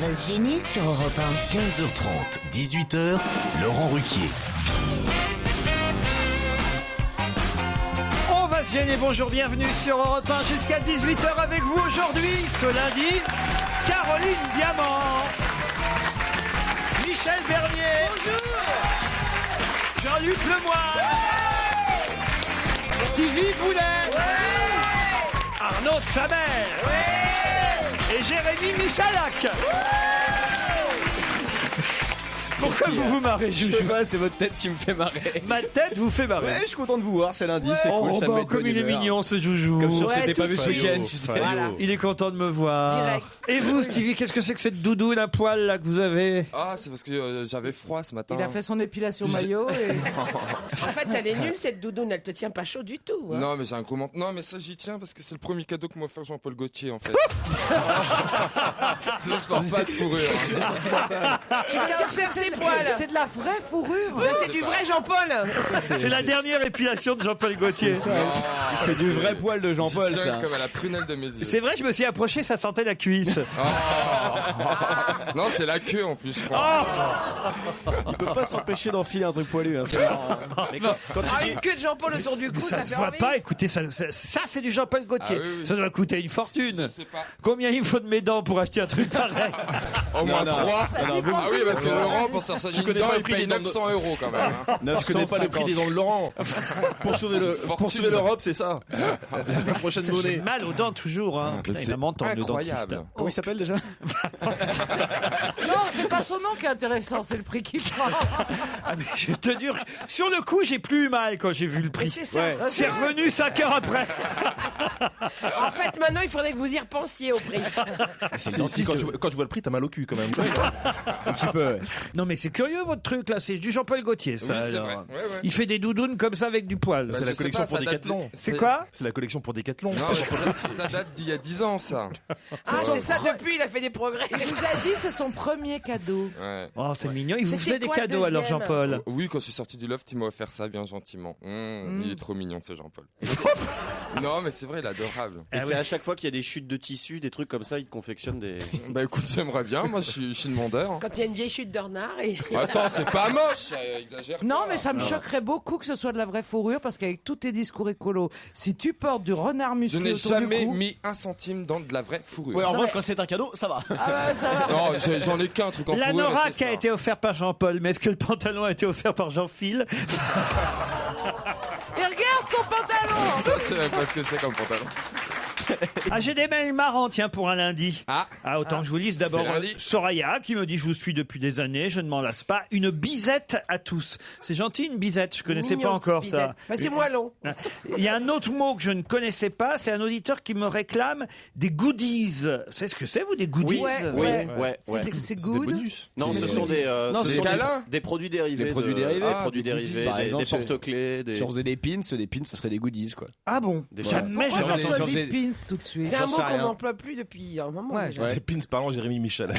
va se gêner sur Europe 1. 15h30, 18h, Laurent Ruquier. On va se gêner, bonjour, bienvenue sur Europe 1 jusqu'à 18h avec vous aujourd'hui, ce lundi, Caroline Diamant, Michel Bernier, bonjour, Jean-Luc Lemoyne, Stevie Boulet, Arnaud de Samer et Jérémy Michalak. Pourquoi vous vous marrez, Joujou? Je sais pas, c'est votre tête qui me fait marrer. Ma tête vous fait marrer. Ouais, je suis content de vous voir, c'est lundi, c'est cool, ça me met de comme bonne il est humeur. mignon ce Joujou. Comme si on Ouais, s'était pas tout vu ce fait. week-end, tu sais. Voilà. Il est content de me voir. Direct. Et vous, Stevie, qu'est-ce que c'est que cette doudoune à poil là que vous avez? Ah, c'est parce que j'avais froid ce matin. Il a fait son épilation maillot et... En fait, elle est nulle cette doudoune, elle te tient pas chaud du tout. Hein. Non, mais j'ai un gros manteau. Non, mais ça, j'y tiens parce que c'est le premier cadeau que m'a offert Jean-Paul Gaultier en fait. Sinon, je porte pas de fourrure. Tu t'as offert ses poils. C'est de la vraie fourrure. Ça, c'est du vrai Jean-Paul. C'est la dernière épilation de Jean-Paul Gaultier. C'est du vrai poil de Jean-Paul, J'y tiens ça. comme à la prunelle de mes yeux. C'est vrai, je me suis approché, ça sentait la cuisse. Non, c'est la queue en plus, je crois. Il peut pas s'empêcher d'enfiler un truc poilu. Hein, c'est marrant. Mais quand Ah, une queue de Jean-Paul autour du cou, ça ça se fait voit envie. pas, écoutez, ça c'est du Jean-Paul Gaultier. Ah oui, oui. Ça doit coûter une fortune. Je sais pas. Combien il faut de mes dents pour acheter un truc pareil? Au moins non. 3. Non, non, Ah oui, parce que Laurent, pour sortir d'une connais dent, pas le il prix paye des dents de- 900 € quand même. hein. Je connais pas le prix des dents de Laurent. Pour sauver l'Europe, c'est ça. La prochaine J'ai monnaie. mal aux dents toujours. Hein. Putain, il C'est a menton, le dentiste. incroyable. Comment il s'appelle déjà? Non, c'est pas son nom qui est intéressant, c'est le prix qu'il prend. Ah, mais je te jure, sur le coup, j'ai plus eu mal quand j'ai vu le Mais prix. c'est ça. Ouais. C'est revenu 5 heures après. En fait, maintenant, il faudrait que vous y repensiez au prix. Si, quand tu vois le prix, t'as mal au cul quand même. Un petit peu, ouais. Non mais c'est curieux votre truc là, c'est du Jean-Paul Gaultier ça. Oui, c'est alors. vrai. Ouais, ouais. Il fait des doudounes comme ça avec du poil. Bah, C'est la je sais collection pas, pour ça date Décathlon. de- C'est quoi? C'est la collection pour Décathlon. Non, mais ça date d'il y a 10 ans, ça. Ah, c'est ça, depuis, il a fait des progrès. Il nous a dit c'est son premier cadeau. Ouais. Oh c'est mignon, il vous C'était faisait des quoi, le cadeaux alors deuxième? Jean-Paul. Oui, quand je suis sorti du loft, il m'a offert ça bien gentiment. Il est trop mignon, ce Jean-Paul. Non, mais c'est vrai, il est adorable. Et Ah c'est oui. à chaque fois qu'il y a des chutes de tissu, des trucs comme ça, ils te confectionnent des. Bah écoute, j'aimerais bien, moi je suis demandeur. Quand il y a une vieille chute de renard et... Attends, c'est pas moche, exagère Non, pas. mais ça me choquerait beaucoup que ce soit de la vraie fourrure parce qu'avec tous tes discours écolos, si tu portes du renard Je musclé n'ai autour jamais du cou... mis un centime dans de la vraie fourrure. Ouais, en Non, revanche, mais- quand c'est un cadeau, ça va. Ah ouais, ça va. Non, j'en ai qu'un truc en La fourrure. et Norac c'est a ça. été offert par Jean-Paul, mais est-ce que le pantalon a été offert par Jean-Phil? Et regarde son pantalon. Je sais même pas ce que c'est comme pantalon. Ah, j'ai des mails marrants, tiens, pour un lundi. Ah, Autant que je vous lise d'abord C'est lundi. Soraya qui me dit: je vous suis depuis des années, je ne m'en lasse pas. Une bisette à tous. C'est gentil, une bisette, je connaissais Mignon, pas encore petite ça. bisette. Bah, c'est moins long. Il y a un autre mot que je ne connaissais pas, c'est un auditeur qui me réclame des goodies. Vous savez ce que c'est, vous, des goodies? Ouais. Ouais. C'est good. Non, ce sont des, Non, ce c'est sont des câlins. des produits dérivés. Des produits dérivés. Des Ah, produits des dérivés, goodies. Par exemple, des porte-clés, Si on faisait des pins, ça serait des goodies, quoi. Ah bon? Des Jamais j'ai Pourquoi entendu tu ça. choisis pins tout de suite? C'est un mot sais qu'on rien. n'emploie plus depuis un moment. Ouais. déjà. Des pins parlant, Jérémy Michel.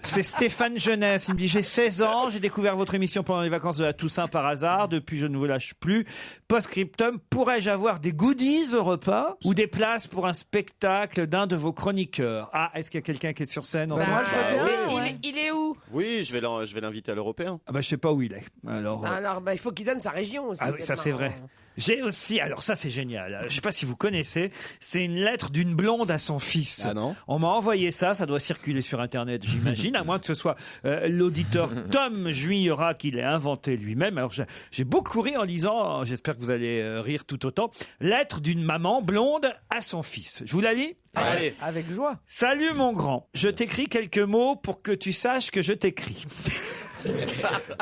C'est Stéphane Jeunesse. Il me dit: j'ai 16 ans, j'ai découvert votre émission pendant les vacances de la Toussaint par hasard. Depuis, je ne vous lâche plus. Post-scriptum, pourrais-je avoir des goodies au repas ou des places pour un spectacle d'un de vos chroniqueurs? Ah, est-ce qu'il y a quelqu'un qui est sur scène en ce moment? moi, je veux bien, Mais ouais. il est où? Oui, je vais l'inviter à l'européen. Ah bah, je sais pas où il est. Alors, Alors, il faut qu'il donne sa région aussi. ah oui, ça c'est marrant. vrai. J'ai aussi, alors ça c'est génial, je sais pas si vous connaissez, c'est une lettre d'une blonde à son fils. Ah non. On m'a envoyé ça doit circuler sur internet j'imagine, à moins que ce soit l'auditeur Tom Juillerat qui l'ait inventé lui-même. Alors j'ai beaucoup ri en lisant, j'espère que vous allez rire tout autant, lettre d'une maman blonde à son fils. Je vous la lis? Allez. Avec joie. Salut mon grand, je t'écris quelques mots pour que tu saches que je t'écris.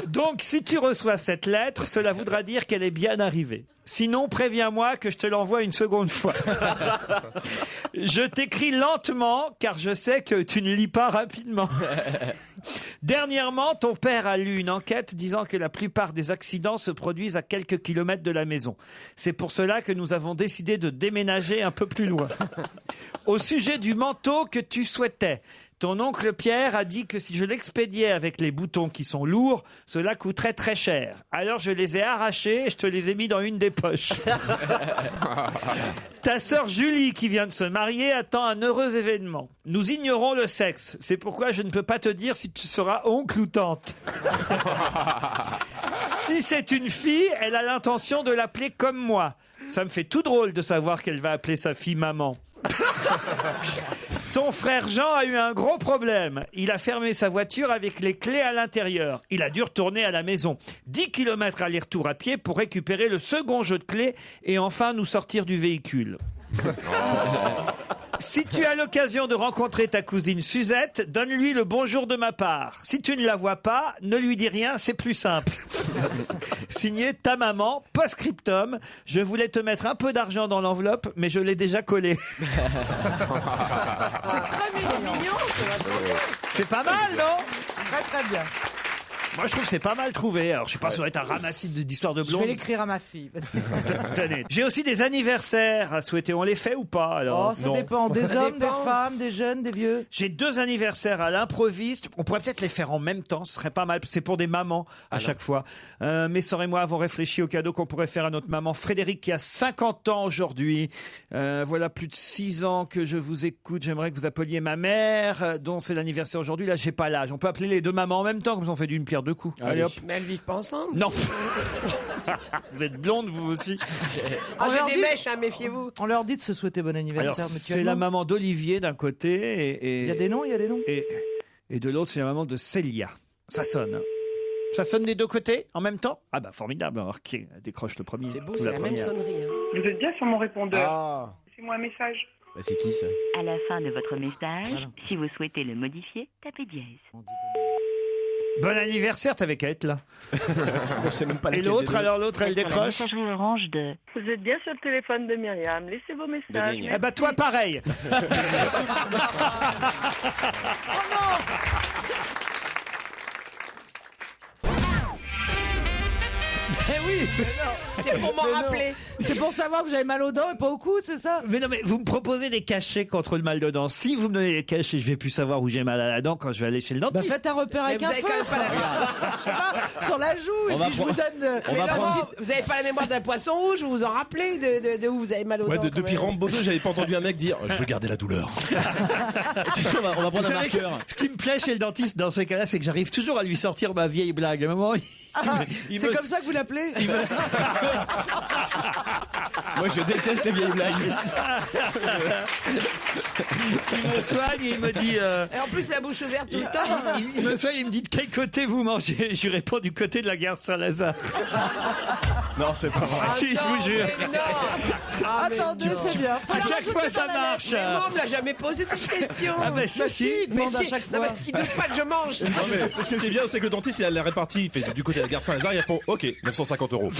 Donc, si tu reçois cette lettre, cela voudra dire qu'elle est bien arrivée. Sinon, préviens-moi que je te l'envoie une seconde fois. Je t'écris lentement, car je sais que tu ne lis pas rapidement. Dernièrement, ton père a lu une enquête disant que la plupart des accidents se produisent à quelques kilomètres de la maison. C'est pour cela que nous avons décidé de déménager un peu plus loin. Au sujet du manteau que tu souhaitais, Ton oncle Pierre a dit que si je l'expédiais avec les boutons qui sont lourds, cela coûterait très cher. Alors je les ai arrachés et je te les ai mis dans une des poches. Ta sœur Julie, qui vient de se marier, attend un heureux événement. Nous ignorons le sexe. C'est pourquoi je ne peux pas te dire si tu seras oncle ou tante. Si c'est une fille, elle a l'intention de l'appeler comme moi. Ça me fait tout drôle de savoir qu'elle va appeler sa fille maman. Ton frère Jean a eu un gros problème. Il a fermé sa voiture avec les clés à l'intérieur. Il a dû retourner à la maison. 10 km aller-retour à pied pour récupérer le second jeu de clés et enfin nous sortir du véhicule. Si tu as l'occasion de rencontrer ta cousine Suzette, donne-lui le bonjour de ma part. Si tu ne la vois pas, ne lui dis rien, c'est plus simple. Signé ta maman, post-scriptum. Je voulais te mettre un peu d'argent dans l'enveloppe, mais je l'ai déjà collé. C'est très mignon. C'est pas mal, non? Très très bien. Moi, je trouve que c'est pas mal trouvé. Alors, je sais pas si ça doit être un ramassis d'histoires de Je blondes. vais l'écrire à ma fille. Tenez. J'ai aussi des anniversaires à souhaiter. On les fait ou pas, alors? Oh, ça dépend. Des hommes, des femmes, des jeunes, des vieux. J'ai 2 anniversaires à l'improviste. On pourrait peut-être les faire en même temps. Ce serait pas mal. C'est pour des mamans à chaque fois. Mes sœurs et moi avons réfléchi au cadeau qu'on pourrait faire à notre maman Frédéric qui a 50 ans aujourd'hui. Voilà plus de 6 ans que je vous écoute. J'aimerais que vous appeliez ma mère, dont c'est l'anniversaire aujourd'hui. Là, j'ai pas l'âge. On peut appeler les 2 mamans en même temps, comme ça on fait d'une pierre 2 coups. Allez hop. Mais elles vivent pas ensemble. Non. Vous êtes blonde, vous aussi. Ah, On leur j'ai des dit- mèches, hein, méfiez-vous. On leur dit de se souhaiter bon Alors, anniversaire c'est mutuellement. la maman d'Olivier d'un côté et Il y a des noms, il y a des noms. et de l'autre, c'est la maman de Célia. Ça sonne. Ça sonne des 2 côtés en même temps? Ah bah formidable. Alors qui décroche le premier? C'est beau, ou c'est la même première? sonnerie. Hein. Vous êtes bien sur mon répondeur. Ah, Laissez-moi un message. bah, c'est qui ça? À la fin de votre message, si vous souhaitez le modifier, tapez dièse. Bon anniversaire, t'avais qu'à être là. On sait même pas Et laquelle l'autre, des deux. alors l'autre, elle Pour la décroche. messagerie orange de... Vous êtes bien sur le téléphone de Myriam. Laissez vos messages. Eh bah toi, pareil. Eh oui. C'est pour m'en rappeler. C'est pour savoir que vous avez mal aux dents et pas au coude, c'est ça? Mais non, mais vous me proposez des cachets contre le mal de dents. Si vous me donnez les cachets, je vais plus savoir où j'ai mal à la dent quand je vais aller chez le Bah dentiste. faites un repère avec Mais un vous avez quand même feutre. pas la- Je sais pas, sur la joue, et puis je vous donne... Mais Laurent, vous avez pas la mémoire d'un poisson rouge, vous vous en rappelez de où vous avez mal aux Ouais, dents quand depuis même. Rambo 2, j'avais pas entendu un mec dire je veux garder la douleur. on va Vous prendre un savez que marqueur. ce qui me plaît chez le dentiste dans ces cas-là, c'est que j'arrive toujours à lui sortir ma vieille blague. À un moment, il C'est me- comme ça que vous l'appelez? Moi, je déteste les vieilles blagues. il me soigne et il me dit... Et en plus, la bouche ouverte tout le temps. il me soigne, il me dit de quel côté vous mangez. Je lui réponds du côté de la gare Saint-Lazare. Non, c'est pas vrai. Si, je vous jure. Mais non. Ah, mais Attendez, non. c'est bien. À chaque fois, ça marche. Mais moi, on me l'a jamais posé cette question. Ah bah si. demande Mais à si, chaque non, fois. parce qu'il doute pas que je mange. Non, mais ce qui est bien, c'est que le dentiste, il a la répartie, il fait du côté de la gare Saint-Lazare, il répond ok, 950 €.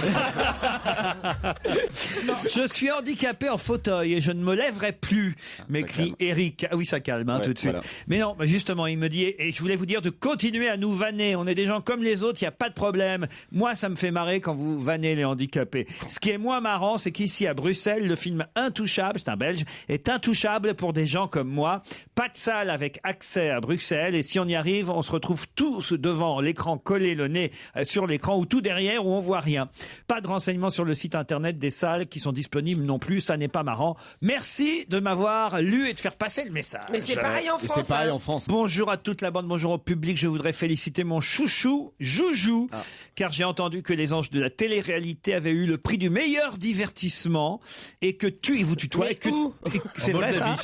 Je suis handicapé en fauteuil et je ne me lèverai plus, m'écrit Eric. Ah oui, ça calme tout de suite. voilà. Mais non, bah justement, il me dit, et je voulais vous dire de continuer à nous vanner. On est des gens comme les autres, il n'y a pas de problème. Moi, ça me fait marrer quand vous vannez les handicapés. Ce qui est moins marrant, c'est qu'ici à Bruxelles, le film Intouchable, c'est un Belge, est intouchable pour des gens comme moi. Pas de salle avec accès à Bruxelles et si on y arrive, on se retrouve tous devant l'écran, collé le nez sur l'écran ou tout derrière où on voit rien. Pas de renseignements sur le site internet des salles qui sont disponibles non plus, ça n'est pas marrant. Merci de m'avoir lu et de faire passer le message. Mais c'est pareil en Et France. c'est pareil hein. en France. Bonjour à toute la bande, bonjour au public. Je voudrais féliciter mon chouchou, Joujou, car j'ai entendu que les anges de la télé-réalité avaient eu le prix du meilleur divertissement et que tu, vous tutoies, Mais et que où c'est vrai ça.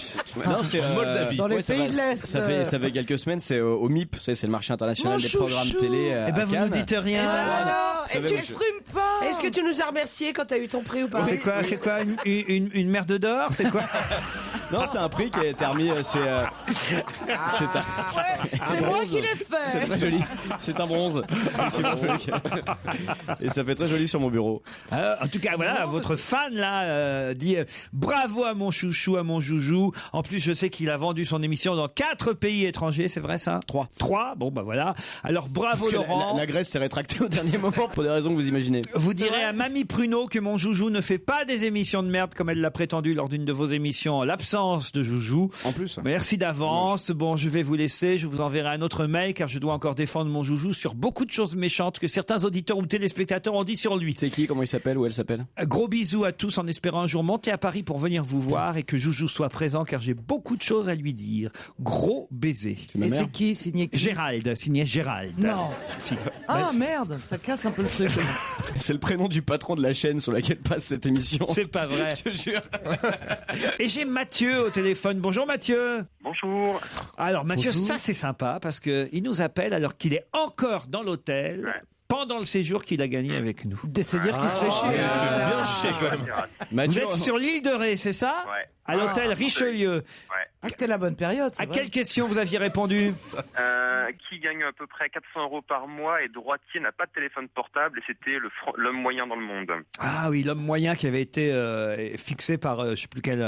Non, c'est Moldavie. Dans les ouais, ça pays va- de l'Est. Ça fait quelques semaines, c'est au MIP, c'est le marché international Mon des programmes chouchou. télé. Eh ben vous nous dites rien. Alors, Tu est-ce que- exprimes pas. est-ce que tu nous as remercié quand t'as eu ton prix ou pas? C'est quoi une merde d'or? C'est quoi? Non, c'est un prix qui a été remis. C'est un C'est moi qui l'ai C'est fait. très joli. C'est un bronze. Et ça fait très joli sur mon bureau. En tout cas, voilà, votre fan là dit bravo à mon chouchou, à mon joujou. En plus, je sais qu'il a vendu son émission dans 4 pays étrangers, c'est vrai ça? 3. Bon, bah voilà. Alors bravo Parce que Laurent. la Grèce s'est rétractée au dernier moment pour des raisons que vous imaginez. Vous Vous direz à Mamie Pruneau que mon Joujou ne fait pas des émissions de merde comme elle l'a prétendu lors d'une de vos émissions en l'absence de Joujou. En plus. Merci d'avance. Bon, je vais vous laisser. Je vous enverrai un autre mail car je dois encore défendre mon Joujou sur beaucoup de choses méchantes que certains auditeurs ou téléspectateurs ont dit sur lui. C'est qui? Comment il s'appelle? Où elle s'appelle? Gros bisous à tous en espérant un jour monter à Paris pour venir vous voir et que Joujou soit présent car j'ai beaucoup de choses à lui dire. Gros baiser. Et c'est qui? Signé qui? Gérald, signé Gérald. Non. Si. Ah merde, ça casse un peu le truc. C'est le prénom du patron de la chaîne sur laquelle passe cette émission. C'est pas vrai. Je te jure. Et j'ai Mathieu au téléphone. Bonjour Mathieu. Bonjour. Alors Mathieu, Bonjour. ça c'est sympa parce que il nous appelle alors qu'il est encore dans l'hôtel. Pendant le séjour qu'il a gagné avec nous. C'est dire qu'il se fait chier. Bien chier quand même. Vous êtes sur l'île de Ré, c'est ça? Ouais. À l'hôtel Richelieu. Ah, c'était la bonne période. À quelle question vous aviez répondu? Qui gagne à peu près 400 € par mois et droitier n'a pas de téléphone portable et c'était l'homme moyen dans le monde. Ah oui, l'homme moyen qui avait été fixé par je sais plus quelle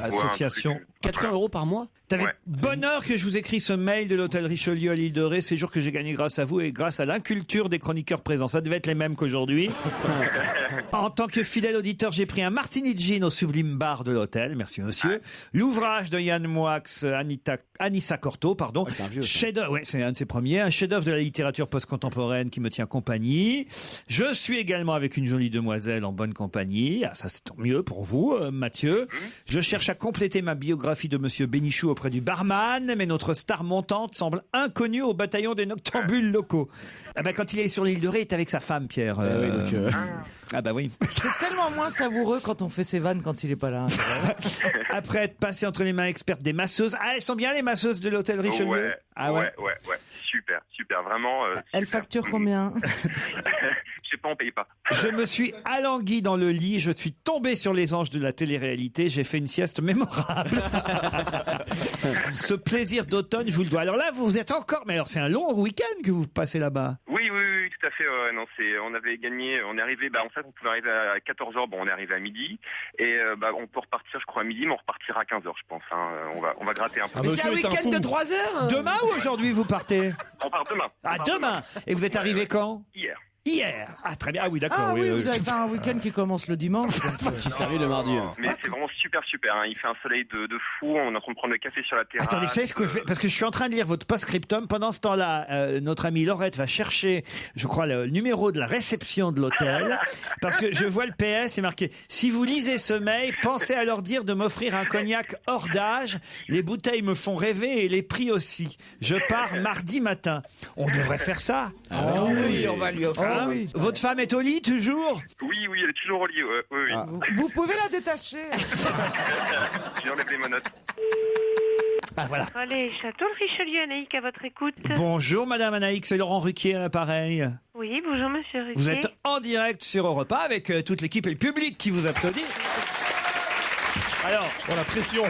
association. 400 € par mois? T'avais bonheur que je vous écris ce mail de l'hôtel Richelieu à l'île de Ré, séjour que j'ai gagné grâce à vous et grâce à l'inculture des chroniqueurs présents. Ça devait être les mêmes qu'aujourd'hui. En tant que fidèle auditeur, j'ai pris un martini gin au sublime bar de l'hôtel. Merci monsieur. L'ouvrage de Yann Moix, Anissa Cortot, pardon. C'est un vieux. Chef-d'œuvre, ouais, c'est un de ses premiers. Un chef-d'œuvre de la littérature post-contemporaine qui me tient compagnie. Je suis également avec une jolie demoiselle en bonne compagnie. Ah, ça c'est tant mieux pour vous, Mathieu. Je cherche à compléter ma biographie de monsieur Bénichou auprès du barman, mais notre star montante semble inconnue au bataillon des noctambules locaux. Ah bah quand il est sur l'île de Ré, il est avec sa femme, Pierre. Ah bah oui. C'est tellement moins savoureux quand on fait ses vannes quand il est pas là. Après être passé entre les mains expertes des masseuses. Ah, elles sont bien les masseuses de l'hôtel Richelieu? Ouais, Ah ouais. Super, vraiment. Elle facture combien? Je sais pas, on paye pas. Je me suis alangui dans le lit, je suis tombé sur les anges de la télé-réalité, j'ai fait une sieste mémorable. Ce plaisir d'automne, je vous le dois. Alors là, vous êtes encore... Mais alors, c'est un long week-end que vous passez là-bas. Oui, tout à fait. Non, on avait gagné, on est arrivé, en fait, on pouvait arriver à 14h, on est arrivé à midi, et on peut repartir, je crois, à midi, mais on repartira à 15h, je pense. On va gratter un peu. Mais c'est un week-end de 3 heures. Demain ou aujourd'hui, vous partez? On part demain. Ah, demain. Et vous êtes arrivé quand? Hier. Ah, très bien. Ah oui, d'accord. Ah oui, vous avez fait un week-end qui commence le dimanche. Qui s'arrive le mardi. Mais c'est vraiment super. Il fait un soleil de fou. On est en train de prendre le café sur la terrasse. Attendez, vous savez ce que je fais? Parce que je suis en train de lire votre post-scriptum. Pendant ce temps-là, notre amie Laurette va chercher, je crois, le numéro de la réception de l'hôtel. Parce que je vois le PS, c'est marqué « Si vous lisez ce mail, pensez à leur dire de m'offrir un cognac hors d'âge. Les bouteilles me font rêver et les prix aussi. Je pars mardi matin. » On devrait faire ça. Ah oui, on va lui offrir. Hein? oui. Votre femme est au lit, toujours? Oui, elle est toujours au lit. Oui. Vous pouvez la détacher. J'ai enlevé les menottes. Ah voilà. Allez, Château le Richelieu, Anaïk, à votre écoute. Bonjour Madame Anaïk, c'est Laurent Ruquier à l'appareil. Oui, bonjour Monsieur Ruquier. Vous êtes en direct sur Europe 1 avec toute l'équipe et le public qui vous applaudit. Alors, Pour la pression.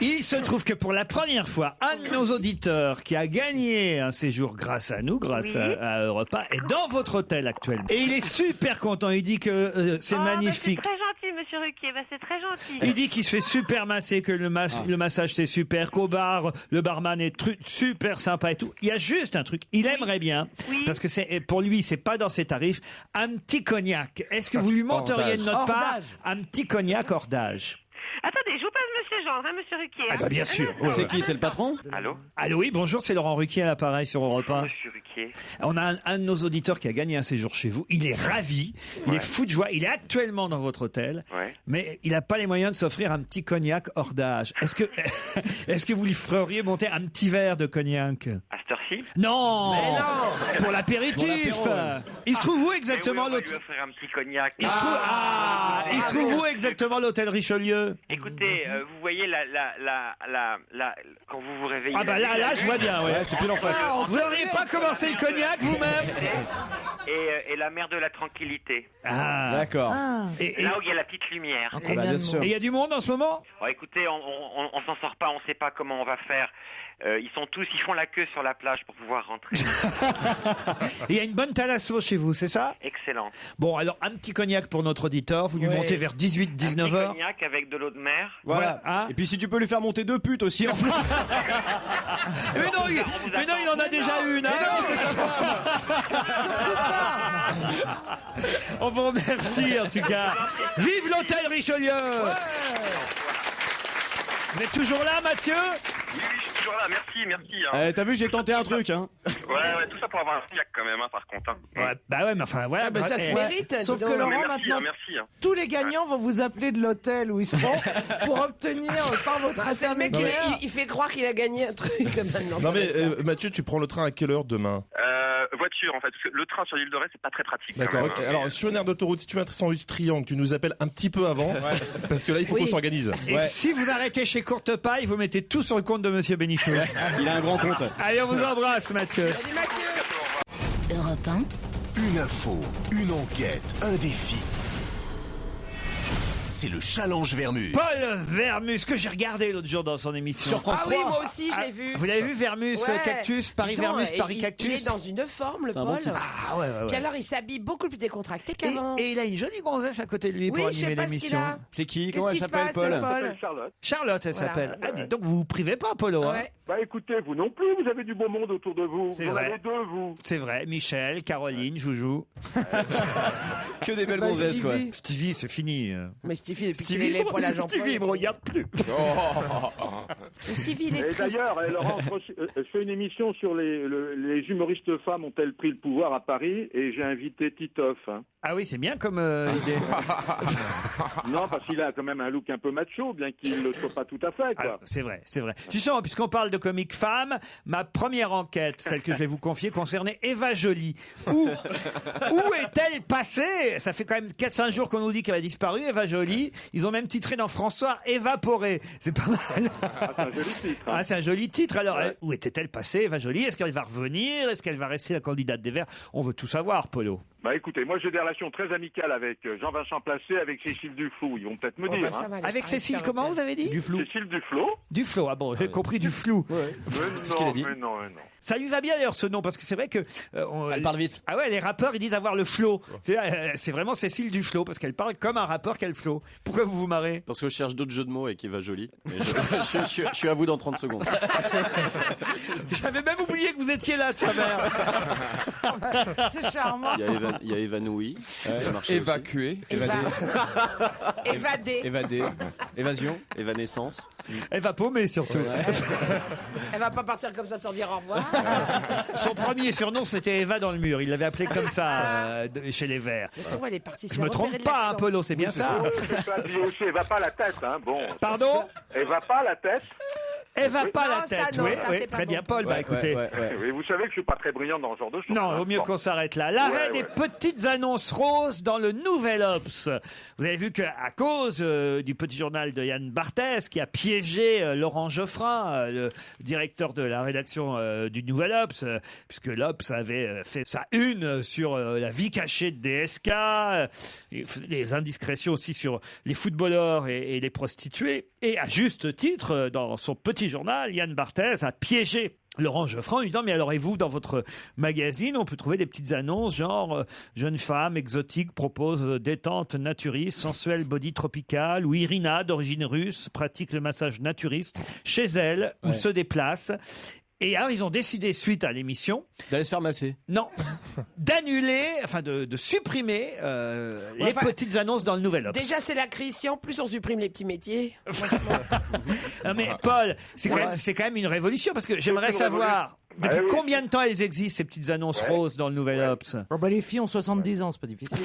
il se trouve que pour la première fois, un de nos auditeurs qui a gagné un séjour grâce à nous, grâce à Europe 1, est dans votre hôtel actuellement. Et il est super content, il dit que c'est magnifique. C'est très gentil Monsieur Ruquier, c'est très gentil. Il dit qu'il se fait super masser, que le massage c'est super, qu'au bar, le barman est super sympa et tout. Il y a juste un truc, il aimerait bien, parce que pour lui c'est pas dans ses tarifs, un petit cognac. Est-ce que vous lui monteriez de notre part un petit cognac hors d'âge? Attendez, je vous passe Monsieur Jean, Monsieur Ruquier. Ah bah bien sûr. C'est qui? C'est le patron? Allô, oui, bonjour, c'est Laurent Ruquier à l'appareil sur Europe 1. Monsieur Ruquier. On a un de nos auditeurs qui a gagné un séjour chez vous. Il est ravi, il est fou de joie. Il est actuellement dans votre hôtel, mais il n'a pas les moyens de s'offrir un petit cognac hors d'âge. Est-ce que vous lui feriez monter un petit verre de cognac? À cette heure-ci? Non, pour l'apéritif. Il se trouve où exactement l'hôtel? l'hôtel? Offrir un petit cognac. Il se trouve où exactement l'hôtel Richelieu? Écoutez, vous voyez quand vous vous réveillez. Ah bah là, je vois bien, c'est pile en face. Vous n'auriez pas commencé le cognac vous-même? Et la mer de la tranquillité. Ah, d'accord. Et là où il y a la petite lumière. Bien sûr. il y a du monde en ce moment? Écoutez, on s'en sort pas, on sait pas comment on va faire. Ils font la queue sur la plage pour pouvoir rentrer. Il y a une bonne thalasso chez vous, c'est ça? Excellent. Bon, alors un petit cognac pour notre auditeur. Vous lui montez vers 18-19 Un petit heures. cognac avec de l'eau de mer. Voilà. Et puis si tu peux lui faire monter 2 putes aussi. Mais non, il en a déjà une. Hein. Non, c'est sa femme. On vous remercie en tout cas. Vive l'hôtel Richelieu. Vous êtes toujours là, Mathieu? Oui, je suis toujours là, merci. Hein. T'as vu, j'ai tenté un truc. Hein. Ouais, tout ça pour avoir un cognac quand même, hein, par contre. Hein. Ouais, bah ouais, mais enfin voilà. Ça se mérite. Sauf que Laurent, maintenant, tous les gagnants vont vous appeler de l'hôtel où ils seront pour obtenir par votre intermédiaire. Il fait croire qu'il a gagné un truc maintenant. Non mais Mathieu, tu prends le train à quelle heure demain? Voiture en fait, parce que le train sur l'île de Ré c'est pas très pratique. D'accord. Quand même, Okay. Alors sur une aire d'autoroute, si tu veux un sandwich triangle, tu nous appelles un petit peu avant, parce que là il faut qu'on s'organise. Et si vous arrêtez chez Courte Paille, vous mettez tout sur le compte de Monsieur Bénichou. Il a un grand compte. Allez, on vous embrasse, Mathieu. Salut Mathieu. Europe 1. Une info, une enquête, un défi. C'est le challenge Vermus. Paul Vermus, que j'ai regardé l'autre jour dans son émission. Sur France 3. Ah oui, moi aussi, je l'ai vu. Vous l'avez vu, Vermus, Cactus, Paris Vermus, Paris Cactus? Il est dans une forme, le Paul. Ah ouais. Puis alors, il s'habille beaucoup plus décontracté qu'avant. Et il a une jolie gonzesse à côté de lui pour animer l'émission. C'est qui? Qu'est-ce Comment elle qui se s'appelle, passe, Paul? Charlotte. Charlotte, elle s'appelle. Ah, dites donc, vous vous privez pas, Polo. Hein? Bah écoutez, vous non plus, vous avez du beau monde autour de vous. C'est Vous en vrai. avez deux, vous. C'est vrai. Michel, Caroline, Joujou. Que des belles gonzesses, quoi. Stevie, c'est fini. Mais Stevie, depuis qu'il est les poils à Jean-Paul. Stevie, il me regarde plus. Stevie, il est Et triste. d'ailleurs, Laurent, je fais une émission sur les humoristes femmes ont-elles pris le pouvoir à Paris et j'ai invité Titoff. Hein. Ah oui, c'est bien comme idée. Non, parce qu'il a quand même un look un peu macho, bien qu'il ne le soit pas tout à fait. Quoi. Ah, c'est vrai, c'est vrai. Justement, puisqu'on parle de comique femme, ma première enquête, celle que je vais vous confier, concernait Eva Joly. Où est-elle passée? Ça fait quand même 4-5 jours qu'on nous dit qu'elle a disparu, Eva Joly. Ils ont même titré dans François Évaporée. C'est pas mal. Ah, c'est un joli titre. Hein. Ah, c'est un joli titre. Alors, où était-elle passée, Eva Joly? Est-ce qu'elle va revenir? Est-ce qu'elle va rester la candidate des Verts? On veut tout savoir, Polo. Bah écoutez, moi j'ai des relations très amicales avec Jean-Vincent Placé, avec Cécile Duflou. Ils vont peut-être me dire. Hein. Avec Cécile, comment vous avez dit? Duflou. Cécile Duflot. Duflo, ah bon, j'ai compris du flou. Mais non. Ça lui va bien d'ailleurs ce nom, parce que c'est vrai que... Elle parle vite. Ah ouais, les rappeurs, ils disent avoir le flow. C'est vraiment Cécile Duflo, parce qu'elle parle comme un rappeur qu'elle flow. Pourquoi vous vous marrez? Parce que je cherche d'autres jeux de mots avec Eva Joly. Mais je suis à vous dans 30 secondes. J'avais même oublié que vous étiez là, sa mère. C'est charmant. Il y a évanoui. Évacué. Évadé. Évasion. Évanescence. Elle va paumer surtout. Elle va pas partir comme ça sans dire au revoir. Son premier surnom, c'était Eva dans le mur. Il l'avait appelé comme ça chez les Verts. C'est sûr, elle est partie Je me trompe pas, hein, Polo, c'est bien ça. Elle va pas la tête, hein. Bon. Pardon? Elle va pas la tête. Elle va pas la Non, ça, tête, non, oui, ça, oui, c'est pas très bon. bien, Paul. Bah écoutez, Oui, vous savez que je suis pas très brillant dans ce genre de choses. non, hein. vaut mieux Bon. qu'on s'arrête là. L'arrêt Ouais, des petites annonces roses dans le Nouvel Obs. Vous avez vu qu'à cause du petit journal de Yann Barthès, qui a piégé Laurent Geoffrin, le directeur de la rédaction du Nouvel Obs, puisque l'Obs avait fait sa une sur la vie cachée de DSK, il faisait des indiscrétions aussi sur les footballeurs et les prostituées. Et à juste titre, dans son petit journal, Yann Barthès a piégé Laurent Geoffrin en lui disant: mais alors, et vous, dans votre magazine, on peut trouver des petites annonces genre jeune femme exotique propose détente naturiste, sensuelle body tropicale, ou Irina d'origine russe pratique le massage naturiste chez elle ou se déplace. Et alors, ils ont décidé, suite à l'émission, d'aller se faire masser. Non, d'annuler, enfin de supprimer les petites annonces dans le Nouvel Obs. Déjà, c'est la crise. Si en plus on supprime les petits métiers. Non mais Paul, c'est quand même une révolution, parce que j'aimerais savoir depuis combien de temps elles existent, ces petites annonces roses dans le Nouvel Obs. Oh bah les filles ont 70 ans, c'est pas difficile.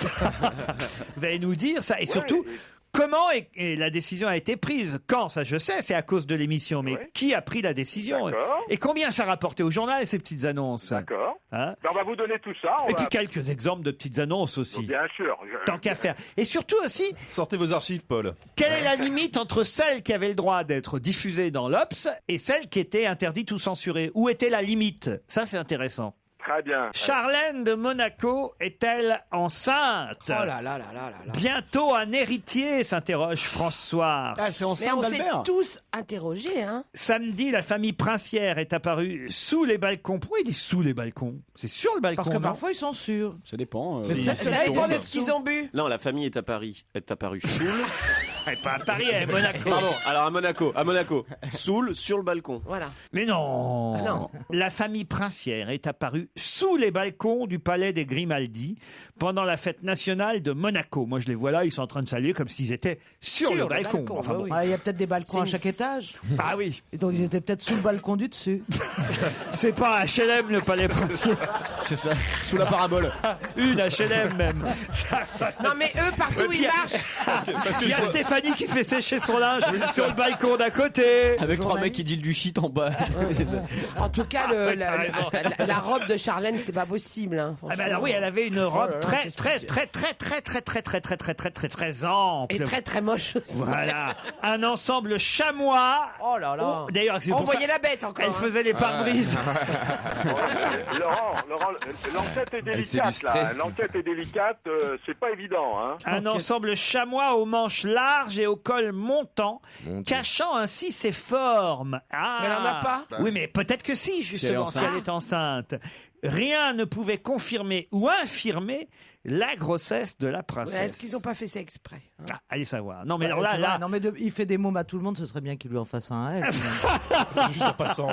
Vous allez nous dire ça, et surtout... Comment la décision a été prise? Quand? Ça, je sais, c'est à cause de l'émission. Mais qui a pris la décision? Et combien ça rapportait au journal, ces petites annonces? D'accord. Hein? On va vous donner tout ça. Et puis quelques exemples de petites annonces aussi. Bien sûr. Tant qu'à faire. Et surtout aussi... Sortez vos archives, Paul. Quelle est la limite entre celles qui avaient le droit d'être diffusées dans l'Obs et celles qui étaient interdites ou censurées? Où était la limite? Ça, c'est intéressant. Très bien. Charlène de Monaco est-elle enceinte? Oh là là là là là là. Bientôt un héritier, s'interroge François. c'est Mais enceinte on s'est d'Albert. tous interrogés, hein. Samedi, la famille princière est apparue sous les balcons. Pourquoi il dit sous les balcons? C'est sur le balcon. Parce que non parfois ils sont sûrs. Ça dépend. Ça dépend de ce qu'ils ont bu. Non, la famille est apparue sous. Elle est pas à Paris, elle est à Monaco. Pardon, alors à Monaco. Sous, sur le balcon. Voilà. Mais non. Ah non. La famille princière est apparue sous les balcons du palais des Grimaldi pendant la fête nationale de Monaco. Moi, je les vois là, ils sont en train de saluer comme s'ils étaient sur le balcon. Enfin, bon. Il y a peut-être des balcons à chaque étage. Ah oui. Et donc ils étaient peut-être sous le balcon du dessus. C'est pas HLM le palais princier. C'est ça. Sous la parabole. Une HLM même. Non mais eux, partout où ils marchent. Il y a Stéphanie qui fait sécher son linge sur le balcon d'à côté. Avec 3 mecs qui disent du shit en bas. C'est ça. En tout cas, la robe de Charlène, c'était pas possible. Hein, Ah ben alors oui, elle avait une robe très ample. Et très très moche aussi. Voilà, un ensemble chamois. Oh là là. D'ailleurs, c'est On pour ça- voyait la bête encore. Elle faisait les pare-brises. Laurent, l'enquête est délicate là. L'enquête est délicate, c'est pas évident. Hein. Un ensemble chamois aux manches larges et au col montant, cachant ainsi ses formes. Ah. Mais elle en a pas. Oui, mais peut-être que si, justement, si elle est enceinte. Rien ne pouvait confirmer ou infirmer la grossesse de la princesse. Est-ce qu'ils n'ont pas fait ça exprès, hein? Ah, allez savoir. Non, mais Bah, alors là, c'est vrai, là. non, mais il fait des mômes à tout le monde, ce serait bien qu'il lui en fasse un à elle. Juste en passant.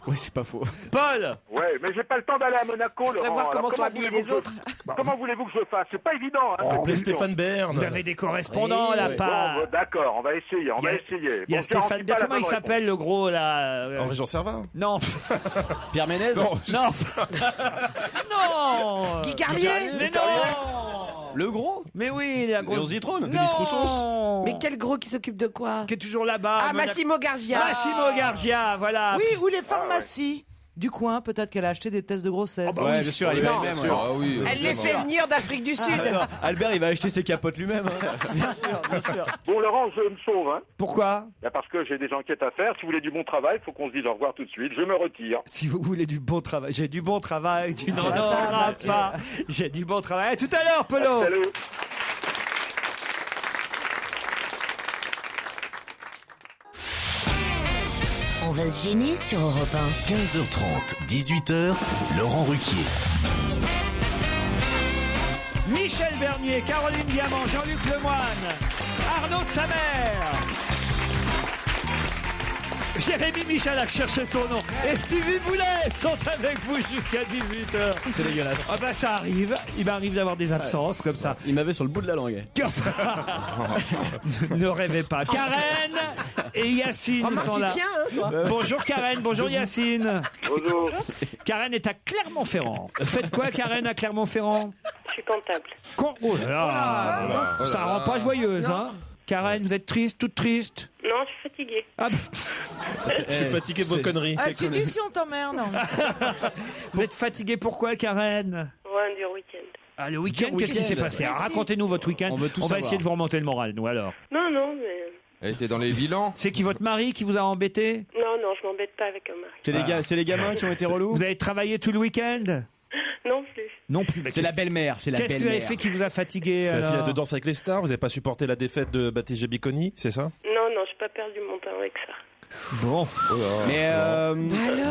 Oui, c'est pas faux. Paul. Ouais, mais j'ai pas le temps d'aller à Monaco, Laurent. voir comment Alors, sont habillés voulez-vous les que autres. Comment voulez-vous que je fasse? C'est pas évident. Hein, cette Appelez question. Stéphane Bern. Vous avez des correspondants Oui, là, oui. pas. Bon, d'accord, on va essayer. On va essayer. Il y a Bon, je Stéphane. garantis pas la Comment il bonne s'appelle le gros là Henri-Jean Servin. Non. Pierre Ménez. Non, Non. Non. Guy Carlier. Mais non. Le gros. Mais oui, la grosse. Léon Zitrone. Denis Roussos. Mais quel gros qui s'occupe de quoi? Qui est toujours là-bas. Ah, Massimo Gargia. Massimo Gargia, voilà. Oui, ou les pharmacies du coin, peut-être qu'elle a acheté des tests de grossesse. Ouais, bien sûr, elle est Non. même. Ah oui. Elle les fait venir d'Afrique du Sud. Albert, il va acheter ses capotes lui-même. Bien sûr, bien sûr. Bon, Laurent, je me sauve. Hein. Pourquoi? Là, parce que j'ai des enquêtes à faire. Si vous voulez du bon travail, il faut qu'on se dise au revoir tout de suite. Je me retire. Si vous voulez du bon travail, j'ai du bon travail, tu n'en auras pas. J'ai du bon travail. À tout à l'heure, Polo. Salut. On va se gêner sur Europe 1. 15h30, 18h, Laurent Ruquier. Michel Bernier, Caroline Diamant, Jean-Luc Lemoyne, Arnaud de Samer, Jérémy Michalak, cherchez son nom, et Stevie Boulet sont avec vous jusqu'à 18h. C'est dégueulasse. Ah bah ça arrive, il m'arrive d'avoir des absences comme ça. Il m'avait sur le bout de la langue. Ne rêvez pas. Karen et Yacine sont Tu là. tiens, hein, toi. Bonjour Karen, bonjour Yacine. Bonjour. Karen est à Clermont-Ferrand. Faites quoi Karen à Clermont-Ferrand? Je suis comptable. Oh là là, ça rend pas joyeuse, hein. Karen, vous êtes triste, toute triste? Non, je suis fatiguée. Ah bah, Je suis fatigué de vos conneries. Ah, tu dis si on t'emmerde. vous êtes fatiguée pourquoi Karen? Ouais, du week-end. Ah, le week-end, qu'est-ce qui s'est passé? Alors, racontez-nous votre week-end. On veut tout va savoir. essayer de vous remonter le moral, nous alors. Non, non, mais... Elle était dans les bilans. C'est qui votre mari qui vous a embêté? Non, non, je m'embête pas avec un mari. C'est les gamins qui ont été relous. Vous avez travaillé tout le week-end? Non plus. Non plus. Mais C'est la belle-mère, c'est la Qu'est-ce que vous avez belle-mère. fait qui vous a fatigué? C'est la alors finale de Danse avec les stars. Vous n'avez pas supporté la défaite de Baptiste Jabiconi, c'est ça? Non, non, j'ai pas perdu mon temps avec ça. Bon. Mais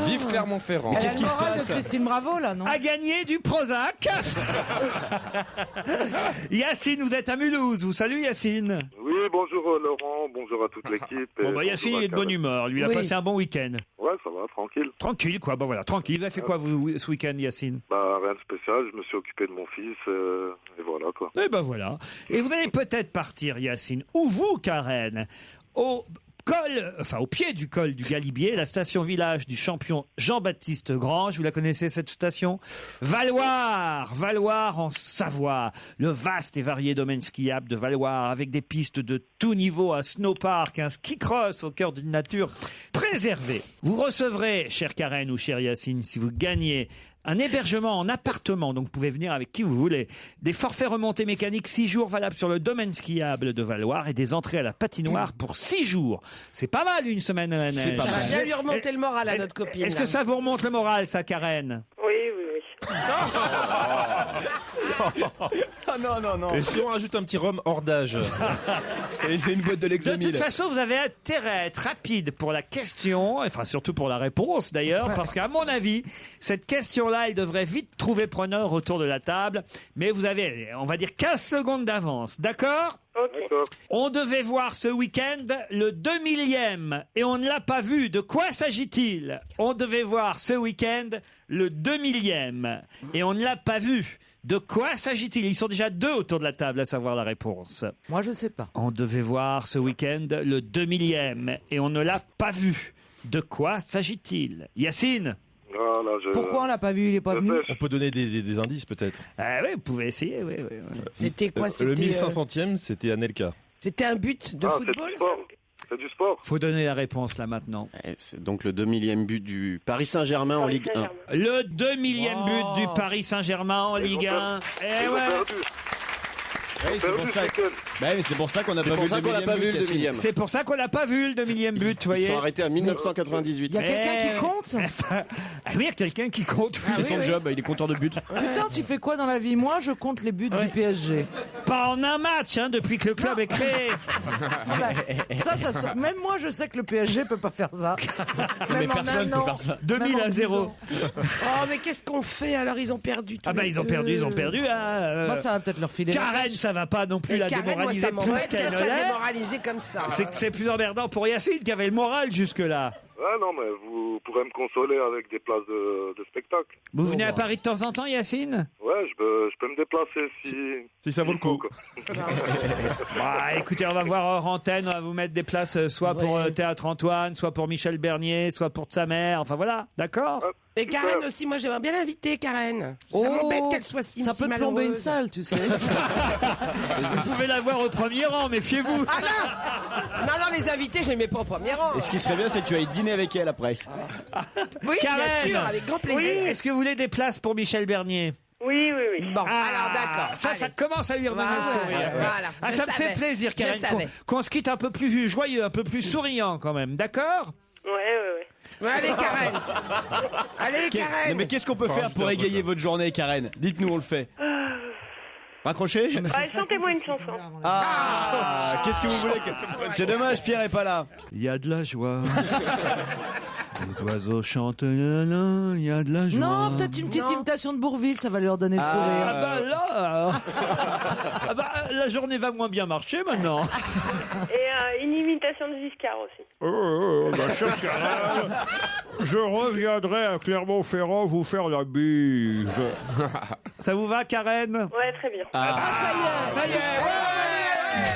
Vive Clermont-Ferrand. Elle a Qu'est-ce le qui se moral de passe Christine Bravo, là, non? A gagné du Prozac. Yacine, vous êtes à Mulhouse. Vous salut Yacine. Oui, bonjour Laurent, bonjour à toute l'équipe. Bon bah Yacine il est de bonne humeur. Lui il a Oui. passé un bon week-end. Ouais, ça va, tranquille. Tranquille quoi. Bah voilà, tranquille. Vous avez fait quoi vous ce week-end Yacine? Bah, rien de spécial, je me suis occupé de mon fils, et voilà quoi. Eh ben voilà. Et vous allez peut-être partir Yacine. Ou vous Karen. Au pied du col du Galibier, la station village du champion Jean-Baptiste Grange. Vous la connaissez cette station? Valloire en Savoie. Le vaste et varié domaine skiable de Valloire avec des pistes de tout niveau, un snowpark, un ski cross au cœur d'une nature préservée. Vous recevrez, chère Karen ou chère Yacine, si vous gagnez un hébergement en appartement, donc vous pouvez venir avec qui vous voulez. Des forfaits remontées mécaniques 6 jours valables sur le domaine skiable de Valloire et des entrées à la patinoire pour 6 jours. C'est pas mal une semaine à la neige. Ça va bien lui remonter le moral à notre copine. Est-ce là. que ça vous remonte le moral, ça, Karen? Oui, Ah non, non, non. Et si on rajoute un petit rhum hors d'âge Et une boîte de De l'examine. toute façon, vous avez intérêt à être rapide pour la question, enfin surtout pour la réponse d'ailleurs, parce qu'à mon avis, cette question-là, elle devrait vite trouver preneur autour de la table. Mais vous avez, on va dire, 15 secondes d'avance, d'accord ? Ok. On devait voir ce week-end le 2000e et on ne l'a pas vu. De quoi s'agit-il ? On devait voir ce week-end le 2000e et on ne l'a pas vu. De quoi s'agit-il ? Ils sont déjà 2 autour de la table à savoir la réponse. Moi, je sais pas. On devait voir ce week-end le 2000e et on ne l'a pas vu. De quoi s'agit-il ? Yacine ? Pourquoi on l'a pas vu? Il est pas venu. On peut donner des indices peut-être. Ah oui, vous pouvez essayer. Oui. C'était quoi? Le C'était 1500e, c'était Anelka. c'était un but de football? C'est du sport. Faut donner la réponse là maintenant. C'est donc le 2000e but du Paris Saint-Germain en Ligue 1. Le 2000e but du Paris Saint-Germain en Ligue 1. Eh ouais. Oui, c'est pour ça. Bah oui, c'est pour ça qu'on n'a C'est pas pour vu ça le qu'on n'a pas vu le 2000e. C'est pour ça qu'on n'a pas vu le 2000e but, vous voyez. Ils sont arrêtés à 1998. Il y a quelqu'un qui compte? Ah oui, il y a quelqu'un qui compte. C'est son job, il est compteur de but. Putain, tu fais quoi dans la vie? Moi, je compte les buts du PSG. Pas en un match, hein, depuis que le club est créé. Même moi, je sais que le PSG peut pas faire ça. Mais Même en personne un peut an. faire ça. 2000 à 0. Oh, mais qu'est-ce qu'on fait alors? Ils ont perdu tout. Ah bah ils ont perdu. Hein, Moi, ça va peut-être leur filer. Karen, ça va pas non plus la Karen, moi, démoraliser ça plus m'embête qu'elle qu'elle ne soit l'est. démoralisée comme ça. C'est que c'est plus emmerdant pour Yacine qui avait le moral jusque-là. Ah non, mais vous pourrez me consoler avec des places de spectacle. Vous venez à Paris de temps en temps, Yacine? Ouais, je peux me déplacer si ça vaut le coup. Bah, écoutez, on va voir hors antenne, on va vous mettre des places soit pour Théâtre Antoine, soit pour Michel Bernier, soit pour sa mère, enfin voilà, d'accord? Et Karen aussi, moi j'aimerais bien l'inviter, Karen. Ça m'embête qu'elle soit si Ça peut te plomber une salle, tu sais. Vous pouvez la voir au premier rang, méfiez-vous. Ah non Non, les invités, je les mets pas au premier rang. Et ce qui serait bien, c'est que tu ailles dîner avec elle après. Oui, Karen, bien sûr, avec grand plaisir. oui, est-ce que vous voulez des places pour Michel Bernier? Oui. Bon, Ah, alors d'accord. Ça commence à lui redonner le sourire. Voilà. Ah, Je ça me fait savais. plaisir, Je Karen, savais. qu'on se quitte un peu plus joyeux, un peu plus souriant quand même, d'accord? Ouais. Ouais, allez, Karen. Allez, Karen. Non, mais qu'est-ce qu'on peut faire pour égayer votre journée, Karen? Dites-nous, on le fait. Raccrochez? Chantez-moi une chanson. Ah, qu'est-ce que vous voulez C'est dommage, Pierre est pas là. Il y a de la joie. Les oiseaux chantent, il y a de la joie. Non, peut-être une petite imitation de Bourvil, ça va leur donner le sourire. Ah bah là, ah bah, la journée va moins bien marcher maintenant. Et une imitation de Giscard aussi. Bah, cher Karen, je reviendrai à Clermont-Ferrand vous faire la bise. Ça vous va, Karen? Ouais, très bien. Ah, ça y est,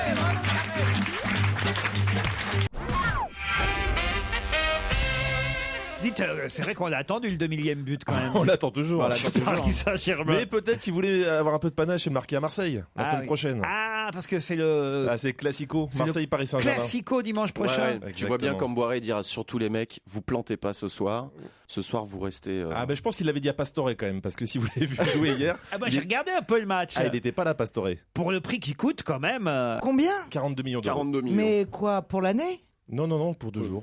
Dites, c'est vrai qu'on l'a attendu le 2000e but quand même. On l'attend toujours. On l'attend toujours. Paris Saint-Germain. Mais peut-être qu'il voulait avoir un peu de panache et marquer à Marseille la semaine prochaine. Ah, parce que c'est le. Ah, c'est Classico, c'est le Marseille-Paris Saint-Germain. Classico dimanche prochain. Ouais, tu vois bien comme Boiré dire à surtout les mecs, vous plantez pas ce soir. Ce soir, vous restez. Ah, ben je pense qu'il l'avait dit à Pastore quand même, parce que si vous l'avez vu jouer hier. Ah, bah j'ai regardé un peu le match. Ah, il n'était pas là, Pastore. Pour le prix qu'il coûte quand même. Combien? 42 millions d'euros. 42 millions. Mais quoi, pour l'année? Non, pour 2 jours.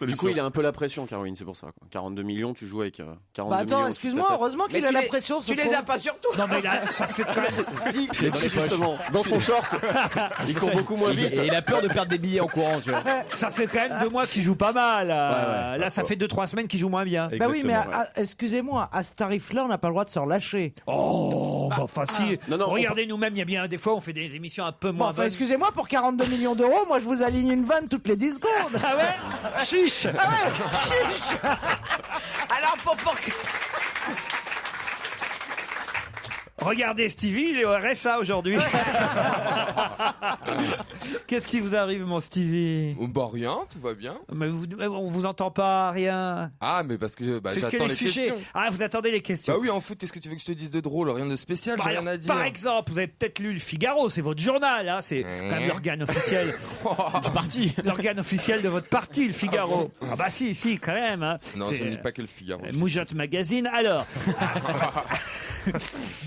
Du coup, il a un peu la pression, Caroline, c'est pour ça. Quoi. 42 millions, tu joues avec 42 Bah attends, millions. excuse-moi, heureusement qu'il a la pression. Tu les as pas surtout. Non, mais là, ça fait quand même. Si, justement, dans son short, il court beaucoup moins vite. Et il a peur de perdre des billets en courant, tu vois. Ça fait quand même 2 mois qu'il joue pas mal. Là, ça fait 2-3 semaines qu'il joue moins bien. Bah oui, mais excusez-moi, à ce tarif-là, on n'a pas le droit de se relâcher. Oh, bah enfin si. Non, regardez nous-mêmes, il y a bien des fois, on fait des émissions un peu Bon, moins enfin, bonnes. excusez-moi, pour 42 millions d'euros, moi je vous aligne une vanne toutes les 10 secondes. Ah ouais? Chiche. Ah ouais, chiche. Alors, pour Regardez Stevie, il est au RSA aujourd'hui. Qu'est-ce qui vous arrive, mon Stevie? Bah rien, tout va bien. Mais on vous entend pas, rien. Ah, mais parce que C'est que j'attends les les sujets. questions. Ah, vous attendez les questions. Bah oui, en foot, qu'est-ce que tu veux que je te dise de drôle? Rien de spécial, Bah j'ai alors, rien à dire. par exemple, vous avez peut-être lu Le Figaro, c'est votre journal, hein, c'est quand même l'organe officiel Du parti. l'organe officiel de votre parti, Le Figaro. Ah bah si, quand même. Hein. Non, C'est, je ne lis pas que le Figaro. Moujotte Magazine. Alors,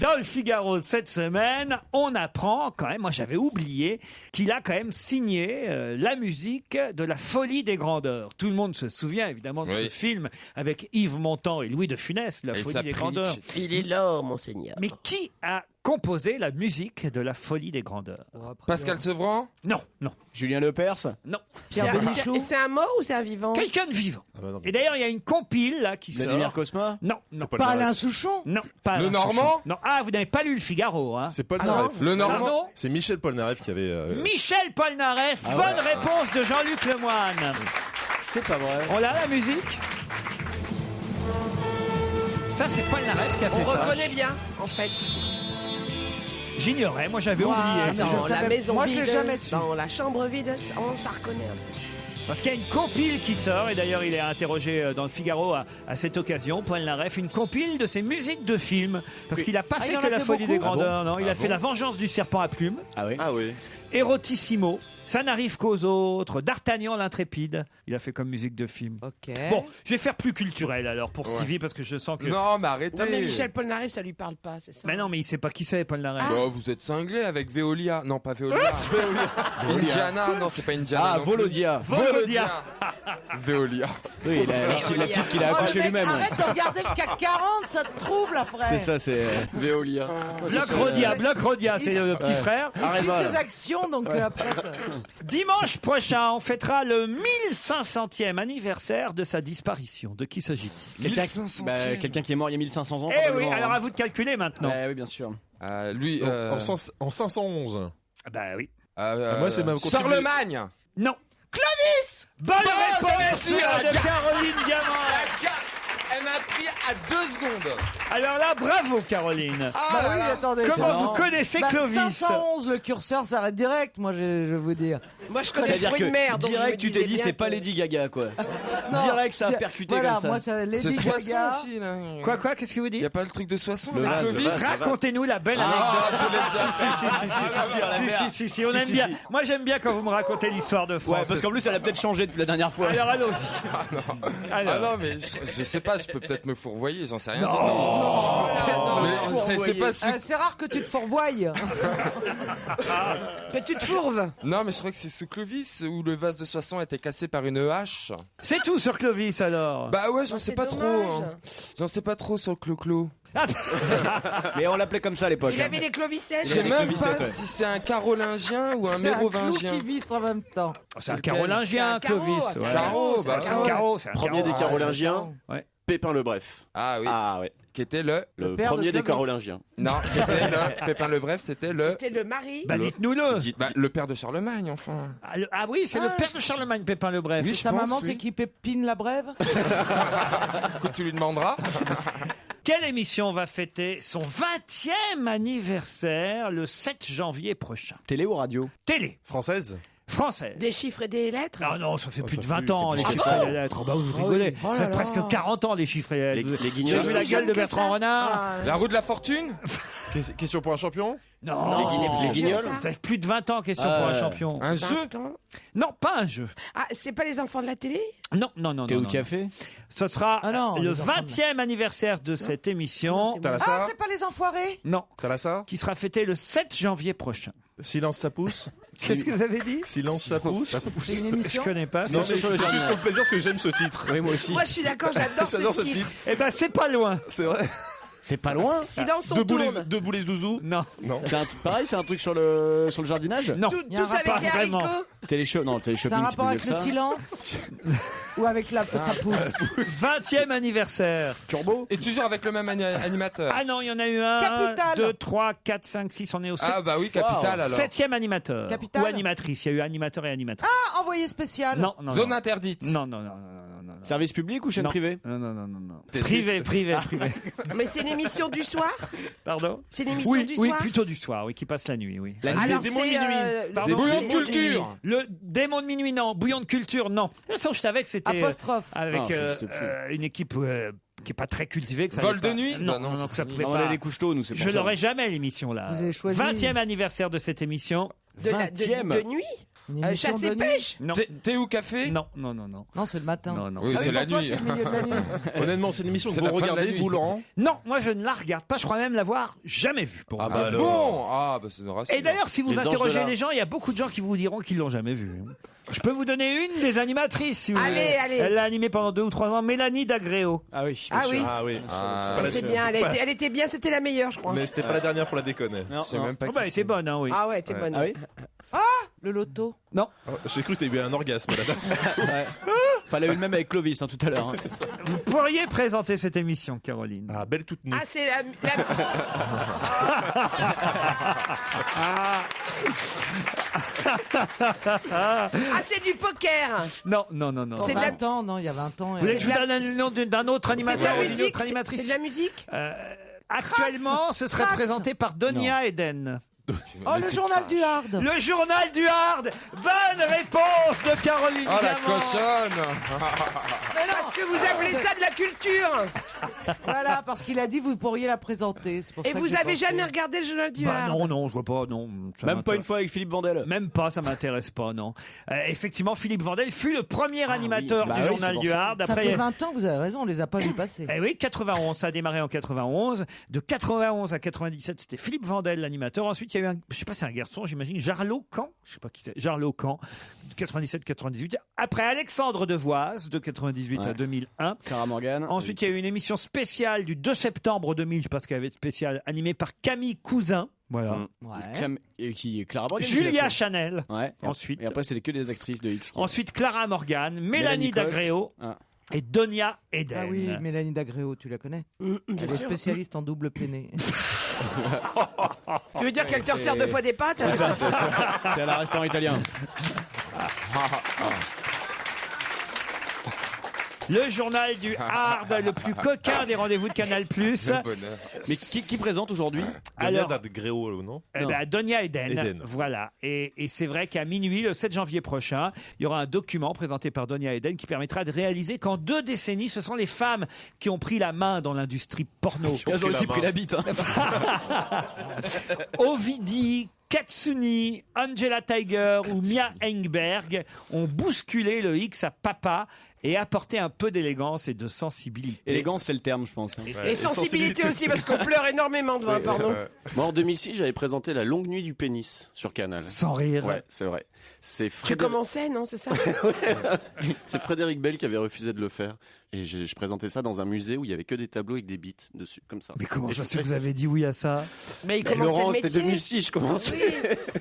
dans Le Figaro cette semaine, on apprend quand même, moi j'avais oublié, qu'il a quand même signé la musique de La Folie des Grandeurs. Tout le monde se souvient évidemment de ce film avec Yves Montand et Louis de Funès, La Folie des Grandeurs. Il est là, monseigneur. Mais qui a composé la musique de La Folie des Grandeurs? Pascal Sevran? Non, non. Julien Lepers? Non. C'est un mort ou c'est un vivant? Quelqu'un de vivant. Et d'ailleurs, il y a une compile là qui sort. Vladimir Cosma? Non, non. Pas Alain Souchon? Non, pas Le Alain Normand? Souchon. Non. Ah, vous n'avez pas lu le Figaro, hein? C'est Polnareff. Le Normand? Pardon? C'est Michel Polnareff qui avait. Michel Polnareff. Ah Bonne réponse de Jean-Luc Lemoyne. C'est pas vrai. On l'a la musique? Ça, c'est Polnareff qui a fait On ça. reconnaît bien, en fait. J'ignorais, moi j'avais oublié. Dans la maison moi, vide, je l'ai jamais su. dans la chambre vide, on s'en reconnaît. Parce qu'il y a une compile qui sort, et d'ailleurs il est interrogé dans le Figaro à cette occasion, Polnareff, une compile de ses musiques de films. Parce qu'il n'a pas fait il en que a La fait Folie beaucoup. des Grandeurs, non. Il a fait La Vengeance du Serpent à plumes, Ah oui. Ah oui. Erotissimo, Ça n'arrive qu'aux autres, D'Artagnan l'intrépide. Il a fait comme musique de film. Ok. Bon, je vais faire plus culturel alors pour Stevie, parce que je sens que... Non, mais arrêtez. Non, mais Michel Polnareff, ça lui parle pas, c'est ça? Mais non, mais il sait pas qui c'est, Polnareff. Oh, vous êtes cinglé avec Veolia. Non, pas Veolia. Indiana. Non, c'est pas Indiana. Ah, non plus. Volodia. Volodia. Veolia. Oui, la petite qu'il a Oh, accouché le mec, lui-même. arrête de regarder le CAC 40, ça te trouble après. C'est ça, c'est Veolia. Bloc Rodia, c'est le petit frère. Il suit ses actions, donc après ça... Dimanche prochain, on fêtera le 1500e anniversaire de sa disparition. De qui s'agit-il? Quelqu'un qui est mort il y a 1500 ans. Eh oui, probablement, alors hein. à vous de calculer maintenant. Oui, bien sûr. Lui. En 511. Bah oui. Moi, c'est ma Charlemagne. Non. Clovis. Bonne réponse de Caroline Diamant. Elle m'a pris à 2 secondes. Alors là, bravo Caroline. Bah oui, attendez. Comment ça- vous connaissez Clovis? 511, le curseur s'arrête direct, moi je vais vous dire. Moi, je connais le C'est-à-dire fruit de mer, que donc je me direct, tu t'es disais dit, bien c'est pas que- Lady Gaga, quoi. Non, Direct, ça a percuté voilà, comme ça. moi ça Lady C'est Soissons Gaga. aussi, là. Quoi, qu'est-ce que vous Il dites? n'y a pas le truc de Soissons Le avec vase, Clovis le vase. Racontez-nous la belle anecdote. Si, on aime bien. Moi, j'aime bien quand vous me racontez l'histoire de France. Ouais, parce qu'en plus, elle a peut-être changé depuis la dernière fois. Alors, allons-y. Ah non, mais je sais pas, je peux peut-être me fourvoyer, j'en sais rien. Non. Mais c'est pas si... C'est rare que tu te fourvoies. Que tu te fourves. Non, mais je crois que c'est sous Clovis où le vase de Soissons a été cassé par une hache. C'est tout sur Clovis, alors. Bah ouais, j'en Oh, sais c'est pas dommage. trop. Hein. J'en sais pas trop sur le clo-clo. Mais on l'appelait comme ça à l'époque. Il avait des clovissettes. Je sais des même Clovissettes, pas ouais. si c'est un carolingien ou un C'est un clou mérovingien. qui visse en même temps. C'est un lequel carolingien, C'est un carreau, Clovis. c'est un ouais. Carreau, c'est bah un C'est un carreau. carreau, c'est un Premier des carreau. Carolingiens, Ouais. Pépin le Bref. Ah oui, Ah ouais. qui était le... Le père de premier des Clovis. Carolingiens. Non, qui était le... Pépin le Bref, c'était le... C'était le mari. Bah, dites-nous-le. Bah, le père de Charlemagne, enfin. Ah oui, c'est le père de Charlemagne, Pépin le Bref. Oui, Et je sa pense, maman, oui. c'est qui pépine la brève. Écoute, tu lui demanderas. Quelle émission va fêter son 20e anniversaire le 7 janvier prochain? Télé ou radio? Télé. Française. Française. Des chiffres et des lettres. Ah non, ça fait plus ça de fait 20 plus, ans, c'est les plus chiffres et les lettres. Bah, vous rigolez. Oh là Ça fait là. presque 40 ans, les chiffres et les lettres. Les Vous guignols. avez vu la Si gueule jeune de que Bertrand ça. Renard? Ah, La roue de la fortune. Question pour un champion. Non, Les guignols. ça fait plus de 20 ans, question pour un champion. Un jeu. 20 ans. Non, pas un jeu. Ah, c'est pas les enfants de la télé? Non, non, non. Thé non, ou non. café? Ce sera Ah non, le les enfants de 20e anniversaire de cette émission. T'as la Ah, ça. c'est pas les enfoirés. Non, T'as la ça. qui sera fêté le 7 janvier prochain. Silence, ça pousse. Qu'est-ce que vous avez dit? Silence, ça pousse. C'est une Je émission. connais pas. Non, mais sur le c'est juste jardin. pour le plaisir parce que j'aime ce titre. Oui, moi aussi. Moi, je suis d'accord, j'adore J'adore ce ce titre. titre. Eh ben, c'est pas loin. C'est vrai. C'est pas loin. Silence, on Debout tourne. les zouzous. Non, Non. C'est pareil, c'est un truc sur le jardinage? non. Tous y a un avec rapport, les vraiment. haricots. Non, C'est téléshopping, un c'est rapport plus avec vieux le que ça. silence ou avec sa pousse. 20e anniversaire. Turbo? Et toujours avec le même animateur. Ah non, il y en a eu un, Capital. 2, 3, 4, 5, 6, on est au Ah bah oui, Capital alors. 7e animateur. Capital. Ou animatrice, il y a eu animateur et animatrice. Ah, envoyé spécial. Non, non, Zone non. interdite. Non, non, non, non, non, non. Service public ou chaîne Non. privée? Non, non, non, non, non. T'es Privé, triste. privé, privé. Mais c'est l'émission du soir? Pardon? C'est l'émission Oui, du oui, soir? plutôt du soir, oui, qui passe la nuit, oui. Alors, démons de c'est, minuit. Pardon? Des bouillons de Démons culture. Le démon de minuit, non. Bouillon de culture, non. De toute façon, je savais que c'était Apostrophe. avec Non, ça existe plus. une équipe qui est pas très cultivée. Que ça Vol allait de pas- nuit Non, Bah non, non, c'est que ça fini. pouvait On a pas. les couches tôt, nous, c'est pour Je ça. l'aurais jamais l'émission là. Vous avez choisi. 20e anniversaire de cette émission. De Vingtième. nuit? Chasse et pêche. Non. Thé ou café? Non, non, non, non. Non, c'est le matin. Non, non. Oui, c'est la nuit. C'est le milieu de la nuit. Honnêtement, c'est une émission que C'est vous la fin de la regardez, nuit. vous, Laurent? Non, moi je ne la regarde pas. Je crois même l'avoir jamais vue. Pour Ah vous. bah alors. Bon, ah bah c'est une race. Et d'ailleurs, si vous Les anges interrogez de l'art. les gens, il y a beaucoup de gens qui vous diront qu'ils l'ont jamais vue. Je peux vous donner une des animatrices, si vous Allez, voulez. allez. Elle l'a animée pendant 2 ou 3 ans, Mélanie D'Agréo. Ah oui. Ah oui. Ah oui. Ah, C'est bien, elle était bien, c'était la meilleure, je crois. Mais c'était pas la dernière pour la déconner. Non, je sais même pas Oh, bah, elle qui était bonne, hein, oui. Ah ouais, t'es bonne. Ah oui. Le loto. Non. Oh, j'ai cru que t'avais eu un orgasme là-bas. Ouais. Fallait eu le même avec Clovis tout à l'heure. Hein. Vous pourriez présenter cette émission, Caroline. Ah, belle toute nue. Ah, c'est la... Ah, c'est du poker. Non, non, non, non. C'est de la- 20 ans, non, il y a 20 ans. Vous voulez que je vous donne le nom d'un autre C'est de animateur la ou d'une musique. autre animatrice? C'est de la musique. Actuellement, ce serait Craps. présenté par Donia Eden. Oh, le journal du Hard. Le journal du Hard. Bonne réponse de Caroline Oh la Diamant. cochonne. Parce que vous appelez ça de la culture. Voilà, parce qu'il a dit vous pourriez la présenter. C'est pour Et ça que vous j'ai avez pensé. jamais regardé le journal du Bah Hard? non, non, je vois pas, non. Ça Même pas m'intéresse- une fois avec Philippe Vandel. Même pas, ça m'intéresse pas, non. Effectivement, Philippe Vandel fut le premier animateur oui. Bah du oui, journal c'est pour du ça. Hard. Ça Après, fait 20 ans, vous avez raison, on les a pas vus passer. eh oui, 91, ça a démarré en 91. De 91 à 97, c'était Philippe Vandel, l'animateur. Ensuite, il y a eu un, je sais pas, c'est un garçon, j'imagine, Jarlot Camp. Je sais pas qui c'est, Jarlot Camp, de 97-98. Après, Alexandre Devoise, de 98 à Ouais. 2001. Clara Morgan. Ensuite, il y a eu une émission spéciale du 2 septembre 2000, je sais pas ce qu'elle avait de spécial, animée par Camille Cousin. Voilà. Ouais. Et qui est Clara Morgan. qui Julia l'a fait. Chanel. Ouais. Ensuite. Et après, c'était que des actrices de X. Ensuite, Clara Morgan, Mélanie Coste. D'Agréo Ah. et Donia Eden. Ah oui, Mélanie D'Agréo, tu la connais? Elle est spécialiste en double peiné. Tu veux dire qu'elle te resserre 2 fois des pâtes? C'est ça, c'est ça. C'est à la restaurant italien. Le journal du Hard, le plus coquin des rendez-vous de Canal+. Le bonheur. Mais qui présente aujourd'hui? Alors, Gréo, non? Donia Eden, Eden. voilà. Et c'est vrai qu'à minuit, le 7 janvier prochain, il y aura un document présenté par Donia Eden qui permettra de réaliser qu'en 2 décennies, ce sont les femmes qui ont pris la main dans l'industrie porno. Elles ont aussi pris la bite. Hein. Ovidie, Katsuni, Angela Tiger ou Mia Engberg ont bousculé le X à papa et apporté un peu d'élégance et de sensibilité. Élégance, c'est le terme, je pense. Hein. Et sensibilité aussi, parce qu'on pleure énormément devant un porno. Moi, en 2006, j'avais présenté La longue nuit du pénis sur Canal. Sans rire. Ouais, c'est vrai. C'est Tu commençais, non, c'est ça? C'est Frédéric Bell qui avait refusé de le faire. Et je présentais ça dans un musée où il y avait que des tableaux avec des bites dessus, comme ça. Mais comment ça se fait que vous avez dit oui à ça? Mais il Ben, commençait Laurent, le c'était métier. 2006, je commençais.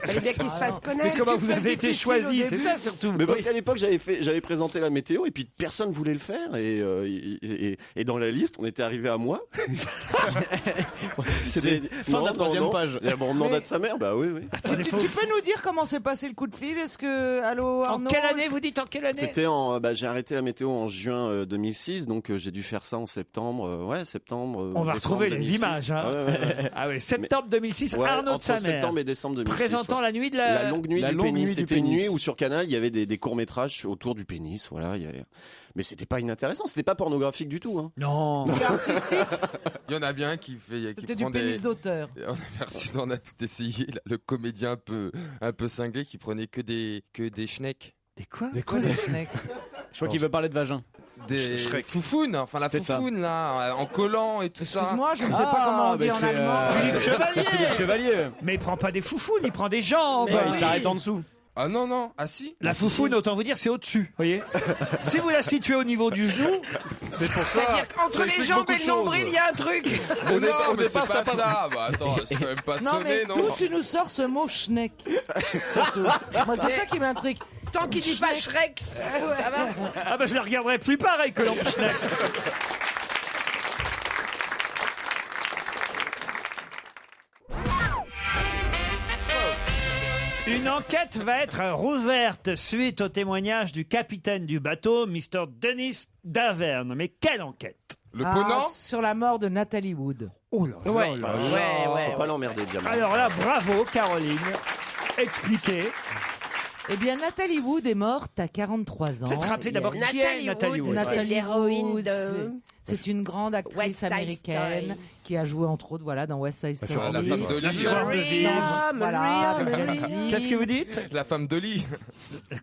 Fallait bien qu'il se fasse Mais connaître. comment tu vous fais avez le été difficile au choisi? C'est début. ça surtout. Mais parce qu'à l'époque, j'avais présenté la météo et puis personne voulait le faire. Et dans la liste, on était arrivé à moi. C'était fin de la troisième page. Et bon, on demanda de sa mère, bah oui, oui. Attendez, Tu faut- peux nous dire comment s'est passé le coup de fil? Est-ce que. Allô, En Arnaud? quelle année vous dites en quelle année? C'était j'ai arrêté la météo en juin 2006, donc j'ai dû faire ça en septembre. Septembre. On va décembre retrouver les 2006. images. Hein. Ouais. Ah oui, septembre 2006, Ouais, Arnaud de entre sa mère. septembre et décembre 2006. Présentant ouais. la nuit de La longue nuit la du longue pénis. nuit du C'était une pénis. nuit où sur Canal il y avait des courts-métrages autour du pénis. Voilà, mais c'était pas inintéressant, c'était pas pornographique du tout. Hein. Non. Il y en a bien qui C'était du prend pénis des. d'auteur. On a tout essayé. Là. Le comédien un peu cinglé qui prenait que des schnecks. Des quoi? Quoi, des snacks? Je crois qu'il veut parler de vagin. Des Shrek. foufounes, enfin la C'est ça. foufoune là, en collant et tout ça. Excuse-moi, je ne sais pas comment on dit en allemand. Philippe C'est Chevalier. Philippe Chevalier. Mais il prend pas des foufounes, il prend des jambes. Ouais, il s'arrête en dessous. Ah non, ah si. La foufoune, autant vous dire, c'est au-dessus, voyez. Si vous la situez au niveau du genou, C'est pour ça. C'est-à-dire qu'entre ça les explique jambes beaucoup et de le nombril, choses. il y a un truc. Mais non, au mais c'est départ, pas ça ça. Bah attends, je peux même pas Non, mais sonner, non. d'où tu nous sors ce mot schneck? Surtout. Moi, c'est ça qui m'intrigue. Tant qu'il dit pas Shrek, ça va. ah ben je la regarderai plus pareil que l'homme Schneck. Une enquête va être rouverte suite au témoignage du capitaine du bateau, Mr. Dennis Davern. Mais quelle enquête? Le Ah, ponant. sur la mort de Nathalie Wood. Oh là là Ouais, là là. Faut pas l'emmerder, Diamant. Alors là, bravo Caroline. Expliquez. Eh bien, Nathalie Wood est morte à 43 ans. Peut-être rappeler d'abord qui est Nathalie Wood. c'est Nathalie l'héroïne Wood, de... C'est une grande actrice West Side américaine Story. qui a joué entre autres dans West Side Story. La femme d'Oli. La fureur de vivre. Voilà, avec James Dean. Qu'est-ce que vous dites? La femme d'Oli.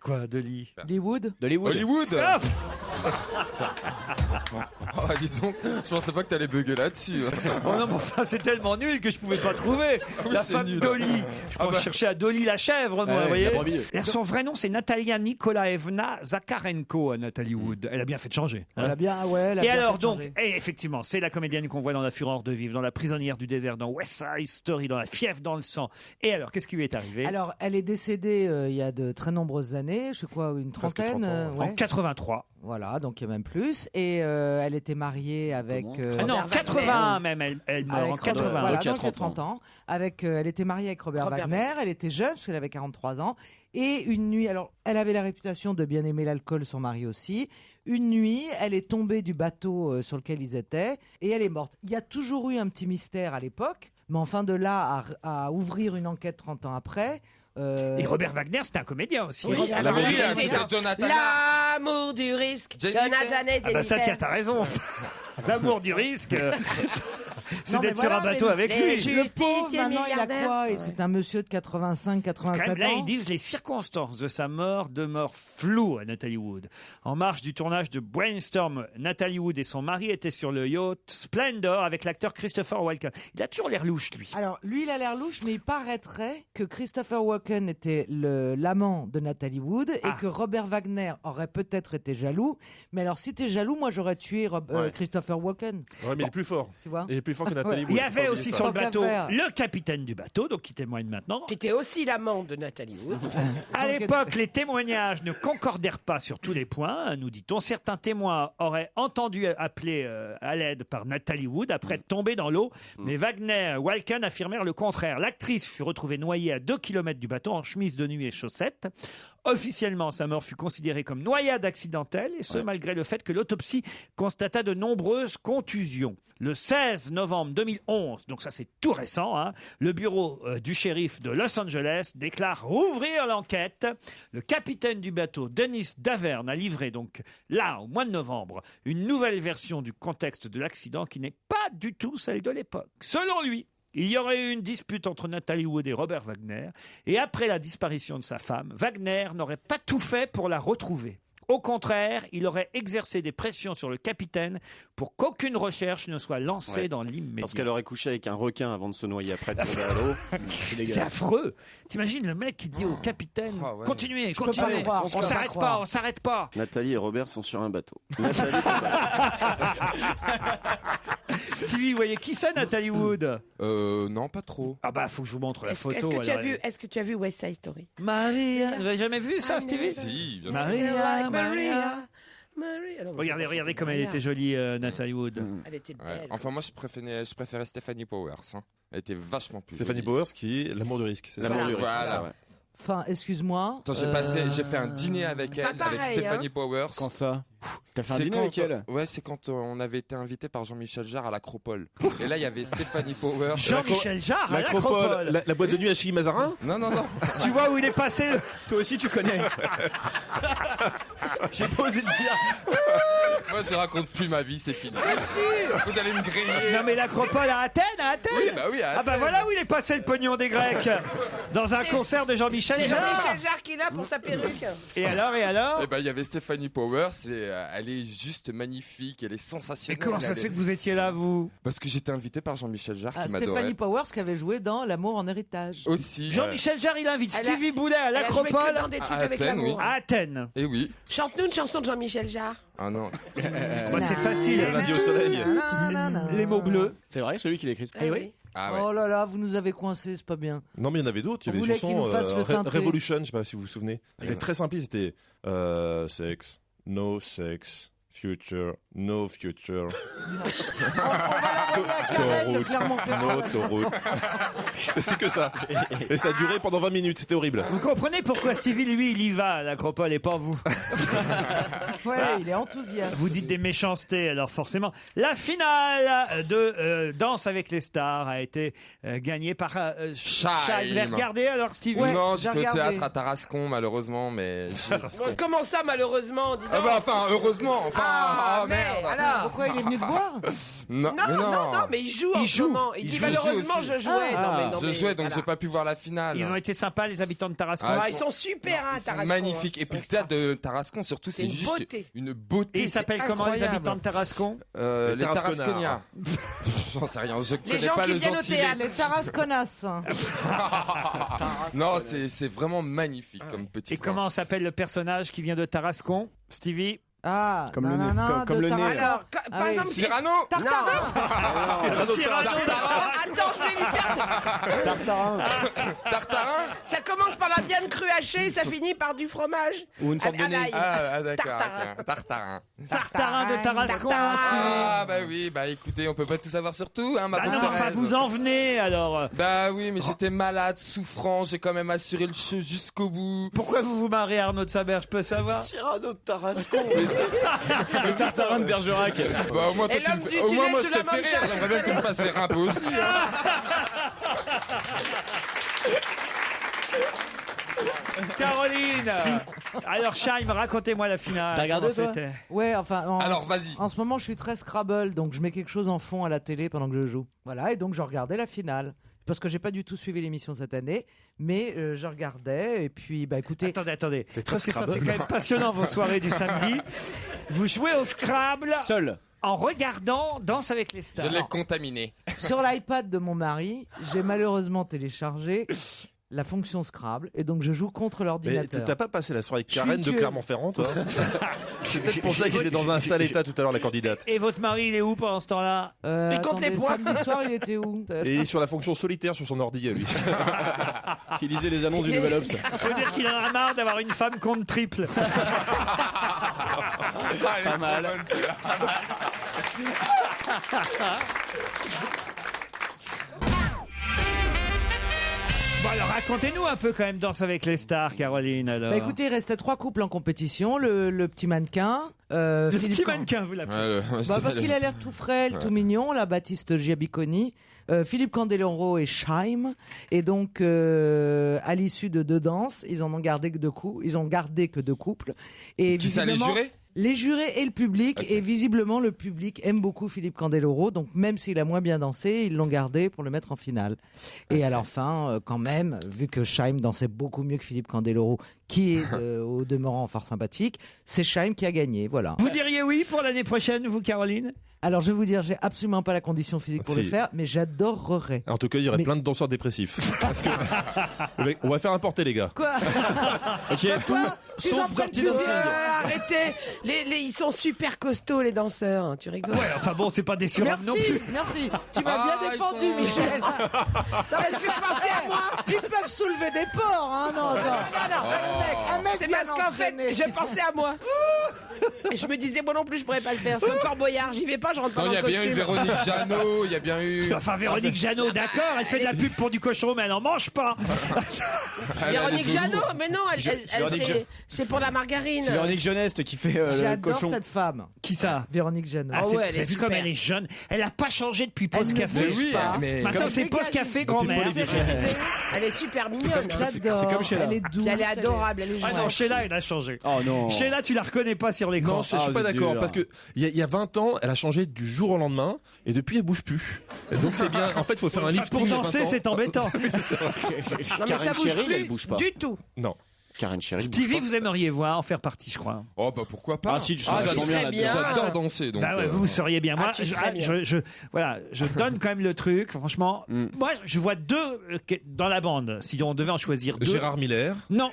Quoi, Dolly? Hollywood. Hollywood. Ah, Oh, dis donc, je pensais pas que t'allais bugger là-dessus. oh non, mais enfin, c'est tellement nul que je pouvais pas trouver. Oui, La c'est femme nul. Dolly. Je pense chercher à Dolly la chèvre, moi, vous voyez. la brebis. Et son vrai nom, c'est Natalia Nikolaevna Zakharenko à Nathalie Wood. Elle a bien fait de changer. hein. Elle a bien, ouais. Elle a Et bien alors fait de donc, changer. et effectivement, c'est la comédienne qu'on voit dans La Fureur de vivre, dans La prisonnière du désert, dans West Side Story, dans La fièvre dans le sang. Et alors, qu'est-ce qui lui est arrivé? Alors, elle est décédée il y a de très nombreuses années, je crois une Presque trentaine. 30 ans, En 83. Voilà, donc il y a même plus. Et elle était mariée avec. Ah non, Robert 80 même, elle meurt en avec 80. Robert, voilà, donc il y a donc il y a 30 30 ans. Avec, elle était mariée avec Robert Wagner. Elle était jeune parce qu'elle avait 43 ans. Et une nuit, alors elle avait la réputation de bien aimer l'alcool, son mari aussi. Une nuit, elle est tombée du bateau sur lequel ils étaient et elle est morte. Il y a toujours eu un petit mystère à l'époque, mais enfin de là à ouvrir une enquête 30 ans après. Et Robert Wagner, c'était un comédien aussi. Oui, La Wagner, Dolly, c'était Jonathan. L'amour du risque. Jennifer. Jonathan Ah bah ça, tiens, t'as raison. L'amour du risque, c'est Non, mais d'être sur voilà, un bateau mais avec les lui. juges- Le pauvre, Justicier maintenant, il a milliardaire. quoi? Et c'est un monsieur de 85, Quand 87 même, là, ans. ils disent les circonstances de sa mort demeurent floues à Nathalie Wood. En marge du tournage de Brainstorm, Nathalie Wood et son mari étaient sur le yacht Splendor avec l'acteur Christopher Walken. Il a toujours l'air louche, lui. Alors, lui, il a l'air louche, mais il paraîtrait que Christopher Walken était l'amant de Nathalie Wood et Ah. que Robert Wagner aurait peut-être été jaloux. Mais alors, si t'es jaloux, moi, j'aurais tué Christopher Walken. Ouais, mais il est plus fort. Tu vois Il est plus fort que Nathalie Wood. Il y faut avait pas aussi oublier sur ça. le bateau Tant qu'à faire. le capitaine du bateau, donc qui témoigne maintenant. Qui était aussi l'amant de Nathalie Wood. À l'époque, les témoignages ne concordèrent pas sur tous les points, nous dit-on. Certains témoins auraient entendu appeler à l'aide par Nathalie Wood après être tombée dans l'eau, mais Wagner et Walken affirmèrent le contraire. L'actrice fut retrouvée noyée à 2 km du bateau en chemise de nuit et chaussettes. Officiellement, sa mort fut considérée comme noyade accidentelle, et ce malgré le fait que l'autopsie constata de nombreuses contusions. Le 16 novembre 2011, donc ça c'est tout récent, hein, le bureau du shérif de Los Angeles déclare rouvrir l'enquête. Le capitaine du bateau, Dennis Davern, a livré donc là, au mois de novembre, une nouvelle version du contexte de l'accident qui n'est pas du tout celle de l'époque. Selon lui, il y aurait eu une dispute entre Nathalie Wood et Robert Wagner, et après la disparition de sa femme, Wagner n'aurait pas tout fait pour la retrouver. Au contraire, il aurait exercé des pressions sur le capitaine pour qu'aucune recherche ne soit lancée dans l'immédiat. Parce qu'elle aurait couché avec un requin avant de se noyer après de tomber à l'eau. C'est affreux. T'imagines le mec qui dit au capitaine continuez, peux pas continuez, croire, on je peux pas s'arrête croire. pas, on s'arrête pas. Nathalie et Robert sont sur un bateau. Nathalie, Stevie, vous voyez qui c'est Nathalie Wood? Non, pas trop. Ah bah faut que je vous montre la Est-ce photo. que tu as alors. vu, est-ce que tu as vu West Side Story? Maria, vous avez jamais vu ça, Stevie? Si, bien sûr. Maria, Maria. Marie. Alors, moi, Regardez, je regardez chante comme elle Maria. était jolie, Nathalie Wood. Elle était Ouais. belle. Enfin, moi, je préférais Stephanie Powers. Hein. Elle était vachement plus Stéphanie jolie. Powers qui est l'amour du risque. C'est ça. l'amour du risque. Voilà. c'est ça, ouais. Enfin, excuse-moi. Attends, j'ai fait un dîner avec elle, Pas avec pareil, Stephanie hein. Powers. Quand ça? T'as fait un C'est dîner quand- avec elle? Ouais, c'est quand on avait été invité par Jean-Michel Jarre à l'Acropole. Et là, il y avait Stéphanie Powers. Jean-Michel Jarre à L'Acropole, l'Acropole. la boîte de nuit à Chili Mazarin. Non, non, non. Tu vois où il est passé? Toi aussi, tu connais. J'ai pas osé le dire. Moi, je raconte plus ma vie, c'est fini. Vous allez me griller. Non mais l'Acropole à Athènes, Oui, bah oui. Ah bah voilà où il est passé le pognon des Grecs. Dans un C'est- concert de Jean-Michel C'est Jarre. Jean-Michel Jarre qui l'a pour sa perruque. Et alors? Et ben, il y avait Stephanie Powers et elle est juste magnifique, elle est Et sensationnelle. comment ça se fait que vous étiez là, vous? Parce que j'étais invité par Jean-Michel Jarre qui Stéphanie m'adorait. Powers qui avait joué dans L'amour en héritage. Aussi. Jean-Michel Jarre, il invite Elle a- Stevie Boulet à Elle a joué que l'Acropole dans des trucs À avec Athènes, l'amour. à Athènes. Et oui. Chante-nous une chanson de Jean-Michel Jarre. Ah non. Moi, c'est facile. Lundi au soleil. Les mots bleus. C'est vrai, celui qui l'a écrit. Eh oui. Ah ouais. Oh là là, vous nous avez coincés, c'est pas bien. Non, mais il y en avait d'autres. Il y Vous avait des voulez qu'il chansons. nous fasse le synthé Revolution, je sais pas si vous vous souvenez. C'était très simple. C'était sex, no sex, future, no future. Autoroute, no autoroute. C'était que ça. Et ça a duré pendant 20 minutes. C'était horrible. Vous comprenez pourquoi Stevie, lui, il y va à l'Acropole et pas vous? Ouais, il est enthousiaste. Vous dites des méchancetés, alors forcément. La finale de Danse avec les stars a été gagnée par Shai. Vous avez regardé alors, Stevie? Ouais, non, j'ai j'étais au regardé. théâtre à Tarascon, malheureusement, mais. Bon, comment ça, malheureusement, dis donc. Ah bah, enfin, heureusement. Enfin, Oh, mais merde. alors Pourquoi il est venu te voir? Non, non, mais il joue en ce moment. Il dit malheureusement je jouais. Je jouais, donc j'ai pas pu voir la finale. Ils ont été sympas, les habitants de Tarascon. Ils sont super, hein, Tarascon. Magnifique. Et puis le théâtre de Tarascon, surtout, c'est une juste beauté. une beauté. Et ils s'appellent comment les habitants de Tarascon? Les Tarasconiens. Tarasconiens. J'en sais rien, je Les connais gens pas qui le viennent au gentilé. théâtre. Les Tarasconas. Non, c'est vraiment magnifique comme petit Et coin. comment s'appelle le personnage qui vient de Tarascon, Stevie? Ah, Comme le nez, comme de le nez, Tarascon. là. Alors, par exemple, si... Cyrano. Attends, je vais lui faire... Tartarin. Ça commence par la viande crue hachée, ça finit par du fromage. Ou une sorte de à nez. l'ail. Ah, d'accord. Tartarin. Ok. Tartarin. Tartarin de Tarascon. Ah, bah oui, bah écoutez, on peut pas tout savoir sur tout, hein, ma Bah pauvre non, enfin, Thérèse. vous en venez alors. Bah oui, mais j'étais malade, souffrant, j'ai quand même assuré le show jusqu'au bout. Pourquoi vous vous mariez, Arnaud de Saber, je peux savoir? Cyrano de Tarascon. Le tartarin de Bergerac. Bah au moins, toi, Et tu l'homme me du fais... au moins moi je tunnel te sous la fais rire, Mancha. j'aimerais bien que tu me fasses rire un peu aussi. hein. Caroline. Alors, Chaim, racontez-moi la finale. T'as regardé, Comment toi c'était? Ouais, enfin. Alors vas-y. En ce moment, je suis très Scrabble, donc je mets quelque chose en fond à la télé pendant que je joue. Voilà, et donc je regardais la finale. Parce que j'ai pas du tout suivi l'émission cette année, mais je regardais, et puis, bah écoutez. Attendez. très Parce que ça, Scrabble. c'est quand même passionnant, vos soirées du samedi. Vous jouez au Scrabble Seul. en regardant Danse avec les stars. Je l'ai contaminé. Sur l'iPad de mon mari, j'ai malheureusement téléchargé la fonction Scrabble, et donc je joue contre Mais l'ordinateur. t'as pas passé la soirée avec Je suis Karen de tueuse. Clermont-Ferrand, toi? C'est peut-être pour ça qu'il est dans un sale état tout à l'heure, la candidate. Et votre mari, il est où pendant ce temps-là? Il compte les points. Samedi soir, il était où? Et il est sur la fonction solitaire sur son ordi à lui. Qui lisait les annonces du Nouvel Obs. Faut dire qu'il en a marre d'avoir une femme compte triple. Pas mal. Bon alors racontez-nous un peu quand même Danse avec les stars, Caroline. Alors. Bah écoutez, il restait 3 couples en compétition. Le petit mannequin. le Philippe petit Can- mannequin, vous l'appelez. Bah, parce qu'il a l'air tout frêle, tout mignon, la Baptiste Giabiconi, Philippe Candeloro et Chaim. Et donc, à l'issue de 2 danses, ils en ont gardé que 2 couples. Ils ont gardé que 2 couples. Et Qui ça, les visiblement, jurés? Les jurés et le public. Et visiblement, le public aime beaucoup Philippe Candeloro. Donc, même s'il a moins bien dansé, ils l'ont gardé pour le mettre en finale. Et à la fin, quand même, vu que Chaim dansait beaucoup mieux que Philippe Candeloro, qui est au demeurant fort sympathique, c'est Chaim qui a gagné. Voilà. Vous diriez oui pour l'année prochaine, vous, Caroline? Alors, je vais vous dire, j'ai absolument pas la condition physique pour Si. le faire, mais j'adorerais. En tout cas, il y aurait Mais- plein de danseurs dépressifs. Parce que... Le mec, on va faire importer, les gars. Quoi Ok, tout. Ils en prennent plusieurs. Arrêtez. Ils sont super costauds, les danseurs. hein, Tu rigoles. Enfin bon, c'est pas des surhommes non Merci, plus. merci. Tu m'as Ah, bien ils défendu, sont- Michel. Non, est-ce que je pensais à moi Ils peuvent soulever des porcs, hein, non, attends. Un mec C'est bien parce qu'en fait, entraîné. je pensais à moi. Et je me disais, moi non plus, je pourrais pas le faire. C'est comme Fort Boyard, j'y vais pas, je rentre pas Non, dans il y le a bien eu costume. Véronique Jeannot, il y a bien eu... Enfin, Véronique Jeannot, d'accord, elle fait de la pub pour du cochon, mais elle n'en mange pas. Elle a Véronique les Jeannot, mais non, Véronique c'est pour la margarine. C'est Véronique Jeuneste qui fait le J'adore cochon. cette femme. Qui ça? Véronique Jeannot. Ah, Ah c'est- ouais, elle vous est avez vu comme super. elle est jeune. Elle a pas changé depuis Elle Pause ne Café. bouge oui, pas. mais- Maintenant, c'est Pause Café grand-mère. Elle est super mignonne. J'adore. C'est comme Sheila. Elle est douce. Elle est adorable, elle est Ah jolie. non, Sheila, elle a changé. Oh non. Sheila, tu la reconnais pas sur l'écran. Non, je suis pas c'est d'accord. dur. Parce que il y a 20 ans, elle a changé du jour au lendemain. Et depuis, elle bouge plus. Et donc, c'est bien. En fait, il faut faire un Enfin, lifting. pour il y a 20 danser, ans. c'est embêtant. Non, mais ça Karen bouge Cheryl, plus elle bouge pas. du tout. Non. Karen Cheryl. Stevie, vous aimeriez voir en faire partie, je crois. Oh bah pourquoi pas. Ah si, tu serais tu vachement bien serais là-dedans. bien. J'adore danser, donc... Bah ouais, vous seriez bien. Moi, tu serais bien. voilà, je donne quand même le truc. Franchement, moi, je vois 2 dans la bande. Si on devait en choisir 2. Gérard Miller. Non,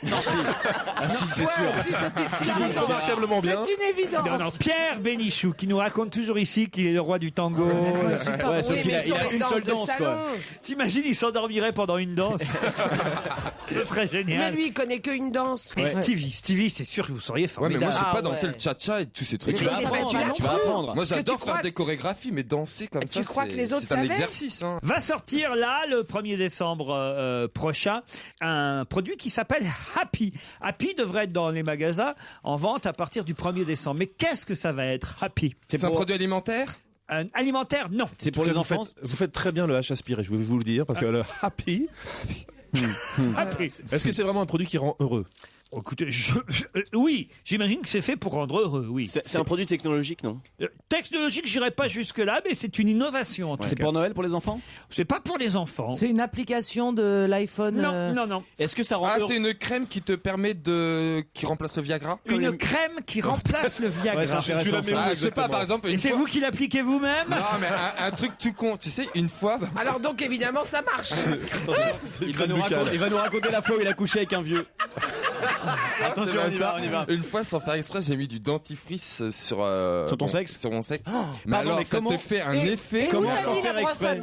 Ah si, c'est sûr. Si, c'est Qui bouge remarquablement bien. une évidence. non, Pierre Bénichou, qui nous raconte toujours ici qu'il est le roi du tango. Ouais, sauf Oui, qu'il mais a, il a sur les une seule danses de danse quoi. salon. T'imagines, il s'endormirait pendant une danse. Ce serait Mais génial. lui, il connaît qu'une danse. Mais Stevie, c'est sûr que vous seriez Ouais, mais formidable. moi, je sais Ah, pas danser ouais. le cha-cha et tous ces trucs. Mais c'est vrai, tu l'as Tu vas apprendre. Moi, que j'adore tu faire crois des chorégraphies, mais danser comme Tu ça, crois que les autres c'est un savaient exercice. Hein. Va sortir là, le 1er décembre prochain, un produit qui s'appelle Happy. Happy devrait être dans les magasins en vente à partir du 1er décembre. Mais qu'est-ce que ça va être, Happy? C'est un produit alimentaire? Alimentaire, non. C'est pour les vous enfants. Vous faites très bien le H aspiré, je vais vous le dire. Parce que le happy. Happy. Est-ce que c'est vraiment un produit qui rend heureux? Écoutez, oui, j'imagine que c'est fait pour rendre heureux, oui. C'est un produit technologique, non? Technologique, j'irai pas jusque-là, mais c'est une innovation. C'est pour Noël, pour les enfants? C'est pas pour les enfants. C'est une application de l'iPhone. Non. Est-ce que ça rend c'est une crème qui te permet qui remplace le Viagra? Une crème qui remplace le Viagra. Ouais, c'est intéressant, ça. Je sais pas, par exemple. Et c'est vous qui l'appliquez vous-même? Non, mais un truc tout con. Tu sais, une fois. Alors donc évidemment ça marche. Il va nous raconter la fois où il a couché avec un vieux. Attention, on y va. Une fois, sans faire exprès, j'ai mis du dentifrice sur ton sexe. Sur mon sexe. Mais alors, ça te fait un effet. Comment sans faire exprès?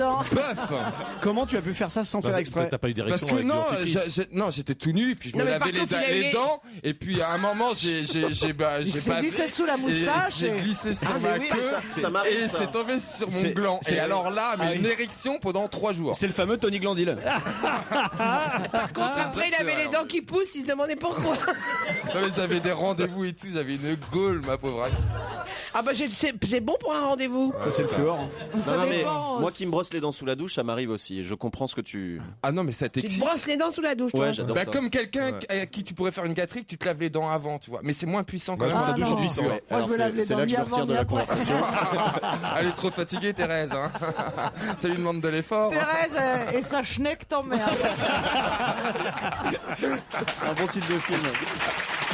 Comment tu as pu faire ça sans faire exprès? T'as pas eu d'érection Parce que avec du dentifrice. non, j'étais tout nu, puis je me lavais les dents, et puis à un moment, j'ai glissé sous la moustache. J'ai glissé sur ma queue, et c'est tombé sur mon gland. Et alors là, une érection pendant 3 jours. C'est le fameux Tony Glandil. Par contre, après, il avait les dents qui poussent, il se demandait pourquoi. Non, mais j'avais des rendez-vous et tout, j'avais une gaule, ma pauvre. Ah bah c'est bon pour un rendez-vous. Ça c'est le fluor. Non, mais moi qui me brosse les dents sous la douche, ça m'arrive aussi. Et je comprends ce que tu. Ah non, mais ça Tu t'excite. te brosses les dents sous la douche, toi. Ouais, j'adore ça. Comme quelqu'un à qui tu pourrais faire une gâterie, tu te laves les dents avant, tu vois. Mais c'est moins puissant quand Moi, je même. prends la douche en non. glissant. Moi, Alors, je me lave les c'est dents là que je me ni retire de la avant, ni après. conversation. Elle est trop fatiguée, Thérèse. Hein. Ça lui demande de l'effort. Thérèse et sa schneck t'emmerde. C'est un bon titre de film.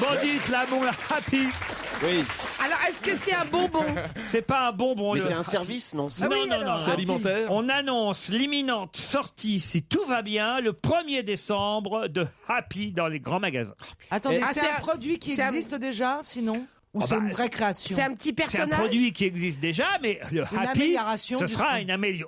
Bon, dites là, bon, la Happy. Oui. Alors est-ce que c'est un bonbon? C'est pas un bonbon. Mais c'est un service, non? Non. C'est alimentaire. On annonce l'imminente sortie, si tout va bien, le 1er décembre de Happy dans les grands magasins. Attendez, Ah, c'est c'est un un- produit qui c'est un- existe déjà, sinon? Ou Ah c'est bah, une vraie création? C'est un petit C'est un personnage. produit qui existe déjà, mais le Une Happy, amélioration ce du sera truc. une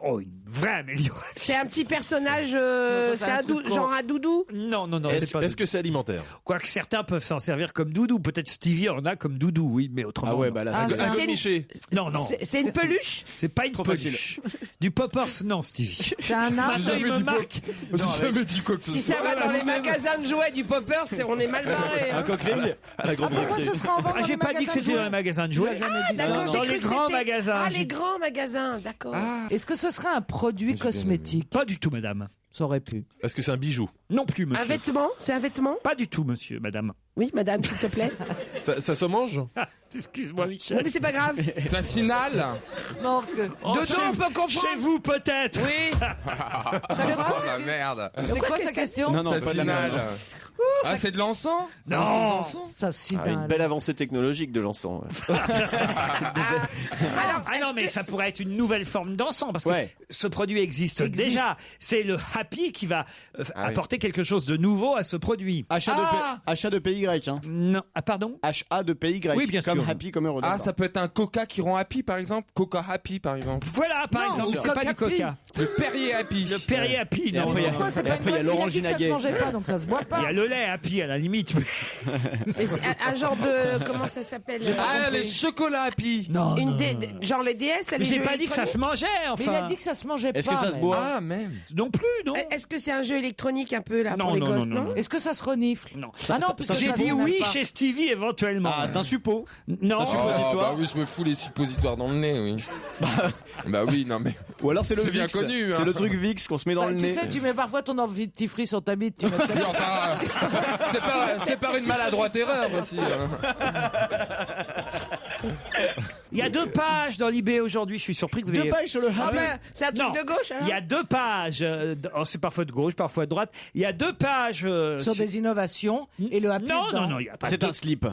vraie amélioration. C'est un petit personnage, c'est c'est un un truc genre un doudou. Non, c'est pas. Est-ce que c'est alimentaire? Quoique certains peuvent s'en servir comme doudou. Peut-être Stevie en a comme doudou, oui, mais autrement. Ah ouais, non. bah là, Ah, c'est Un c'est une- gomiché. Non. C'est une peluche. C'est pas une Trop peluche. Du poppers, non, Stevie. C'est un arbre. Maintenant, il me marque. J'ai jamais dit quoi que ce Si ça soit. va dans les magasins de jouets du popper, on est mal barré. un Hein. coquerel. À la grande Pourquoi récré. ce sera en vente Ah, dans j'ai les pas dit que magasins de c'était dans jouets? un magasin de jouets. D'accord, Dans j'ai les cru que grands c'était- magasins. Ah, les grands magasins, d'accord. Est-ce que ce serait un produit cosmétique? Pas du tout, madame. Ça aurait pu. Est-ce que c'est un bijou? Non plus, Un monsieur. vêtement? C'est un vêtement? Pas du tout, monsieur, madame. Oui, madame, s'il te plaît. Ça se mange? Ah, excuse-moi, Non, Michel. mais c'est pas grave. Ça signale. Non, parce que. Dedans, on peut comprendre. Chez vous, peut-être. Oui. Oh la merde. C'est quoi sa question? Non, Ça pas de la merde. signale. Ah, c'est de l'encens? Non. Ça Ah, une signale. belle avancée technologique de l'encens. Ouais. Ah non, mais ça pourrait être une nouvelle forme d'encens, parce que Ouais. ce produit existe déjà. C'est le Happy qui va apporter quelque chose de nouveau à ce produit. Achat de PY, hein. Non, ah pardon. HA de PY. Oui, bien comme sûr. Happy, comme heureux. Ah, d'accord. ça peut être un Coca qui rend happy, par exemple. Coca Happy, par exemple. Voilà, par Non, exemple, c'est c'est pas du Coca-Pli. Coca. Le Perrier Happy. Le Perrier Happy, Et non. après, il y a- non. Pourquoi c'est Et pas après, il y a une bonne- Laurent dit que ça se Ginaguet. mangeait pas, donc ça se boit Il pas. y a le lait Happy à la limite. Mais c'est un genre de. Comment ça s'appelle? Ah, les chocolats Happy. Non. Une genre les DS, là, Mais les j'ai jeux pas dit que ça se mangeait, Mais il a enfin. dit que ça se mangeait pas. Est-ce que ça se mais- boit? Ah, même. Non plus, non. Est-ce que c'est un jeu électronique un peu là Non, pour les non, gosses, non, non, non. Est-ce que ça se renifle? Non. Ah non, parce que J'ai ça dit se oui pas. chez Stevie éventuellement. Ah, c'est un suppôt. Non. Un Oh, suppositoire. bah oui, je me fous les suppositoires dans le nez, oui. Bah oui, non mais. Ou alors c'est le C'est bien Vicks. connu, hein. C'est le truc Vicks qu'on se met dans Bah, le tu nez. sais, tu mets parfois ton dentifrice sur ta bite. Tu mets Oui, enfin, c'est par une maladroite erreur aussi. Hein. Il y a 2 pages dans l'IB aujourd'hui. Je suis surpris que vous ayez. 2 pages sur le Ah Happy. ben, c'est un truc Non. de gauche alors. Il y a 2 pages. C'est parfois de gauche, parfois de droite. Il y a 2 pages. sur des innovations et le happy Non, dedans. non, non, il y a pas. C'est de- un slip.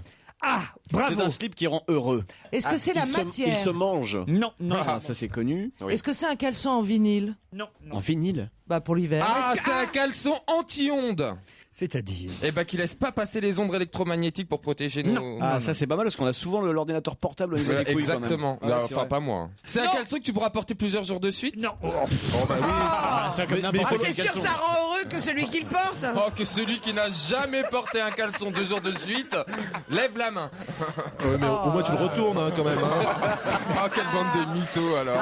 Ah, C'est bravo. un slip qui rend heureux. Est-ce que c'est la Il se matière? mange. Non, non, Ah, ça c'est connu. Est-ce que c'est un caleçon en vinyle? non, En non. vinyle. Bah pour l'hiver. Ah, c'est un caleçon anti-ondes. C'est-à-dire. Eh ben, qui laisse pas passer les ondes électromagnétiques pour protéger nos. Ah, ça c'est pas mal parce qu'on a souvent l'ordinateur portable au niveau Voilà, des couilles. exactement. Quand même. Non, Ouais, c'est enfin, vrai. pas moi. C'est un Non. caleçon que tu pourras porter plusieurs jours de suite. Non. Ah, ça comme Mais n'importe Ah, faut quel c'est sûr, caleçon. ça rend heureux que celui qui le porte. Oh, que celui qui n'a jamais porté un caleçon 2 jours de suite, lève la main. Ouais, mais au moins tu le retournes hein, quand même. Hein. Oh, quelle bande de mythos alors.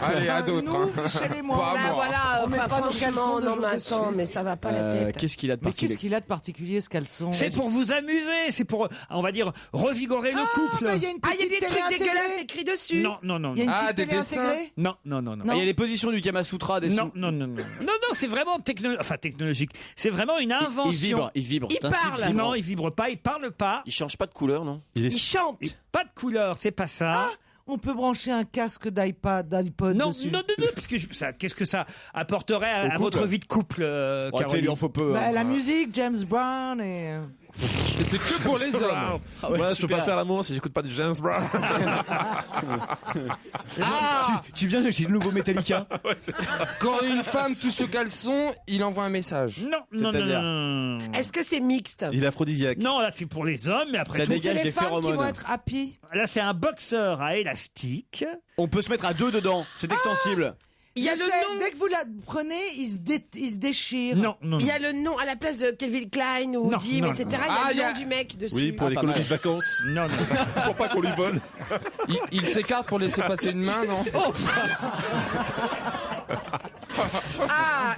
Allez, à d'autres. Nous, hein. Michel et moi. Pas Bah moi. voilà, On met enfin, pas nos caleçons franchement, de non jour mais dessus. attends, mais ça va pas la tête. Qu'est-ce qu'il a de Mais particulier? qu'est-ce qu'il a de particulier ce caleçon? C'est pour vous amuser, c'est pour, on va dire, revigorer le couple. mais il y a une Ah, il y a petite des télé trucs à télé. dégueulasses écrit dessus. Non, non, non. Il y a une non. petite des télé dessins. intégrée. Non, non, non, non. Il y a les positions du Kama Sutra dessous. Non, non, non, non. Non, non, c'est vraiment technologique. C'est vraiment une invention. Il vibre. Il c'est un slip parle. vibrant. Non, il vibre pas, il parle pas. Il change pas de couleur, non? Il chante. Pas de couleur, c'est pas ça. On peut brancher un casque d'iPod Non, dessus. non, non, non, parce que qu'est-ce que ça apporterait à couple. votre vie de couple, Oh, tu sais, il Caroline lui en faut peu. Bah, hein. la musique, James Brown et... Et c'est que pour les hommes. Ah ouais, Moi, je peux super. pas faire l'amour si j'écoute pas du James Brown. Tu viens de chez le nouveau Metallica. Quand une femme touche au caleçon, il envoie un message. Non, non, non, C'est-à-dire non. Est-ce que c'est mixte? Il est aphrodisiaque. Non, là c'est pour les hommes, mais après Ça tout, C'est dégage les des femmes qui phéromones. vont être happy. là c'est un boxeur à élastique. On peut se mettre à 2 dedans. C'est extensible. Il y a Je le sais, nom. dès que vous la prenez, il se déchire. Non, non, Il y non. a le nom à la place de Kelvin Klein ou Non, Dim, non, etc. non. Il y a le nom du mec dessus. Oui, pour les pas colonies mal. de vacances. Non, non. Pour pas qu'on lui vole. Il s'écarte pour laisser passer une main, non? Ah,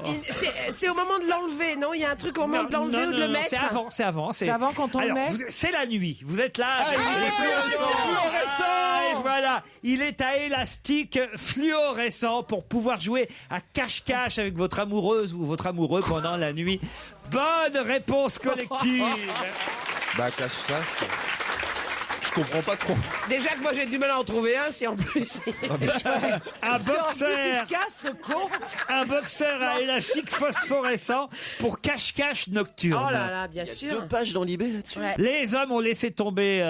c'est au moment de l'enlever, non? Il y a un truc au moment de l'enlever ou de le mettre. C'est avant, c'est avant. C'est avant quand on le Alors, met. c'est la nuit. Vous êtes là. il est fluorescent. Et voilà, il est à élastique fluorescent pour pouvoir jouer à cache-cache avec votre amoureuse ou votre amoureux pendant la nuit. Bonne réponse collective. Bah, cache-cache. Je comprends pas trop. Déjà que moi j'ai du mal à en trouver un, si en plus. Un Si en plus, il boxeur, se casse, ce con. un boxeur à élastique phosphorescent pour cache-cache nocturne. Oh là là, bien Il y a sûr. 2 pages dans l'eBay là-dessus. Ouais. Les hommes ont laissé tomber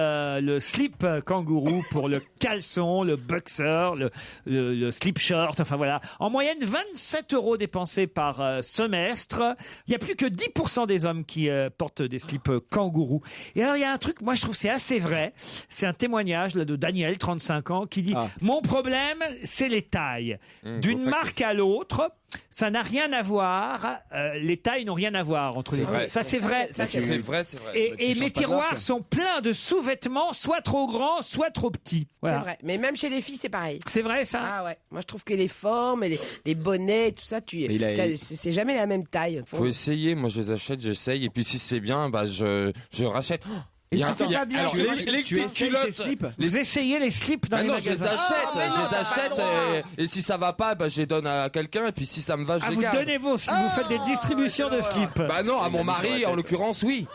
le slip kangourou pour le caleçon, le boxer, le slip short, enfin voilà. En moyenne, 27 € dépensés par semestre. Il n'y a plus que 10% des hommes qui portent des slips kangourou. Et alors, il y a un truc, moi je trouve c'est assez vrai. C'est un témoignage là, de Daniel, 35 ans, qui dit « Mon problème, c'est les tailles. D'une marque à l'autre, ça n'a rien à voir. Les tailles n'ont rien à voir entre les deux. » Ça, c'est vrai. C'est vrai, c'est vrai. Et mes tiroirs sont pleins de sous-vêtements, soit trop grands, soit trop petits. Voilà. C'est vrai. Mais même chez les filles, c'est pareil. C'est vrai, ça? Ah ouais. Moi, je trouve que les formes, et les bonnets, et tout ça, c'est jamais la même taille. Faut essayer. Moi, je les achète, j'essaye. Et puis, si c'est bien, bah, je rachète. Et si c'est pas bien, alors, tu les essayes culottes, tes slips. Vous essayez les slips dans les non, magasins? je les achète et si ça va pas, bah, je les donne à quelqu'un et puis si ça me va, je les vous garde. donnez vos slips, vous faites des distributions de slips. Bah non, à mon mari, en l'occurrence, oui.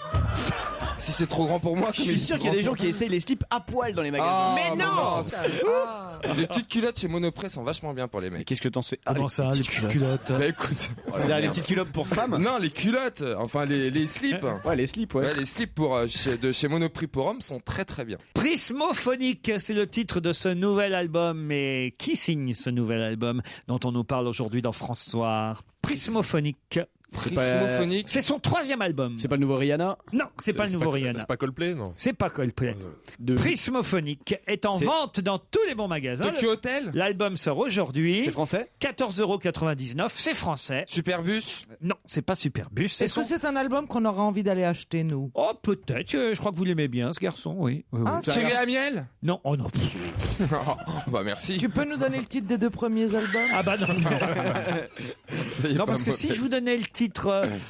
Si c'est trop grand pour moi, Je suis sûr qu'il y a des gens qui essayent les slips à poil dans les magasins. Ah, Mais non. Les petites culottes chez Monoprix sont vachement bien pour les mecs. Qu'est-ce que t'en sais? Comment ça, les petites culottes? Bah écoute. C'est-à-dire les petites culottes pour femmes? Non, les culottes, enfin les slips. Ouais, les slips, ouais. Ouais, les slips pour, chez Monoprix pour hommes sont très très bien. Prismophonique, c'est le titre de ce nouvel album. Mais qui signe ce nouvel album dont on nous parle aujourd'hui dans France Soir? Prismophonique. Prismophonique. C'est son 3e album. C'est pas le nouveau Rihanna? Non, c'est pas le nouveau Rihanna. C'est pas Coldplay, non? C'est pas Coldplay. Prismophonique est en vente dans tous les bons magasins. Tokyo Hotel. L'album sort aujourd'hui. C'est français? 14,99 €. C'est français. Superbus. Non, c'est pas Superbus. Est-ce que c'est un album qu'on aura envie d'aller acheter, nous? Oh, peut-être. Je crois que vous l'aimez bien, ce garçon, oui. Ah, Chérie à miel. Non, oh non. Bah merci. Tu peux nous donner le titre des 2 premiers albums? Ah bah non. Ça y est, Non, pas parce que si je vous donnais le titre...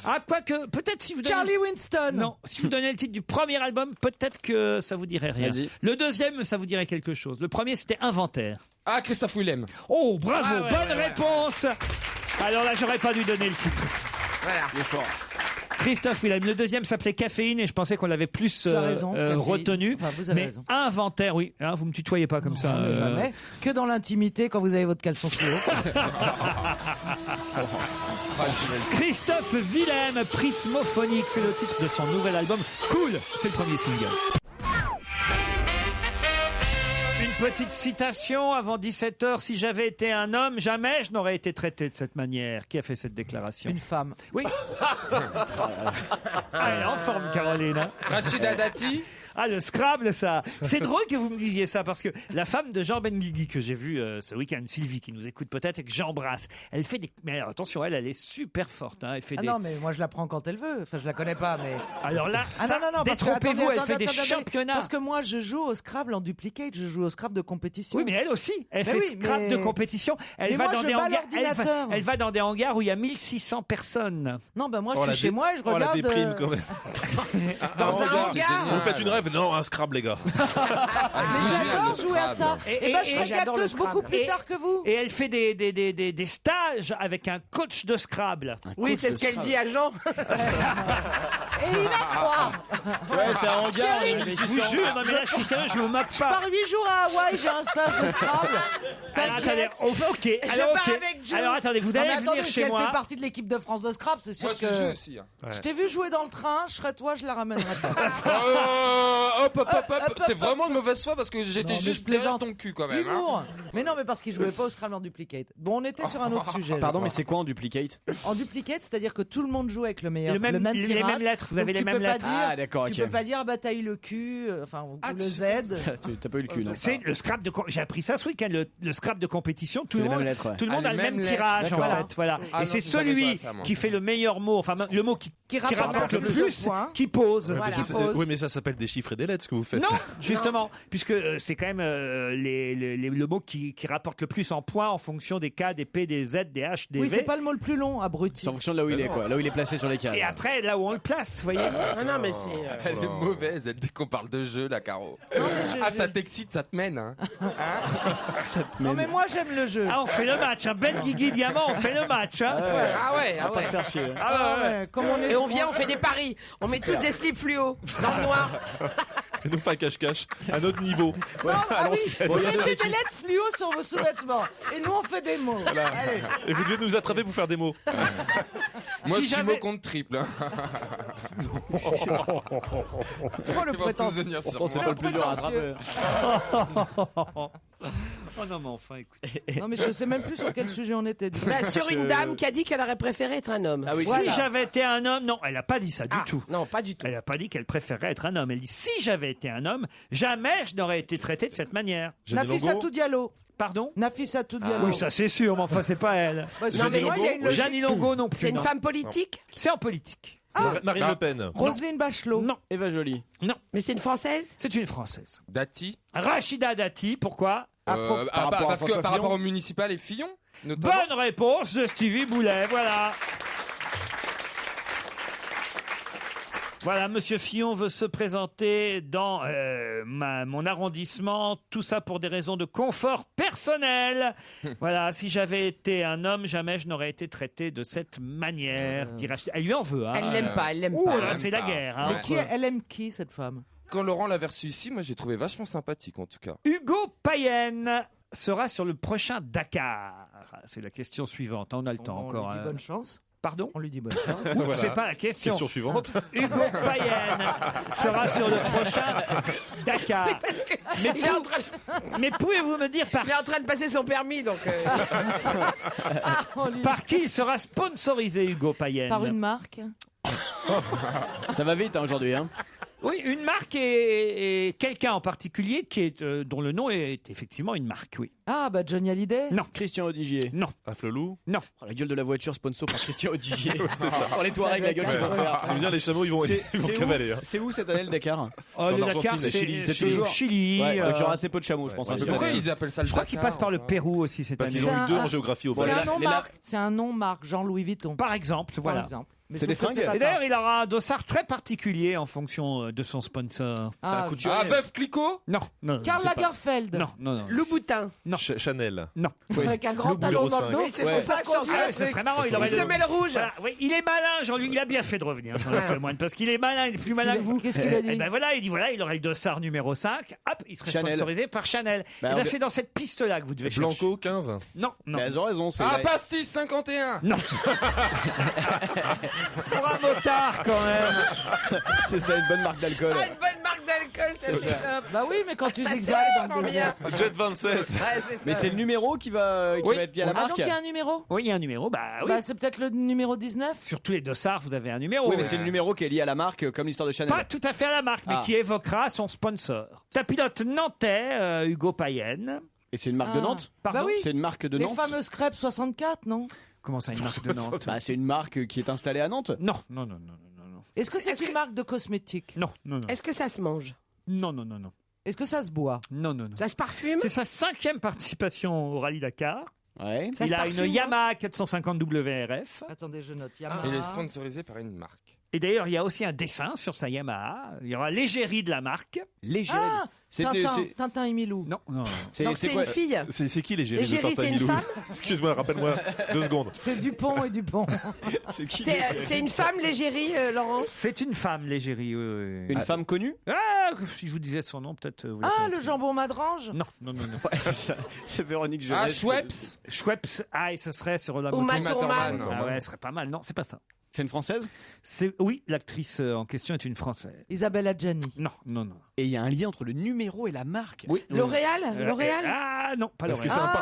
Ah, quoique, peut-être si vous donnez... Charlie Winston. Non, si vous donnez le titre du premier album, peut-être que ça vous dirait rien. Vas-y. Le deuxième, ça vous dirait quelque chose. Le premier, c'était Inventaire. Ah, Christophe Willem. Oh, bravo, bonne réponse. Alors là, j'aurais pas dû donner le titre. Voilà. Il est fort. Christophe Willem. Le deuxième s'appelait Caféine et je pensais qu'on l'avait plus Tu as raison, Caféine. retenu. Enfin, vous avez mais raison. Inventaire, oui. Hein, vous me tutoyez pas comme ça. Mais jamais. Que dans l'intimité, quand vous avez votre caleçon fluo. Christophe Willem, Prismophonique, c'est le titre de son nouvel album. Cool, c'est le premier single. Une petite citation avant 17h. Si j'avais été un homme, jamais je n'aurais été traité de cette manière. Qui a fait cette déclaration? Une femme. Oui. Elle est en forme, Caroline. Hein. Rachida Dati. Ah, le Scrabble, ça. C'est drôle que vous me disiez ça parce que la femme de Jean Benguigui que j'ai vue ce week-end, Sylvie, qui nous écoute peut-être et que j'embrasse, elle fait des. Mais alors, attention, elle est super forte. Hein. Elle fait Ah des. non, mais moi je la prends quand elle veut. Enfin, je la connais pas, mais. Alors là, Ah ça, non, non, non, parce que, détrompez-vous, attendez, elle fait des attendez, championnats. Parce que moi, je joue au Scrabble en duplicate, je joue au Scrabble de compétition. Oui, mais elle aussi. Elle Mais fait oui, Scrabble mais- de compétition. Elle Mais va moi, dans je des bats hangars. l'ordinateur. Elle va dans des hangars où il y a 1600 personnes. Non, ben moi, Oh, je la suis chez dé- moi et je Oh, la regarde. déprime, quand même. Dans un hangar. Vous faites une rêve, Non, un Scrabble, les gars. J'adore jouer à ça. Et ben, je serai j'adore le gâteuse beaucoup Scrabble. plus tard que vous. Et elle fait des stages avec un coach de Scrabble. Oui, c'est ce qu'elle dit à Jean. Et il a croit. Ouais, c'est un hangar. Je vous jure, non mais là je suis sérieux, je me moque pas. Par 8 jours à Hawaï, j'ai un stage de Scrabble. Alors, attendez, ok. Je Alors, pars ok. avec Joe. Alors attendez, vous Non, mais allez attendez, venir si chez elle moi. fait partie de l'équipe de France de Scrabble, c'est sûr Moi, que... je joue aussi. Hein. Je t'ai vu jouer dans le train, je serais toi, je la ramènerais pas. Hop. T'es vraiment de mauvaise foi parce que j'étais Non, mais juste je plaisante. derrière ton cul quand même. Hein. Humour. Mais non, mais parce qu'il jouait pas au Scrabble en duplicate. Bon, on était sur un autre sujet. Pardon, je mais crois. c'est quoi en duplicate? En duplicate, c'est-à-dire que tout le monde joue avec le meilleur, Les mêmes tirage. lettres, vous avez Donc les mêmes tu peux pas lettres. dire- Ah, d'accord, Tu ok. peux pas dire, bah t'as eu le cul, enfin, ou le Z. T'as pas eu le cul, non? C'est le Scrabble de. J'ai appris ça ce week-end, le Scrabble de compétition. Tout C'est le les monde, mêmes lettres, ouais. tout le monde Ah, a le les même mêmes tirage en lettres. fait, voilà. Ah Et non, c'est je savais celui pas ça, moi. qui fait le meilleur mot, enfin le mot qui rapporte le plus, points. qui pose. Ouais, Voilà. mais oui, mais ça s'appelle des chiffres et des lettres, ce que vous faites. Non, justement, puisque c'est quand même le mot qui rapporte le plus en points en fonction des K, des P, des Z, des H, des Oui, V. c'est pas le mot le plus long, abruti. C'est en fonction de là où il est, quoi. Là où il est placé sur les cases. Et après, là où on le place, vous voyez. Non, mais c'est. Elle est mauvaise, elle, dès qu'on parle de jeu, la Caro. Ah, ça t'excite, ça te mène. Hein. Non, mais moi j'aime le jeu. Ah, on fait le match, hein. Ben Guigui Diamant, on fait le match. Hein. Ah ouais, On va pas se faire chier. Ah ouais, ouais. Comme on est Et on vient, on fait des paris. On met tous des slips fluo dans le noir. Et nous, fait un cache-cache, un autre niveau. Ouais, Ah oui, allons-y. vous mettez des lettres fluo sur vos sous-vêtements. Et nous on fait des mots. Allez. Et vous devez nous attraper pour faire des mots. Moi, Si je suis j'avais- mot contre triple. Hein. Oh, le Ils vont tous prétentieux. venir sur Pourtant, c'est moi. pas le plus dur à attraper. Oh non, mais enfin, écoutez. Non, mais je sais même plus sur quel sujet on était. dis donc. Bah, sur une dame qui a dit qu'elle aurait préféré être un homme. Ah oui, Si j'avais été un homme, non, elle n'a pas dit ça du Ah, tout. non, pas du tout. Elle n'a pas dit qu'elle préférerait être un homme. Elle dit si j'avais été un homme, jamais je n'aurais été traité de cette manière. Nafissatou Diallo. Pardon Nafissatou Diallo. Oui, ça c'est sûr, mais enfin c'est pas elle. Bah, Non, mais moi, il y a une logique. Jeanne Longo non plus. C'est une non. femme politique. C'est en politique. Marine Le Pen. Roselyne Bachelot. Non, Eva Jolie. non, Mais c'est une française. c'est une Française. Dati. Rachida Dati, pourquoi rapport à Parce que François par rapport Fillon. au municipal et Fillon, notamment. Bonne réponse de Stevie Boulet, voilà. Voilà, Monsieur Fillon veut se présenter dans mon arrondissement, tout ça pour des raisons de confort personnel. Voilà, si j'avais été un homme, jamais je n'aurais été traité de cette manière. dit Rachida. Elle lui en veut, hein. Elle l'aime pas, elle l'aime Ouh, pas. là, c'est la guerre. Hein. Mais elle aime qui cette femme? Quand Laurent l'a reçu ici, moi j'ai trouvé vachement sympathique en tout cas. Hugo Payenne sera sur le prochain Dakar. C'est la question suivante. On a le temps On encore. lui dit bonne chance. Pardon? On lui dit bonne chance. Ouh, c'est pas la question. Question suivante. Hugo Payenne sera sur le prochain Dakar. Mais, Il est en train, mais pouvez-vous me dire il est en train de passer son permis, donc. par qui il sera sponsorisé, Hugo Payenne? Par une marque. Ça va vite hein, aujourd'hui. Hein. Oui, une marque et quelqu'un en particulier qui est, dont le nom est effectivement une marque, oui. Ah, bah Johnny Hallyday. Non, Christian Odigier. non, Afflelou. non. Oh, la gueule de la voiture sponsor par Christian Odigier. C'est ça. Oh, les Touaregs, la gueule qu'ils vont faire. Ça veut dire les chameaux, ils vont cavaler. Hein. C'est où cette année le Dakar? Oh, en le Argentine, Dakar, c'est Chili, c'est c'est toujours. au Chili. Ouais, donc il y aura assez peu de chameaux, je pense. Ouais, hein, ouais. cette Pourquoi année. ils appellent ça le Je crois qu'il passe par le Pérou aussi cette Parce année. qu'ils ont eu C'est 2 un- en géographie au C'est Brésil. un nom marque. C'est un nom marque. Jean-Louis Vuitton. Par exemple, voilà. Par exemple. Mais C'est sauf des que fringues. pas Et ça. d'ailleurs, il aura un dossard très particulier en fonction de son sponsor. Ah, Ah, Veuve Clicquot. Non, non. Karl c'est pas- Lagerfeld. Non, non, non. Louboutin. Chanel. Non. Avec un grand Le talon numéro dans le dos. 5. C'est Ouais. pour ça qu'on dit Ah le ouais, ça truc. serait marrant, il Il aurait se met le rouge. Voilà, oui, il est malin, Jean-Luc. Il a bien fait de revenir, Jean-Luc Lemoyne, parce qu'il est malin, il est plus malin que vous. Qu'est-ce qu'il a dit? Et ben voilà, il dit voilà, il aurait le dossard numéro 5. Hop, il serait Chanel. sponsorisé par Chanel. Bah, et ben on- c'est dans cette piste-là que vous devez chercher. Blanco, 15. Non, non. Mais elles ont raison. C'est Ah, Pastis 51. Non. Pour un motard, quand même. c'est ça, une bonne marque d'alcool. Ah, une bonne marque d'alcool, celle-là. Bah oui, mais quand tu Ah, zigzags c'est dans le vachement désert. Jet 27. Ouais, c'est ça. Mais c'est le numéro qui va Oui. être lié à la Ah, marque. donc il y a un numéro? Oui, il y a un numéro, bah oui. Bah c'est peut-être le numéro 19. Sur tous les dossards, vous avez un numéro. Oui, mais c'est le numéro qui est lié à la marque, comme l'histoire de Chanel. Pas tout à fait à la marque, mais Ah. qui évoquera son sponsor. C'est un pilote nantais, Hugo Payenne. Et c'est une marque de Ah. Nantes. Pardon Bah oui. C'est une marque de Les Nantes. fameuses crêpes 64, non? Comment ça, une marque de Nantes? Bah, c'est une marque qui est installée à Nantes. Non, non, non, non, non, non. Est-ce que c'est Est-ce une que- marque de cosmétiques? Non, non, non. Est-ce que ça se mange? Non, non, non, non. Est-ce que ça se boit? Non, non, non. Ça se parfume? C'est sa 5e participation au Rallye Dakar. Ouais. Ça Il se a parfume, une Yamaha 450 WRF. Attendez, je note. Yamaha. Il est sponsorisé par une marque. Et d'ailleurs, il y a aussi un dessin sur sa Yamaha. Il y aura l'égérie de la marque. L'égérie. Tintin et Milou. Non. Donc c'est une fille. C'est qui l'égérie de L'égérie, Tintin c'est et une Milou femme Excuse-moi, rappelle-moi 2 secondes. C'est Dupont et Dupont. C'est une femme, l'égérie, Laurent. C'est une femme, l'égérie. Une femme connue? Ah, si je vous disais son nom, peut-être. vous la Ah, connaissez. le jambon madrange. Non. Ouais, c'est ça. C'est Véronique Jeunesse. Ah, Schweppes. Schweppes. Ah, et ce serait sur la Ou moto. Uma Thurman. Ah ouais, ce serait pas mal. Non, c'est pas ça. C'est une Française? Oui, l'actrice en question est une Française. Isabelle Adjani. Non. Et il y a un lien entre le numéro et la marque. Oui. L'Oréal. Ah non, pas Est-ce que L'Oréal. c'est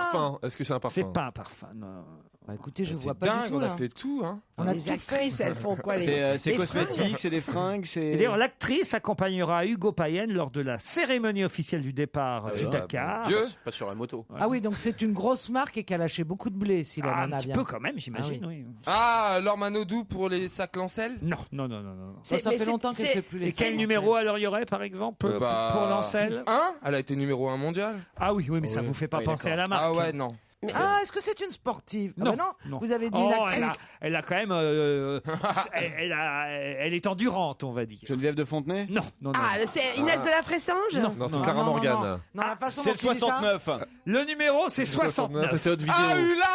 un parfum? C'est pas un parfum, non. Bah, écoutez, je C'est vois pas dingue, du tout on là. a fait tout. Hein. On a Les tout actrices, elles font quoi C'est les cosmétique, fringues c'est des fringues, Et c'est. d'ailleurs, l'actrice accompagnera Hugo Payen lors de la cérémonie officielle du départ du Dakar. Dieu. Pas sur la moto. Ah oui, donc c'est une grosse marque et qui a lâché beaucoup de blé, si la Un nana petit vient. peu quand même, j'imagine. Ah oui. Ah, Laure Manodou pour les sacs Lancel? Non. Ça fait longtemps qu'elle fait plus les Et quel scènes, numéro en fait. alors il y aurait par exemple Bah, pour Lancel? 1. Elle a été numéro 1 mondial. Ah oui, mais ça vous fait pas Oui, penser à d'accord. la marque. Ah ouais, non. Ah, est-ce que c'est une sportive? Ah Non, bah non. Vous avez dit Oh, une elle actrice. a quand même. Elle est endurante, on va dire. Geneviève de Fontenay? Non. Ah, c'est Inès de la Fressange. Non, c'est Clara Morgan. Non, la façon C'est dont le tu dis ça. 69. Le numéro, c'est 69. C'est haute vidéo. Ah, Hula.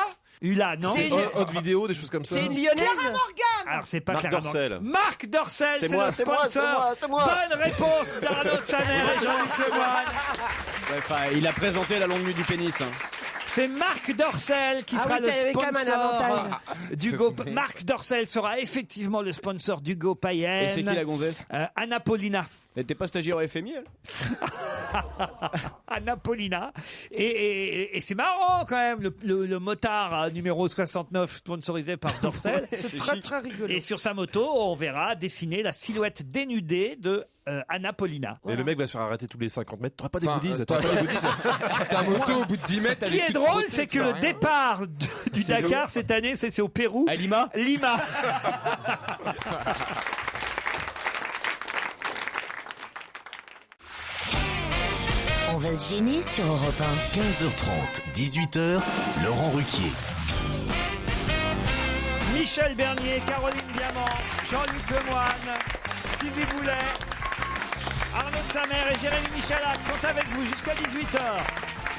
Hula, non. C'est- Haute vidéo, des choses comme ça. C'est une lyonnaise. Alors, c'est pas Marc Clara Dorcel. Morgan. Marc Dorcel, C'est c'est moi, le c'est moi, sponsor. c'est moi. Bonne réponse d'Arnaud de Samer et Jean-Luc Lemoyne. Ouais, enfin, il a présenté la longue nuit du pénis. Hein. C'est Marc Dorcel qui Ah sera oui, le t'avais quand même un sponsor avantage. d'Hugo. Marc Dorcel sera effectivement le sponsor d'Hugo Payen. Et c'est qui la gonzesse? Anna Paulina. Elle était pas stagiaire au FMI, elle? Anna Paulina. Et c'est marrant quand même, le motard numéro 69 sponsorisé par Dorcel. C'est très très rigolo. Et sur sa moto, on verra dessiner la silhouette dénudée de Anna Paulina. Et le mec va se faire arrêter tous les 50 mètres. T'auras pas des Enfin, goodies? t'as un moto au bout de 10 mètres. Ce qui est drôle, c'est que le départ du Dakar cette année, c'est au Pérou. À Lima? Lima. On va se gêner sur Europe 1. 15h30, 18h, Laurent Ruquier. Michel Bernier, Caroline Diamant, Jean-Luc Lemoyne, Stevie Boulet, Arnaud de Samer et Jérémy Michalak sont avec vous jusqu'à 18h.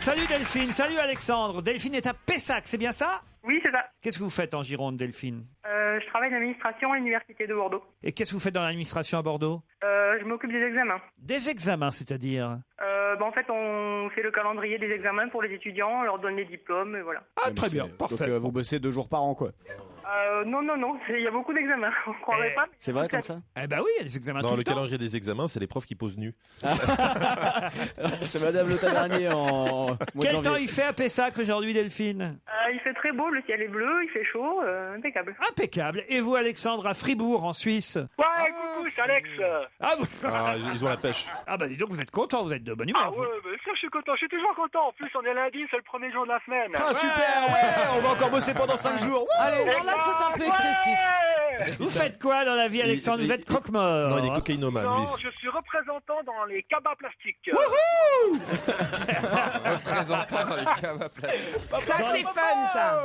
Salut Delphine, salut Alexandre. Delphine est à Pessac, c'est bien ça? Oui, c'est ça. Qu'est-ce que vous faites en Gironde, Delphine? Je travaille en administration à l'université de Bordeaux. Et qu'est-ce que vous faites dans l'administration à Bordeaux? Je m'occupe des examens. Des examens, c'est-à-dire? En fait, on fait le calendrier des examens pour les étudiants, on leur donne les diplômes, et voilà. Ah, très bien, parfait. Donc vous bossez 2 jours par an, quoi. Non, il y a beaucoup d'examens, on croirait pas. mais C'est vrai, tant que ça? Eh ben oui, il y a des examens Non, tout le le temps. calendrier des examens, c'est les profs qui posent nus. C'est Madame Le Tavernier en mois de Quel janvier. temps il fait à Pessac aujourd'hui, Delphine? Il fait très beau, le ciel est bleu, il fait chaud, impeccable. Impeccable. Et vous, Alexandre, à Fribourg, en Suisse? Ouais, coucou, c'est Alex. Ah, Ah, ils ont la pêche. ah bah dis donc, vous êtes content, vous êtes de bonne humeur. Ah vous. ouais, mais ça, je suis content, je suis toujours content. En plus, on est lundi, c'est le premier jour de la semaine. Ah, super, ouais, on va encore bosser pendant 5 jours. Allez, non, là c'est un peu excessif. Vous faites quoi dans la vie, Alexandre? Vous êtes croque-mort. Non, il est cocaïnomane, lui. Non, je suis représentant dans les cabas plastiques. Représentant dans les caves à plastique. Ça, c'est fun, ça.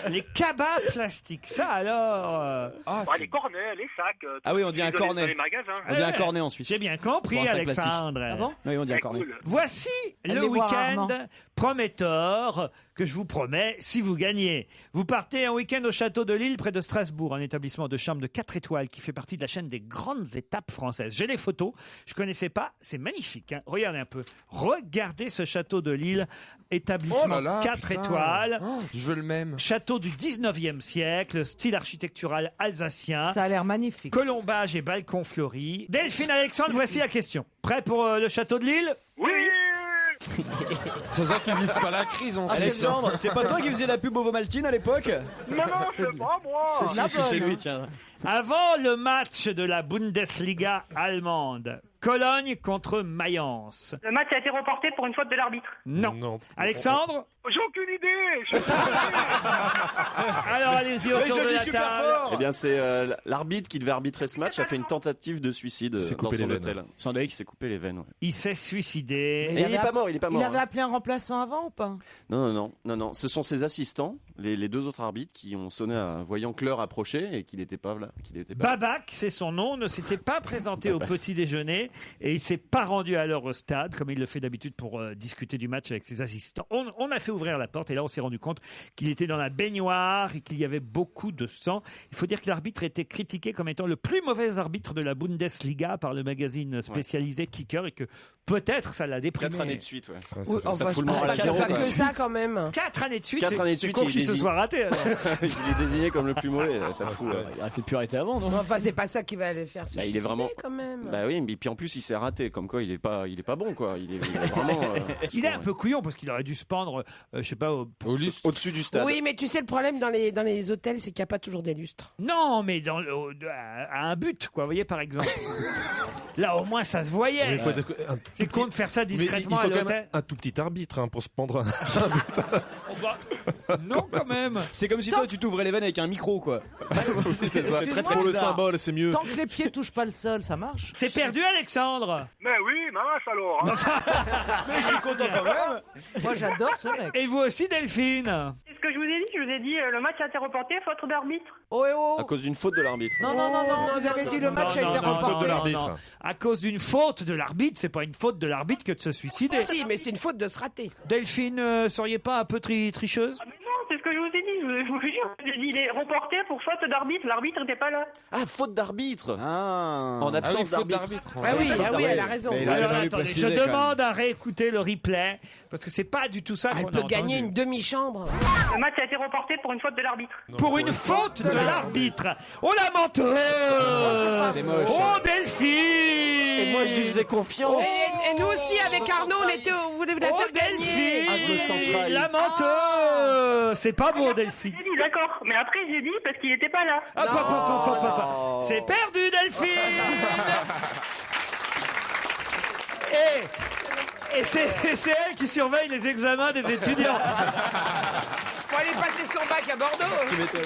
Les cabas plastiques, ça alors. Ah, Ouais, les cornets, les sacs. Ah oui, on dit un cornet. Dans les magasins. On dit un cornet en Suisse. J'ai bien compris, Pour un sac Alexandre. Ah bon? Oui, on dit un C'est cornet. cool. Voici le Allez voir week-end Armand. prometteur que je vous promets si vous gagnez. Vous partez un week-end au château de Lille, près de Strasbourg, un établissement de chambre de 4 étoiles qui fait partie de la chaîne des grandes étapes françaises. J'ai les photos, je connaissais pas, c'est magnifique. Hein. Regardez un peu. Regardez ce château de Lille, établissement Oh là là, 4 putain. étoiles. Oh, je veux le même. Château du 19e siècle, style architectural alsacien. Ça a l'air magnifique. Colombage et balcon fleuri. Delphine Alexandre, voici la question. Prêt pour le château de Lille? Oui. C'est ça qu'ils vivent pas la crise en Suisse. Alexandre, c'est pas toi qui faisais la pub au Vomaltine à l'époque? Non, c'est pas moi. C'est lui, tiens. Avant le match de la Bundesliga allemande, Cologne contre Mayence. Le match a été reporté pour une faute de l'arbitre. Non. Alexandre? J'ai aucune idée. Alors allez-y autour de la table. Eh bien, c'est l'arbitre qui devait arbitrer ce match a fait une tentative de suicide dans son hôtel. Sans doute qu'il s'est coupé les veines. Ouais. Il s'est suicidé. Et il n'est pas mort, il est pas mort. Il avait appelé un remplaçant avant ou pas? Non. Ce sont ses assistants, les deux autres arbitres, qui ont sonné voyant que l'heure approchait et qu'il n'était pas là. Babac, c'est son nom, ne s'était pas présenté au petit déjeuner et il s'est pas rendu à l'heure au stade comme il le fait d'habitude pour discuter du match avec ses assistants. On a fait ouvrir la porte et là on s'est rendu compte qu'il était dans la baignoire et qu'il y avait beaucoup de sang. Il faut dire que l'arbitre était critiqué comme étant le plus mauvais arbitre de la Bundesliga par le magazine spécialisé Kicker et que peut-être ça l'a déprimé. 4 années de suite, ça fout le moral à zéro. Pas que ça quand même. 4 années de suite, 4 années de c'est suite, con qu'il se soit raté. Alors. Il est désigné comme le plus mauvais, ça fout. Il aurait peut-être pu arrêter avant, non? Enfin, c'est pas ça qui va le faire. Il est vraiment. Quand même. Bah oui, mais puis en plus il s'est raté, comme quoi il est pas bon quoi. Il est vraiment. Il est un peu couillon parce qu'il aurait dû se pendre, je sais pas, au-dessus du stade. Oui, mais tu sais, le problème dans les hôtels, c'est qu'il n'y a pas toujours des lustres. Non, mais à un but, quoi. Vous voyez, par exemple. Là, au moins, ça se voyait. C'est con de faire ça discrètement à l'hôtel. Il faut quand l'hôtel. même un tout petit arbitre pour se pendre. Non, quand même. C'est comme si toi, tu t'ouvrais les veines avec un micro, quoi. C'est très pour le symbole, c'est mieux. Tant que les pieds touchent pas le sol, ça marche. C'est perdu, Alexandre. Mais oui, mince alors. Mais je suis content quand même. Moi, j'adore ce mec. Et vous aussi, Delphine? C'est ce que je vous ai dit. Je vous ai dit, le match a été reporté, faute d'arbitre. À cause d'une faute de l'arbitre. Non, vous avez dit le match a été reporté. Non. À cause d'une faute de l'arbitre, c'est pas une faute de l'arbitre que de se suicider. Si, mais c'est une faute de se rater. Delphine, seriez pas un peu tricheuse? Mais non, c'est ce que je vous ai dit. Je vous jure, j'ai dit, il est reporté pour faute d'arbitre. L'arbitre n'était pas là. Ah, faute d'arbitre. En absence d'arbitre. Ah oui, elle a raison. Alors, attendez, je demande à réécouter le replay parce que c'est pas du tout ça qu'on a Elle peut gagner entendu. une demi-chambre. Le match a été reporté pour une faute de l'arbitre. Pour une faute de l'arbitre. Oh la menteuse! C'est moche. Oh Delphine! Et moi je lui faisais confiance. Et nous aussi, avec Arnaud, on était au voulez la Oh faire gagner. Ah, je me sens trahi. La menteuse! C'est pas bon, Delphine. J'ai dit, d'accord. Mais après, j'ai dit parce qu'il n'était pas là. C'est perdu, Delphine! Et c'est elle qui surveille les examens des étudiants. Faut aller passer son bac à Bordeaux. Tu m'étonnes.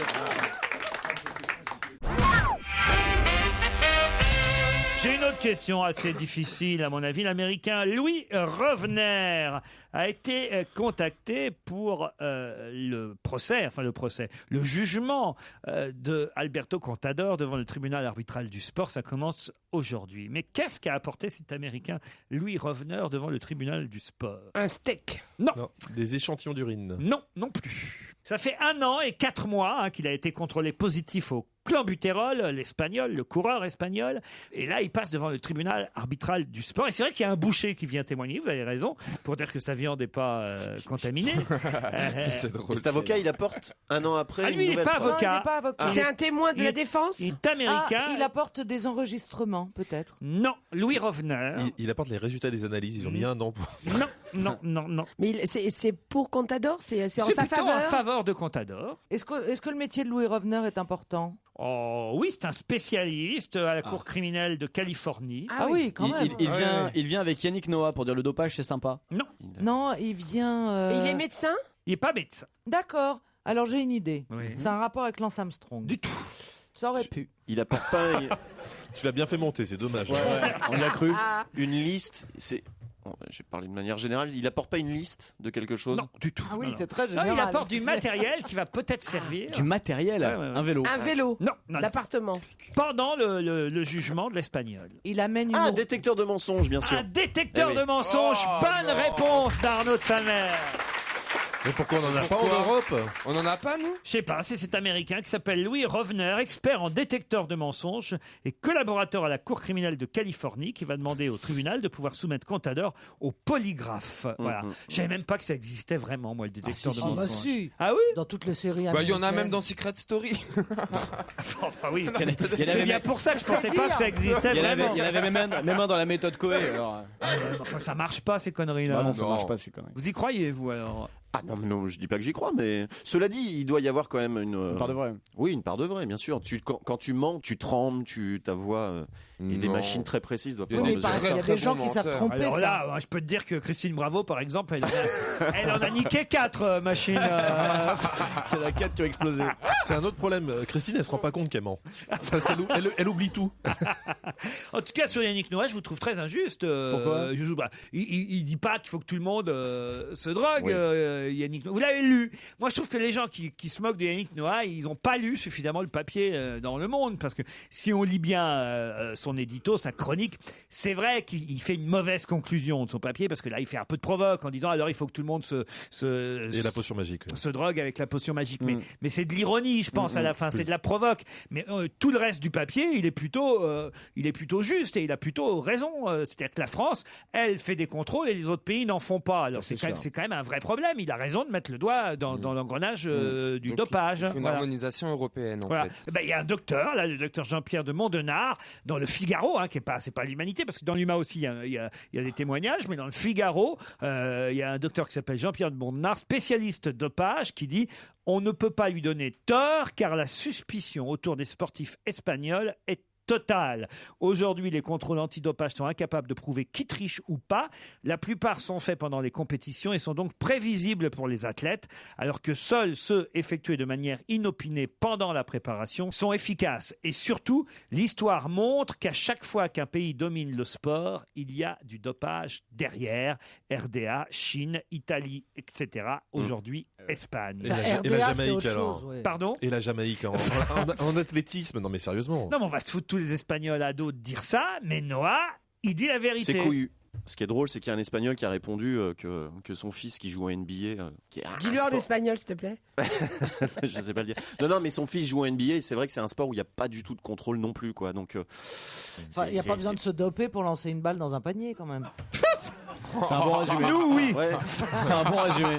J'ai une autre question assez difficile, à mon avis. L'Américain Louis Rovner a été contacté pour le jugement de Alberto Contador devant le tribunal arbitral du sport. Ça commence aujourd'hui. Mais qu'est-ce qu'a apporté cet Américain Louis Rovner devant le tribunal du sport? Un steak. Non. Des échantillons d'urine. Non plus. Ça fait 1 an et 4 mois qu'il a été contrôlé positif au clenbuterol, l'espagnol, le coureur espagnol. Et là, il passe devant le tribunal arbitral du sport. Et c'est vrai qu'il y a un boucher qui vient témoigner, vous avez raison, pour dire que sa viande n'est pas contaminée. C'est drôle. Cet avocat, il apporte 1 an après. Ah, lui, il n'est pas avocat. C'est un témoin de la défense. Il est américain. Il apporte des enregistrements, peut-être. Non, Louis Rovner. Il apporte les résultats des analyses. Ils ont mis 1 an pour. Non. Mais c'est pour Contador, c'est en sa plutôt faveur. en faveur de Contador. Est-ce que le métier de Louis Rovner est important? Oh oui, c'est un spécialiste à la Cour criminelle de Californie. Ah oui, quand même. Il vient avec Yannick Noah pour dire le dopage, c'est sympa. Non, il vient... Et il est médecin? Il n'est pas médecin. D'accord. Alors j'ai une idée. Oui. C'est un rapport avec Lance Armstrong. Du tout. Ça aurait pu. Il apporte pas. Tu l'as bien fait monter, c'est dommage. On y a cru. Une liste. Je vais parler de manière générale. Il apporte pas une liste de quelque chose? Non, du tout. Ah oui, c'est très Non, général. il apporte du matériel qui va peut-être servir. Du matériel? Ouais. Un vélo? Un vélo? Non. L'appartement? Pendant le jugement de l'espagnol. Il amène une... Un détecteur de mensonges, bien sûr. Un détecteur de mensonges. Bonne réponse d'Arnaud de Samer. Mais pourquoi on n'en a pas en Europe? On n'en a pas, nous? Je sais pas, c'est cet Américain qui s'appelle Louis Rovner, expert en détecteur de mensonges et collaborateur à la Cour criminelle de Californie, qui va demander au tribunal de pouvoir soumettre Contador au polygraphe. Voilà. Je savais même pas que ça existait vraiment, moi, le détecteur de mensonges. Bah si. Ah oui? Dans toutes les séries Il américaines. y en a même dans Secret Story. Enfin oui, Il y en c'est avait bien pour ça que je pensais pas que ça existait vraiment. Il y en avait même un dans la méthode Coé. Alors... Enfin, ça marche pas ces conneries-là. Bah non, ça marche pas ces conneries. Vous y croyez, vous alors? Ah non, je dis pas que j'y crois, mais cela dit, il doit y avoir quand même une part de vrai. Oui, une part de vrai, bien sûr. Quand tu mens, tu trembles, ta voix et des machines très précises doivent pouvoir mesurer ça. Il y a des gens qui savent tromper. Alors ça. là, je peux te dire que Christine Bravo, par exemple, elle en a niqué 4 machines. C'est la 4 qui a explosé. C'est un autre problème. Christine, elle se rend pas compte qu'elle ment. Parce qu'elle oublie tout. En tout cas, sur Yannick Noah, je vous trouve très injuste. Pourquoi il dit pas qu'il faut que tout le monde se drogue, Oui. Yannick Noah. Vous l'avez lu. Moi, je trouve que les gens qui se moquent de Yannick Noah, ils n'ont pas lu suffisamment le papier dans Le Monde. Parce que si on lit bien son édito, sa chronique, c'est vrai qu'il fait une mauvaise conclusion de son papier. Parce que là, il fait un peu de provoque en disant alors il faut que tout le monde Et la potion magique. se drogue avec la potion magique. Mais c'est de l'ironie, je pense, à la fin. C'est de la provoque. Mais tout le reste du papier, il est plutôt juste et il a plutôt raison. C'est-à-dire que la France, elle fait des contrôles et les autres pays n'en font pas. Alors c'est quand même un vrai problème. Il a raison de mettre le doigt dans l'engrenage du dopage. Il faut une harmonisation européenne, en fait. Ben, il y a un docteur, là, le docteur Jean-Pierre de Mondenard, dans le Figaro, c'est pas l'Humanité, parce que dans l'Huma aussi, il y a des témoignages, mais dans le Figaro, il y a un docteur qui s'appelle Jean-Pierre de Mondenard, spécialiste dopage, qui dit « On ne peut pas lui donner tort, car la suspicion autour des sportifs espagnols est totale. Aujourd'hui, les contrôles antidopage sont incapables de prouver qui triche ou pas. La plupart sont faits pendant les compétitions et sont donc prévisibles pour les athlètes, alors que seuls ceux effectués de manière inopinée pendant la préparation sont efficaces. Et surtout, l'histoire montre qu'à chaque fois qu'un pays domine le sport, il y a du dopage derrière. RDA, Chine, Italie, etc. Aujourd'hui, Espagne. Et la Jamaïque, alors. Pardon ? Et la Jamaïque en athlétisme. Non, mais sérieusement. Non, mais on va se foutre tous les Espagnols à dos de dire ça, mais Noah, il dit la vérité. C'est couillu. Ce qui est drôle, c'est qu'il y a un Espagnol qui a répondu que son fils qui joue en NBA... Dis-le en espagnol, s'il te plaît. Je sais pas le dire. Non, mais son fils joue en NBA et c'est vrai que c'est un sport où il n'y a pas du tout de contrôle non plus, quoi. Donc, il n'y a pas besoin de se doper pour lancer une balle dans un panier, quand même. C'est un bon résumé. Nous, oui. Ouais. C'est un bon résumé.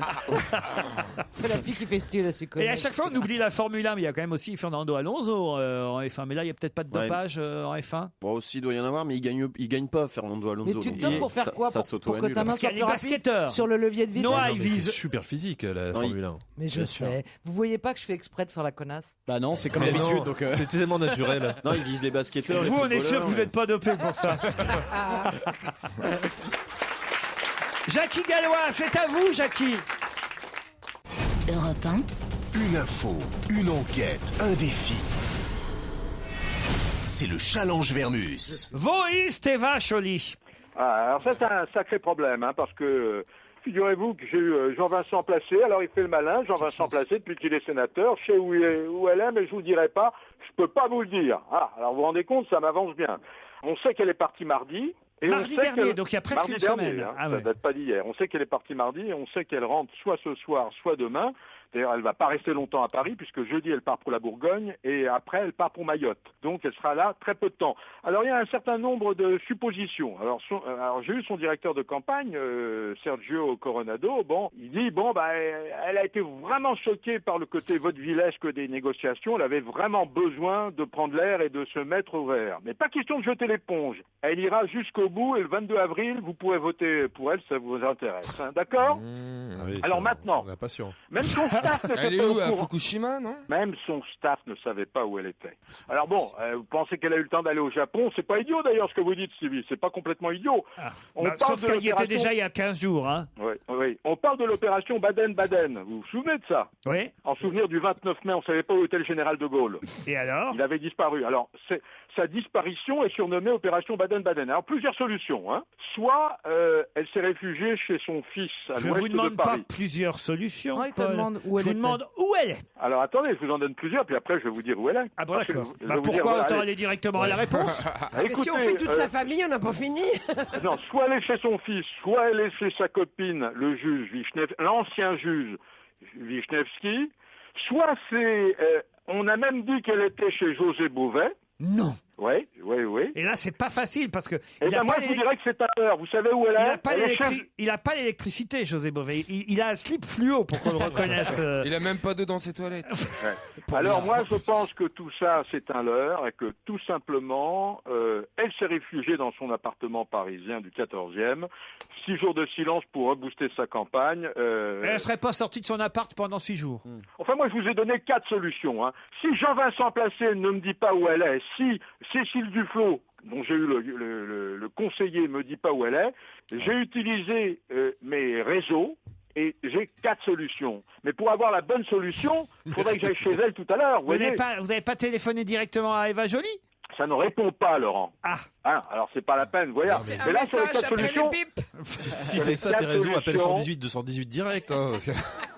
C'est la fille qui fait style, c'est Et à chaque fois, on oublie la Formule 1, mais il y a quand même aussi Fernando Alonso en F1. Mais là, il n'y a peut-être pas de dopage en F1. Bon, aussi, il doit y en avoir, mais il gagne pas, Fernando Alonso. Mais tu te dopes pour faire quoi? Pour que ta main soit plus rapide sur le levier de vitesse? Noah, il vise. C'est super physique, la Formule 1. Mais je sais. Vous voyez pas que je fais exprès de faire la connasse? Bah non, c'est comme d'habitude. Donc c'est tellement naturel. Non, il vise les basketteurs. Vous, on est sûr que vous n'êtes pas dopé pour ça. Jackie Gallois, c'est à vous, Jackie. Europe 1. Une info, une enquête, un défi. C'est le challenge Vermus. Voïs Eva Choli. Alors ça, c'est un sacré problème, parce que figurez-vous que j'ai eu Jean-Vincent Placé. Alors il fait le malin, Jean-Vincent Placé, depuis qu'il est sénateur. Je sais où elle est, mais je vous dirai pas. Je peux pas vous le dire. Alors vous vous rendez compte, ça m'avance bien. On sait qu'elle est partie mardi. Et mardi dernier, donc il y a presque une semaine. Ça date pas d'hier. On sait qu'elle est partie mardi et on sait qu'elle rentre soit ce soir, soit demain. D'ailleurs, elle va pas rester longtemps à Paris puisque jeudi, elle part pour la Bourgogne et après, elle part pour Mayotte. Donc, elle sera là très peu de temps. Alors, il y a un certain nombre de suppositions. Alors j'ai eu son directeur de campagne, Sergio Coronado. Bon, il dit, elle a été vraiment choquée par le côté vaudevillesque des négociations. Elle avait vraiment besoin de prendre l'air et de se mettre au vert. Mais pas question de jeter l'éponge. Elle ira jusqu'au bout et le 22 avril, vous pourrez voter pour elle, ça vous intéresse. D'accord? Oui, alors maintenant, on est patient. Même son staff Elle est où, à Fukushima, non? Même son staff ne savait pas où elle était. Alors bon, vous pensez qu'elle a eu le temps d'aller au Japon? C'est pas idiot d'ailleurs ce que vous dites, Stevie. C'est pas complètement idiot. Sauf qu'elle y était déjà il y a 15 jours. Oui. On parle de l'opération Baden-Baden. Vous vous souvenez de ça? Oui. En souvenir du 29 mai, on savait pas où était le général de Gaulle. Et alors? Il avait disparu. Alors, sa disparition est surnommée opération Baden-Baden. Alors, plusieurs solutions. Soit elle s'est réfugiée chez son fils à l'ouest de Paris. Je vous demande pas plusieurs solutions, il te demande où elle je vous demande où elle est. Alors, attendez, je vous en donne plusieurs, puis après, je vais vous dire où elle est. Ah bon, d'accord. Pourquoi pourquoi autant aller directement à la réponse? Parce que si on fait toute sa famille, on n'a pas fini. Non, soit elle est chez son fils, soit elle est chez sa copine, le juge l'ancien juge Wisniewski, soit on a même dit qu'elle était chez José Bové. Non. Oui. Et là, c'est pas facile parce que. Eh bien, moi, je vous dirais que c'est à l'heure. Vous savez où elle est? Il n'a pas l'électricité, José Bové. Il a un slip fluo pour qu'on le reconnaisse. Il a même pas d'eau dans ses toilettes. Alors moi, je pense que tout ça, c'est un leurre et que tout simplement, elle s'est réfugiée dans son appartement parisien du 14e. 6 jours de silence pour rebooster sa campagne. Elle ne serait pas sortie de son appart pendant 6 jours. Enfin, moi, je vous ai donné 4 solutions. Hein. Si Jean-Vincent Placé ne me dit pas où elle est, si Cécile Duflot, dont j'ai eu le conseiller, me dit pas où elle est, j'ai utilisé mes réseaux et j'ai 4 solutions. Mais pour avoir la bonne solution, il faudrait que j'aille chez elle tout à l'heure. Vous n'avez pas téléphoné directement à Eva Joly? Ça ne répond pas, Laurent. Alors c'est pas la peine, voyez. C'est un message après le bip. Si c'est ça, Thérèse, appelle 118 218 direct. Hein, parce que...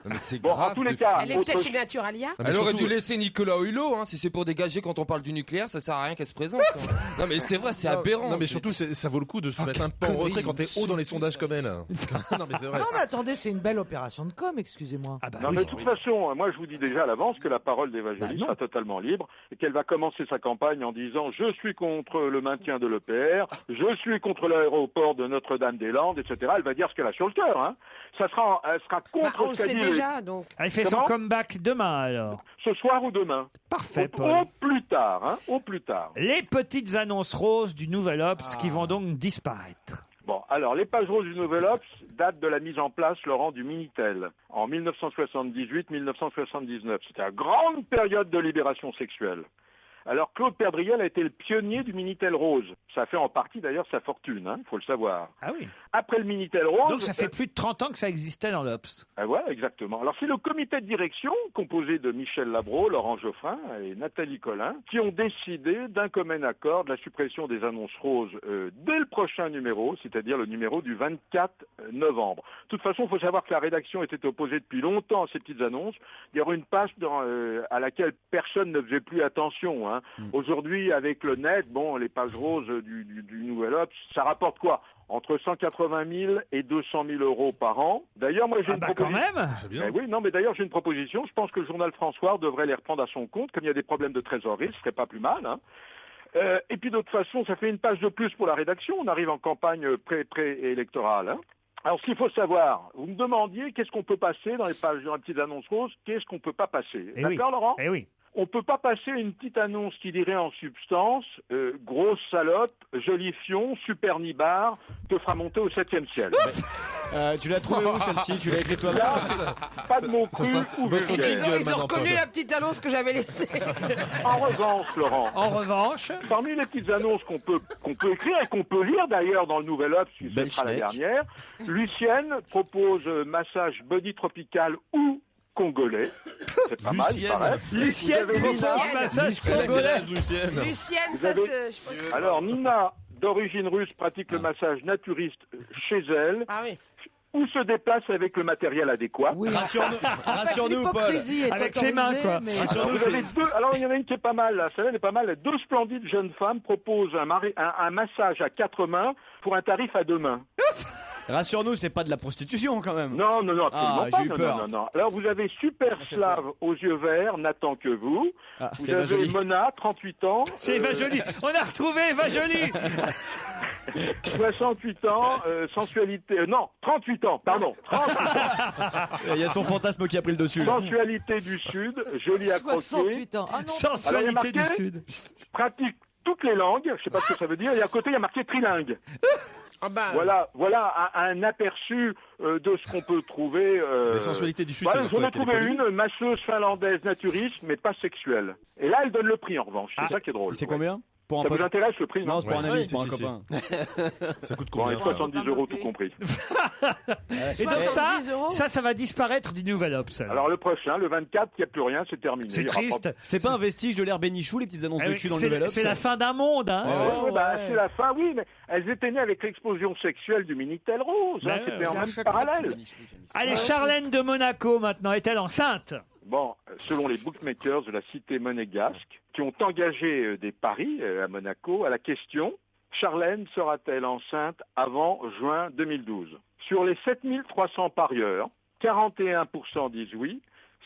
Mais c'est bon, grave. en tous les cas, elle est peut-être chez Naturalia. Elle aurait dû laisser Nicolas Hulot, hein, si c'est pour dégager quand on parle du nucléaire, ça sert à rien qu'elle se présente. Non mais c'est vrai, c'est aberrant. Non mais surtout, ça vaut le coup de se mettre un peu en retrait quand t'es haut dans les sondages comme elle. Non mais c'est vrai. Non mais attendez, c'est une belle opération de com, excusez-moi. Non mais de toute façon, moi je vous dis déjà à l'avance que la parole d'Eva Joly sera totalement libre et qu'elle va commencer sa campagne en disant je suis contre le maintien de l'EPR, je suis contre l'aéroport de Notre-Dame-des-Landes, etc. Elle va dire ce qu'elle a sur le cœur. Hein. Elle sera contre on le sait déjà, donc. Elle fait son comeback demain, alors. Ce soir ou demain. Parfait, Paul. Au plus tard, hein, au plus tard. Les petites annonces roses du Nouvel Obs qui vont donc disparaître. Bon, alors, les pages roses du Nouvel Obs datent de la mise en place, Laurent, du Minitel, en 1978-1979. C'était une grande période de libération sexuelle. Alors, Claude Perdriel a été le pionnier du Minitel rose. Ça fait en partie, d'ailleurs, sa fortune, hein, faut le savoir. Ah oui. Après le Minitel rose... Donc, ça fait plus de 30 ans que ça existait dans l'Obs. Voilà, exactement. Alors, c'est le comité de direction, composé de Michel Labro, Laurent Geoffrin et Nathalie Collin, qui ont décidé d'un commun accord de la suppression des annonces roses dès le prochain numéro, c'est-à-dire le numéro du 24 novembre. De toute façon, il faut savoir que la rédaction était opposée depuis longtemps à ces petites annonces. Il y aurait une page à laquelle personne ne faisait plus attention, hein. Aujourd'hui, avec le net, bon, les pages roses du Nouvel Obs, ça rapporte quoi? Entre 180 000 et 200 000 euros par an. D'ailleurs, moi, j'ai une proposition. Quand même. C'est bien. Oui, non, mais d'ailleurs, j'ai une proposition. Je pense que le journal François devrait les reprendre à son compte. Comme il y a des problèmes de trésorerie, ce serait pas plus mal, hein. Et puis, d'autre façon, ça fait une page de plus pour la rédaction. On arrive en campagne pré-électorale, hein. Alors, ce qu'il faut savoir, vous me demandiez qu'est-ce qu'on peut passer dans les pages, dans les petites annonces roses, qu'est-ce qu'on peut pas passer. D'accord, Laurent? Eh oui. On peut pas passer une petite annonce qui dirait en substance grosse salope, joli fion, super nibar, te fera monter au 7e ciel. Tu l'as trouvé où celle-ci? Tu l'as écrit toi-même? Pas de mots crus ou vulgaires. Ils ont reconnu la petite annonce que j'avais laissée. En revanche, Laurent. En revanche, parmi les petites annonces qu'on peut écrire et qu'on peut lire d'ailleurs dans le Nouvel Obs, ce sera la dernière, Lucienne propose massage body tropical ou congolais. C'est pas mal, il paraît. Lucienne propose massage congolais. Lucienne, ça se... je pense... Alors, Nina, d'origine russe, pratique le massage naturiste chez elle. Ah oui. Ou se déplace avec le matériel adéquat. Oui. Rassure-nous, Paul. Avec ses mains, quoi. Mais... Alors, il y en a une qui est pas mal, là. Celle-là, elle est pas mal. 2 splendides jeunes femmes proposent un massage à 4 mains pour un tarif à 2 mains. Rassure-nous, c'est pas de la prostitution quand même. Non, absolument pas. J'ai eu peur. Non. Alors, vous avez Super Slave aux yeux verts, Nathan que vous. Vous avez Mona, 38 ans. C'est Eva Joly. On a retrouvé Eva Joly. 68 ans, sensualité... non, 38 ans, pardon. 38 ans. Il y a son fantasme qui a pris le dessus. Sensualité du Sud, joli à croquer. 68 ans. Ah non. Sensualité du Sud. Pratique toutes les langues, je sais pas ce que ça veut dire, et à côté, il y a marqué trilingue. Voilà un aperçu de ce qu'on peut trouver. Les sensualités du Sud, j'en ai trouvé une masseuse finlandaise naturiste, mais pas sexuelle. Et là, elle donne le prix en revanche. C'est ça qui est drôle. C'est combien? Ça vous intéresse le prix? Non, c'est pour un ami, c'est pour un copain. Ça coûte combien? 70 euros tout compris. Et donc ça va disparaître du Nouvel Obs. Alors le prochain, le 24, il n'y a plus rien, c'est terminé. C'est triste. C'est pas un vestige de l'ère Bénichou, les petites annonces de cul dans le Nouvel Obs? C'est la fin d'un monde, hein. C'est la fin, oui, mais elles étaient nées avec l'explosion sexuelle du Minitel rose. C'était en même parallèle. Allez, Charlène de Monaco, maintenant, est-elle enceinte? Bon, selon les bookmakers de la cité monégasque, qui ont engagé des paris à Monaco, à la question « Charlène sera-t-elle enceinte avant juin 2012 ?» Sur les 7300 parieurs, 41% disent oui,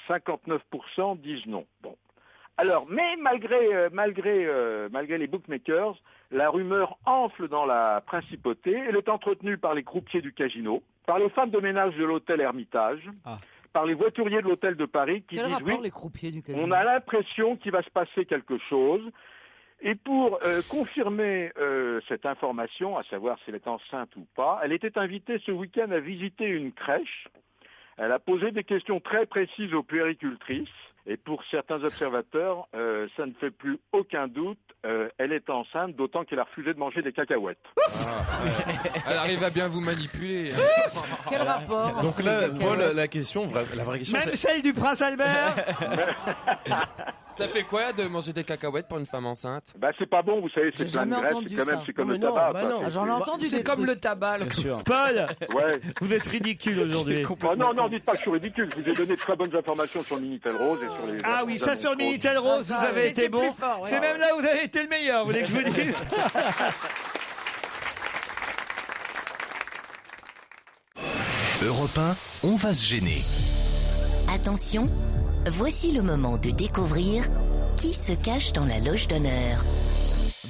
59% disent non. Bon. Alors, mais malgré les bookmakers, la rumeur enfle dans la principauté. Elle est entretenue par les croupiers du Casino, par les femmes de ménage de l'hôtel Hermitage, par les voituriers de l'hôtel de Paris qui Quel disent rapport, les croupiers du Casino ? on a l'impression qu'il va se passer quelque chose. Et pour confirmer cette information, à savoir si elle est enceinte ou pas, elle était invitée ce week-end à visiter une crèche. Elle a posé des questions très précises aux puéricultrices. Et pour certains observateurs, ça ne fait plus aucun doute. Elle est enceinte, d'autant qu'elle a refusé de manger des cacahuètes. Elle arrive à bien vous manipuler. Quel rapport ? Donc là, Paul, la question, la vraie question, Même c'est... celle du prince Albert. Ça fait quoi de manger des cacahuètes pour une femme enceinte? Bah c'est pas bon, vous savez, c'est plein de graisse, c'est comme le tabac. quoi. J'en ai entendu C'est des comme trucs. le tabac. C'est sûr. Paul, Ouais. vous êtes ridicule aujourd'hui. Oh, non, dites pas que je suis ridicule. Je vous ai donné de très bonnes informations sur le Minitel Rose et sur les... Ah oui, ça sur le Minitel Rose, vous avez été bon. C'est même là où vous avez été le meilleur, vous voulez que je vous dise? Europe 1, on va se gêner. Attention, voici le moment de découvrir qui se cache dans la loge d'honneur.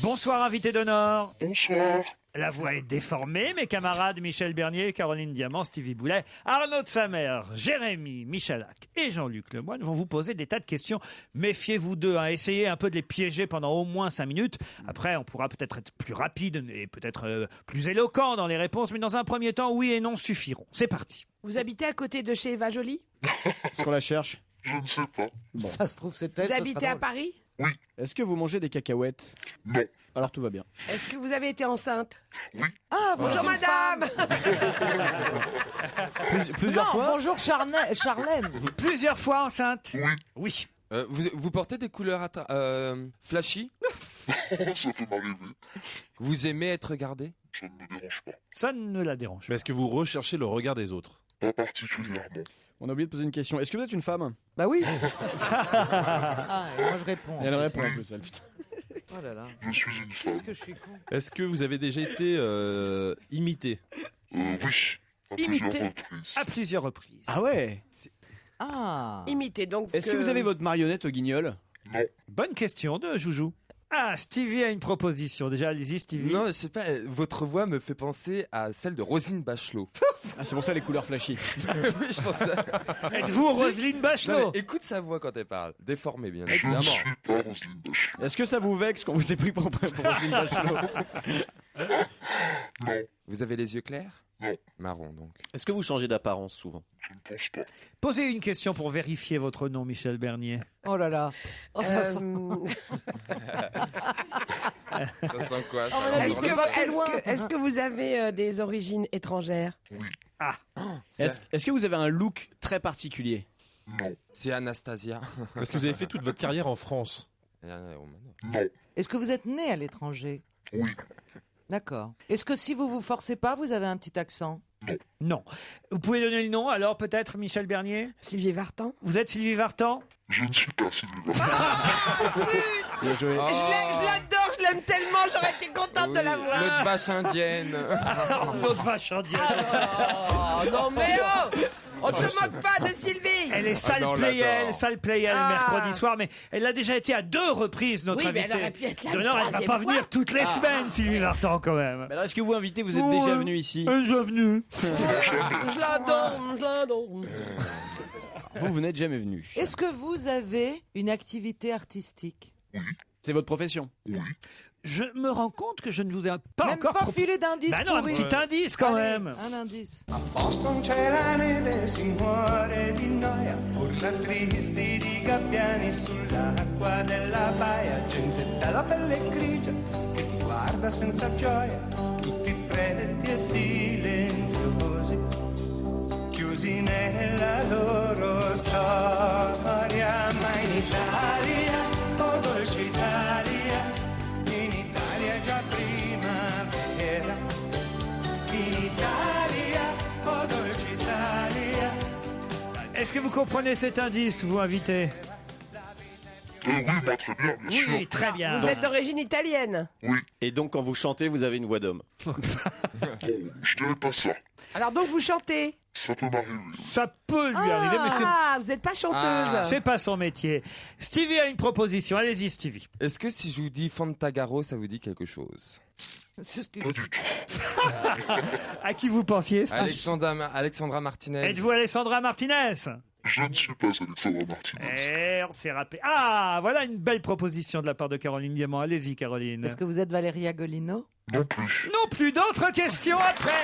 Bonsoir, invité d'honneur. Bonsoir. La voix est déformée, mes camarades Michel Bernier, Caroline Diamant, Stevie Boulet, Arnaud de Samer, Jérémy Michalak et Jean-Luc Lemoyne vont vous poser des tas de questions. Méfiez-vous d'eux, essayez un peu de les piéger pendant au moins 5 minutes. Après, on pourra peut-être être plus rapide et peut-être plus éloquent dans les réponses, mais dans un premier temps, oui et non suffiront. C'est parti. Vous habitez à côté de chez Eva Jolie? Est-ce qu'on la cherche? Je ne sais pas. Bon. Ça se trouve, c'est elle. Vous habitez à Paris? Oui. Est-ce que vous mangez des cacahuètes? Non. Alors tout va bien. Est-ce que vous avez été enceinte? Oui. Ah, Bonjour madame. Plusieurs fois? Bonjour Charlène. Plusieurs fois enceinte? Oui. Oui. Vous portez des couleurs flashy? Ça peut m'arriver. Vous aimez être regardé? Ça ne me dérange pas. Ça ne la dérange Mais est-ce que vous recherchez le regard des autres? Pas particulièrement. On a oublié de poser une question. Est-ce que vous êtes une femme? Bah oui. Ah, et moi je réponds. Et elle répond en plus, elle, putain. Oh là là. Je suis une femme. Qu'est-ce que je suis con. Est-ce que vous avez déjà été imité? Oui. Imité à plusieurs reprises. Ah ouais? Ah. Imité donc. Est-ce que vous avez votre marionnette au guignol? Non. Bonne question de Joujou. Ah, Stevie a une proposition. Déjà, allez-y, Stevie. Non, je sais pas, votre voix me fait penser à celle de Roselyne Bachelot. Ah, c'est pour ça les couleurs flashy. Oui, je pense ça. Êtes-vous Roselyne Bachelot? Non, mais écoute sa voix quand elle parle. Déformée, bien évidemment. Je ne suis pas Roselyne Bachelot. Est-ce que ça vous vexe qu'on vous ait pris pour Roselyne Bachelot? Non. Vous avez les yeux clairs? Non. Marron, donc. Est-ce que vous changez d'apparence souvent? Je ne pense pas. Posez une question pour vérifier votre nom, Michel Bernier. Oh là là. Oh, ça sent... Ça sent quoi, ça? Est-ce que vous avez des origines étrangères? Oui. Ah. Est-ce que vous avez un look très particulier? Non. C'est Anastasia. Est-ce que vous avez fait toute votre carrière en France? Non. Est-ce que vous êtes né à l'étranger? Oui. D'accord. Est-ce que si vous vous forcez pas, vous avez un petit accent? Non. Vous pouvez donner le nom, alors, peut-être, Michel Bernier? Sylvie Vartan? Vous êtes Sylvie Vartan? Je ne suis pas Sylvie Vartan. Bien joué. Je l'adore, je l'aime tellement, j'aurais été contente de la voir. Notre vache indienne. Notre vache indienne. Oh non mais oh, on se moque pas de Sylvie. Elle est salle Playel mercredi soir, mais elle a déjà été à 2 reprises, notre Oui, mais invitée. elle aurait pu être là une d'honneur. Elle va troisième pas fois. venir toutes les semaines, Sylvie Vartan, quand même. Mais alors, est-ce que vous, invité, vous êtes déjà venu ici? Déjà venu. Je l'adore. Vous n'êtes jamais venu. Est-ce que vous avez une activité artistique? C'est votre profession? Oui. Je me rends compte que je ne vous ai pas Même encore pas filé d'indice Bah non, un pourri. petit indice quand Allez, même. Un indice. Boston c'è la neve, si muore di noia, urla tristi di gabbiani sull'acqua della baia, gente dalla pelle grigia che ti guarda senza gioia, tutti freddi e silenziosi, chiusi nella loro storia, ma in Italia, oh dolce Italia, in Italia già primavera, in Italia, oh dolce Italia. Est-ce que vous comprenez cet indice, vous invité? Oui, bah, très bien. Bien sûr. Oui, très bien. Vous êtes d'origine italienne? Oui. Et donc, quand vous chantez, vous avez une voix d'homme. Bon, je dirais pas ça. Alors donc vous chantez? Ça peut m'arriver. Ça peut lui arriver, mais Ah, vous n'êtes pas chanteuse. c'est pas son métier. Stevie a une proposition. Allez-y, Stevie. Est-ce que si je vous dis Fantagaro, ça vous dit quelque chose? C'est ce que... À qui vous pensiez? Alexandra Martinez. Êtes-vous Alessandra Martinez? Je ne suis pas Alexandra Martinez. On s'est râpé. Ah, voilà une belle proposition de la part de Caroline Diamant. Allez-y, Caroline. Est-ce que vous êtes Valérie Agolino? Non plus. Non plus. D'autres questions après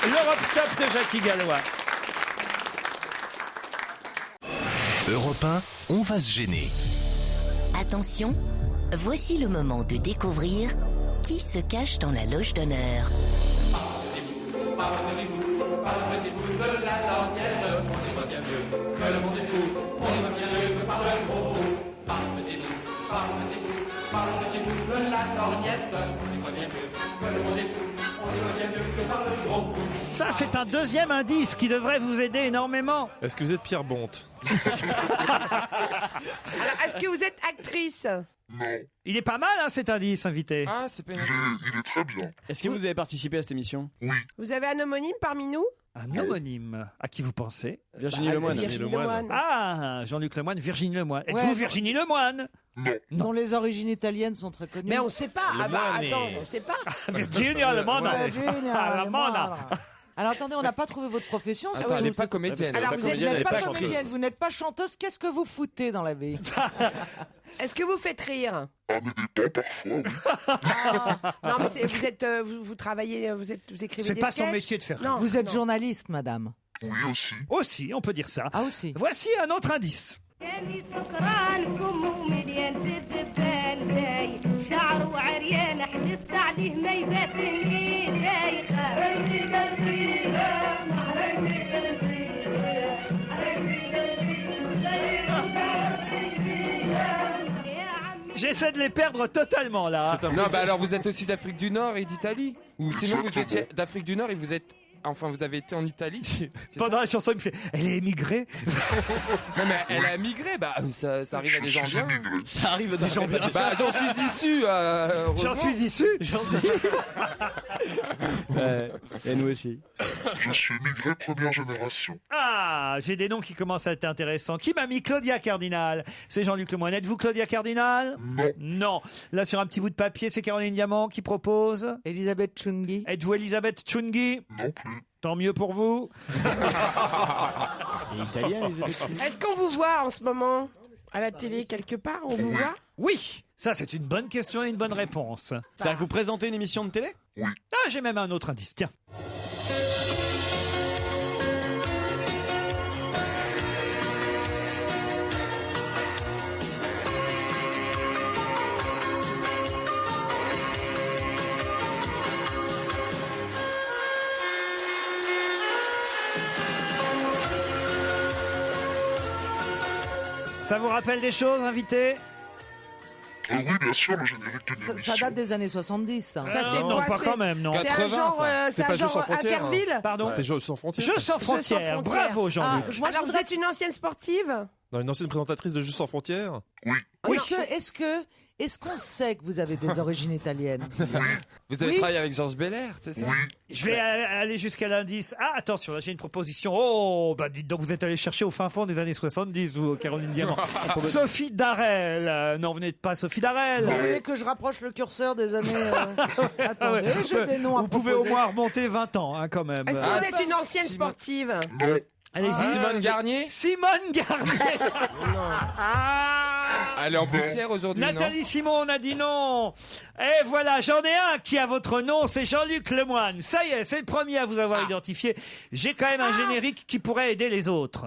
l'Europe Stop de Jackie Gallois. Europe 1, on va se gêner. Attention, voici le moment de découvrir qui se cache dans la loge d'honneur. Ça, c'est un deuxième indice qui devrait vous aider énormément. Est-ce que vous êtes Pierre Bonte? Alors, est-ce que vous êtes actrice? Non. Il est pas mal, hein, cet indice, invité. Ah, c'est pas une... Il est très bien. Est-ce que vous avez participé à cette émission? Oui. Vous avez un homonyme parmi nous? Un homonyme. À qui vous pensez? Virginie Lemoine. Virginie Lemoine. Ah, Jean-Luc Lemoine, Virginie Lemoine. Ouais. Êtes-vous Virginie Lemoine? Non. Dont les origines italiennes sont très connues. Mais on sait pas. Ah bah Lemoine attends, on sait pas. Virginie Lemoine. Virginia Lemoine. Lemoine. Alors attendez, on n'a pas trouvé votre profession. Attends, ça, elle n'est vous- pas comédienne. Alors, elle est vous pas êtes- comédienne, Vous elle est n'êtes pas pas comédienne, chanteuse. vous n'êtes pas chanteuse. Qu'est-ce que vous foutez dans la vie? Est-ce que vous faites rire? Ah, mais des pas parfois, oui. Non, mais vous êtes, vous travaillez, vous écrivez C'est des pas son sketchs? métier de faire Non, Vous êtes non. journaliste, madame. Oui, aussi. Aussi, on peut dire ça. Ah aussi. Voici un autre indice. J'essaie de les perdre totalement là. Non, bah alors vous êtes aussi d'Afrique du Nord et d'Italie? Ou sinon vous étiez d'Afrique du Nord et vous êtes... Enfin, vous avez été en Italie? C'est Pendant la chanson, il me fait « Elle est émigrée ?» Non, mais elle a migré, bah ça arrive à des gens bien. Ça arrive à des gens bien. Bah j'en suis issu, J'en suis issu. Et nous aussi. Je suis migré première génération. Ah, j'ai des noms qui commencent à être intéressants. Qui m'a mis Claudia Cardinal? C'est Jean-Luc Lemoine. Êtes-vous Claudia Cardinal? Non. Non. Là, sur un petit bout de papier, c'est Caroline Diamant qui propose. Elisabeth Chungi. Êtes-vous Elisabeth Chungi? Non plus. Tant mieux pour vous. Et italien, les Est-ce qu'on vous voit en ce moment à la télé quelque part? On vous voit? Oui, ça c'est une bonne question et une bonne réponse. C'est-à-dire que vous présentez une émission de télé? Ah, j'ai même un autre indice, tiens. Ça vous rappelle des choses, invité? Oui, bien sûr, le générique de l'émission. Ça date des années 70. Ça, Ça, c'est non, quoi, pas c'est- quand même, non. C'est un 80, genre, ça. c'est un pas Jeux sans genre frontières, hein. Interville? Pardon? C'était Jeux sans frontières. Jeux sans frontières. frontières. Bravo, Jean-Luc. moi, Alors je vous voudrais- êtes une ancienne sportive? Dans une ancienne présentatrice de Jeux sans frontières. Oui. Est-ce qu'on sait que vous avez des origines italiennes? Vous avez Oui. travaillé avec Georges Belair, c'est ça? Oui. Je vais aller jusqu'à l'indice. Ah, attention, là j'ai une proposition. Oh, bah dites donc, vous êtes allé chercher au fin fond des années 70, vous, Caroline Diamant. Sophie Darel. Non, vous n'êtes pas Sophie Darel. Vous voulez que je rapproche le curseur des années... Attendez, Ouais. j'ai des noms à Vous pouvez au proposer. moins remonter 20 ans, hein, quand même. Est-ce que Ah, vous êtes une ancienne Simone. sportive? Non. Allez-y. Simone Garnier? Simone Garnier. Elle est en poussière aujourd'hui, non? Nathalie Simon, on a dit non. Et voilà, j'en ai un qui a votre nom, c'est Jean-Luc Lemoine. Ça y est, c'est le premier à vous avoir identifié. J'ai quand même un générique qui pourrait aider les autres.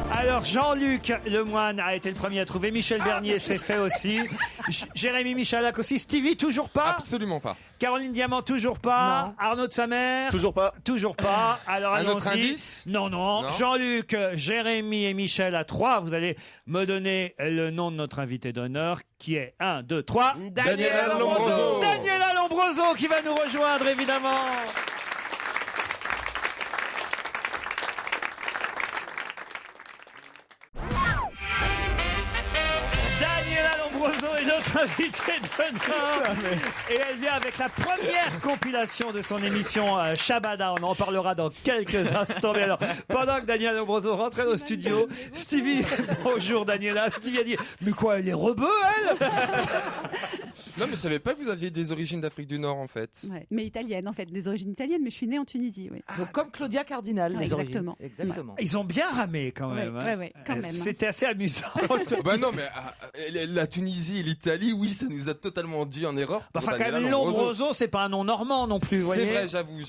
Alors Jean-Luc Lemoine a été le premier à trouver. Michel Bernier s'est fait aussi. Jérémy Michalak aussi. Stevie, toujours pas. Absolument pas. Caroline Diamant, toujours pas. Non. Arnaud de sa mère. Toujours pas. Toujours pas. Alors Un autre allons-y. indice? Non, non. Non. Jean-Luc, Jérémy et Michel à 3. Vous allez me donner le nom de notre invité d'honneur qui est 1, 2, 3. Daniela Lombroso. Daniela Lombroso qui va nous rejoindre évidemment. Notre invitée d'honneur. Et elle vient avec la première compilation de son émission Shabada. On en parlera dans quelques instants. Mais alors, pendant que Daniela Lombroso rentrait au studio, Stevie, bonjour Daniela, Stevie a dit, mais quoi, elle est rebeu, elle? Non, mais je savais pas que vous aviez des origines d'Afrique du Nord, en fait. Ouais, mais italienne, en fait, des origines italiennes, mais je suis née en Tunisie. Oui. Donc comme Claudia Cardinal, les exactement. origines. Exactement. Ils ont bien ramé quand même. Ouais, quand même. C'était assez amusant. Bah non, mais la Tunisie et l'Italie, oui, ça nous a totalement induit en erreur. Bah, enfin, quand même, Lombroso, c'est pas un nom normand non plus. C'est vrai, j'avoue.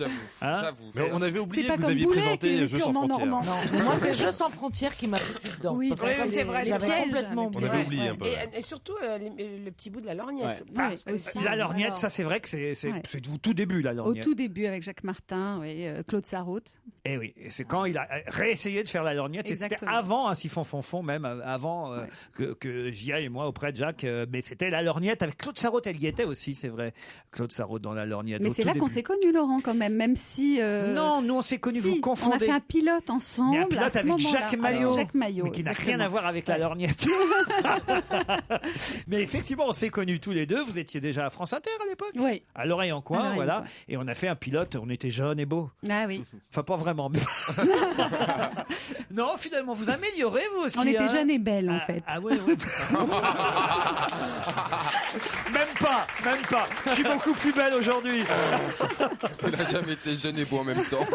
Hein Mais on avait oublié C'est pas que vous comme aviez Boulet qui présenté est Jeux sans purement frontières. normand. Non, mais moi c'est Jeux sans frontières qui m'a foutu dedans. Oui, Parce que c'est vrai, il avait piège. complètement On avait oublié un peu. Et surtout le petit bout de la lorgnette. Ouais. Parce que aussi. La lorgnette, Alors, ça c'est vrai que c'est Ouais. au tout début, la au lorgnette. tout début, avec Jacques Martin, Claude Sarraute. Et oui, et c'est quand il a réessayé de faire la lorgnette. Et c'était Exactement. avant un siphon fonfon, même avant que j'y aille moi auprès de Jacques. Mais c'était la lorgnette avec Claude Sarraute. Elle y était aussi, c'est vrai. Claude Sarraute dans la lorgnette. Mais au c'est tout là qu'on début. s'est connus, Laurent, quand même si... Non, nous on s'est connus, si, vous confondez. on a fait un pilote ensemble. Mais un à pilote ce avec moment-là. Jacques Maillot. Jacques Maillot, Mais qui n'a exactement. rien à voir avec la lorgnette. Mais effectivement, on s'est connus tous les deux. Vous étiez déjà à France Inter à l'époque. Oui. À l'oreille en À coin, l'oreille en voilà. coin. Et on a fait un pilote. On était jeunes et beaux. Ah oui. Enfin, pas vraiment. Mais... non, finalement, vous améliorez vous aussi. On était hein. jeunes et belles, en Ah, fait. Ah oui, oui. Même pas. Je suis beaucoup plus belle aujourd'hui. Il n'a jamais été jeune et beau en même temps.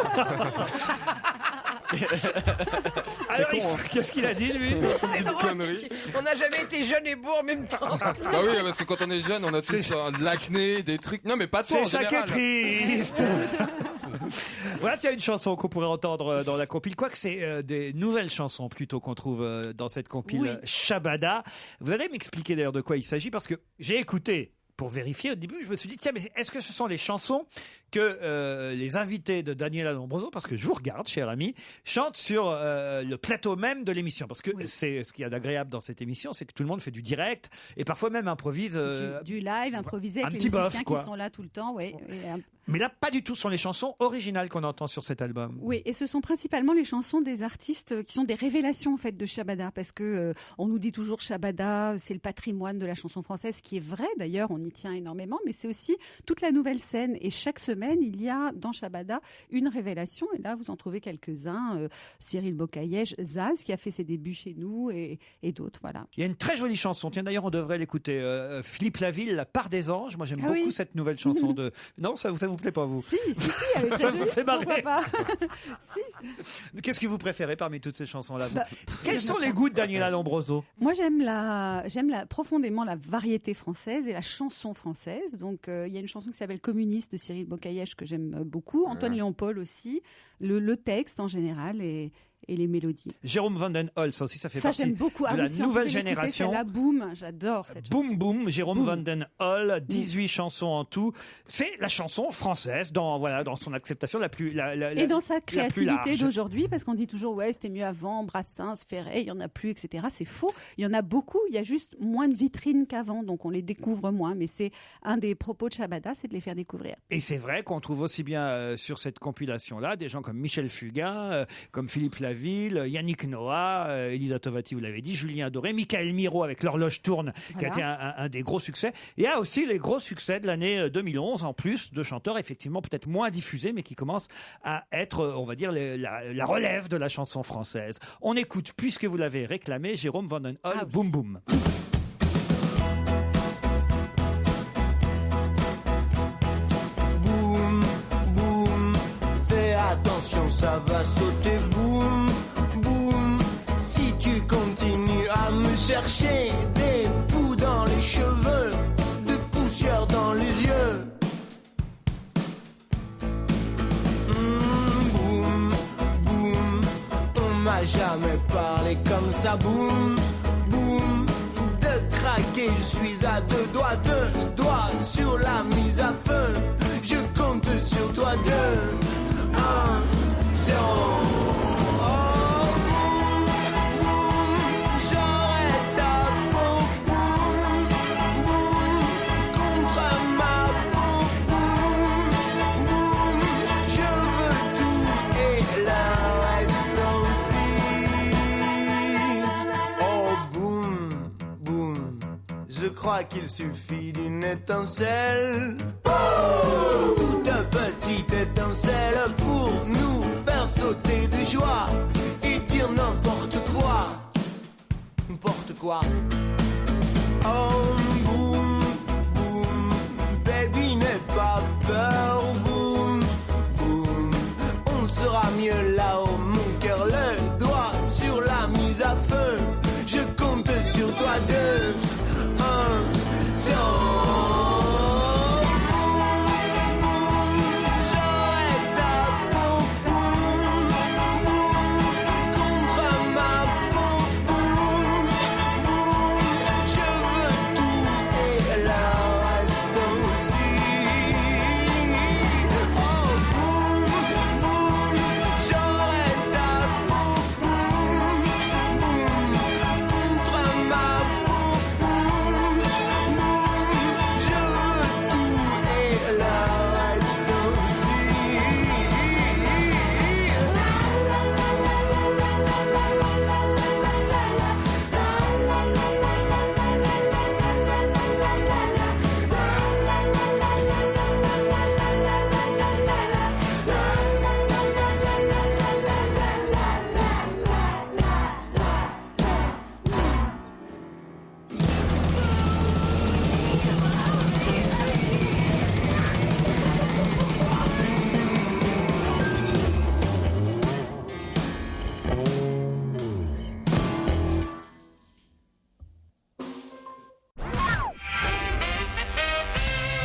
Alors, qu'est-ce qu'il a dit, lui? C'est Une drôle. connerie. On n'a jamais été jeunes et beaux en même temps. Bah oui, parce que quand on est jeune, on a tous de l'acné, des trucs. Non, mais pas toi C'est en ça qui est général. triste. Voilà, il y a une chanson qu'on pourrait entendre dans la compile. Quoique c'est des nouvelles chansons plutôt qu'on trouve dans cette compile Oui. Shabada. Vous allez m'expliquer d'ailleurs de quoi il s'agit parce que j'ai écouté. Pour vérifier, au début, je me suis dit, tiens, mais est-ce que ce sont les chansons que les invités de Daniela Lombroso, parce que je vous regarde, cher ami, chantent sur le plateau même de l'émission? Parce que c'est ce qu'il y a d'agréable dans cette émission, c'est que tout le monde fait du direct et parfois même improvise. Du live improvisé un avec petit les musiciens bof, quoi. qui sont là tout le temps. Ouais. Mais là, pas du tout. Ce sont les chansons originales qu'on entend sur cet album. Oui, et ce sont principalement les chansons des artistes qui sont des révélations en fait de Shabada, parce que on nous dit toujours Shabada, c'est le patrimoine de la chanson française, ce qui est vrai d'ailleurs, on y tient énormément, mais c'est aussi toute la nouvelle scène. Et chaque semaine, il y a dans Shabada une révélation, et là vous en trouvez quelques-uns. Cyril Bocaillège, Zaz qui a fait ses débuts chez nous, et d'autres, voilà. Il y a une très jolie chanson. Tiens, d'ailleurs, on devrait l'écouter. Philippe Laville, La part des anges. Moi, j'aime beaucoup cette nouvelle chanson de. Non, ça vous plaît pas, vous? Si, elle est très Ça jolie, me fait marrer. pourquoi pas. Si. Qu'est-ce que vous préférez parmi toutes ces chansons-là vous Bah, Quels sont les goûts de Daniela Lombroso? Moi, j'aime profondément la variété française et la chanson française. Donc, il y a une chanson qui s'appelle Communiste de Cyril Bocaillège que j'aime beaucoup. Antoine Léon Paul aussi. Le texte en général et les mélodies. Jérôme Vandenholz, ça aussi, ça fait Ça, partie j'aime beaucoup. de la si on nouvelle pouvait l'écouter, génération. celle-là, boum, j'adore cette chanson. Boum Boum, Jérôme Vandenholz, 18 chansons en tout. C'est la chanson française dans son acceptation la plus Et dans sa la plus créativité large. d'aujourd'hui, parce qu'on dit toujours, ouais, c'était mieux avant, Brassens, Ferré, il n'y en a plus, etc. C'est faux. Il y en a beaucoup, il y a juste moins de vitrines qu'avant, donc on les découvre moins. Mais c'est un des propos de Shabada, c'est de les faire découvrir. Et c'est vrai qu'on trouve aussi bien sur cette compilation-là des gens comme Michel Fugain, comme Philippe Laville, Yannick Noah, Elisa Tovati, vous l'avez dit, Julien Doré, Michael Miro avec L'Horloge tourne, qui a été un des gros succès. Il y a aussi les gros succès de l'année 2011, en plus de chanteurs effectivement peut-être moins diffusés, mais qui commencent à être, on va dire, la relève de la chanson française. On écoute, puisque vous l'avez réclamé, Jérôme Vandenholz, Boum Boum. Boum, boum, fais attention, ça va sauter. Boum, boum, si tu continues à me chercher des poux dans les cheveux, de poussière dans les yeux. Boum, boum, on m'a jamais parlé comme ça. Boum, boum, de craquer, je suis à deux doigts sur la mise à feu. Je compte sur toi, 2, 1, 0. Oh, boum, boum, j'arrête ta peau. Boum, boum, contre ma peau. Boum, boum, je veux tout et le reste aussi. Oh, boum, boum, je je crois qu'il suffit d'une étincelle. D'une petite étincelle pour nous faire sauter de joie et dire n'importe quoi. N'importe quoi. Oh, boum, boum, baby, n'aie pas peur, boum, boum. On sera mieux là-haut, mon cœur le doigt sur la mise à feu. Je compte sur toi deux, un,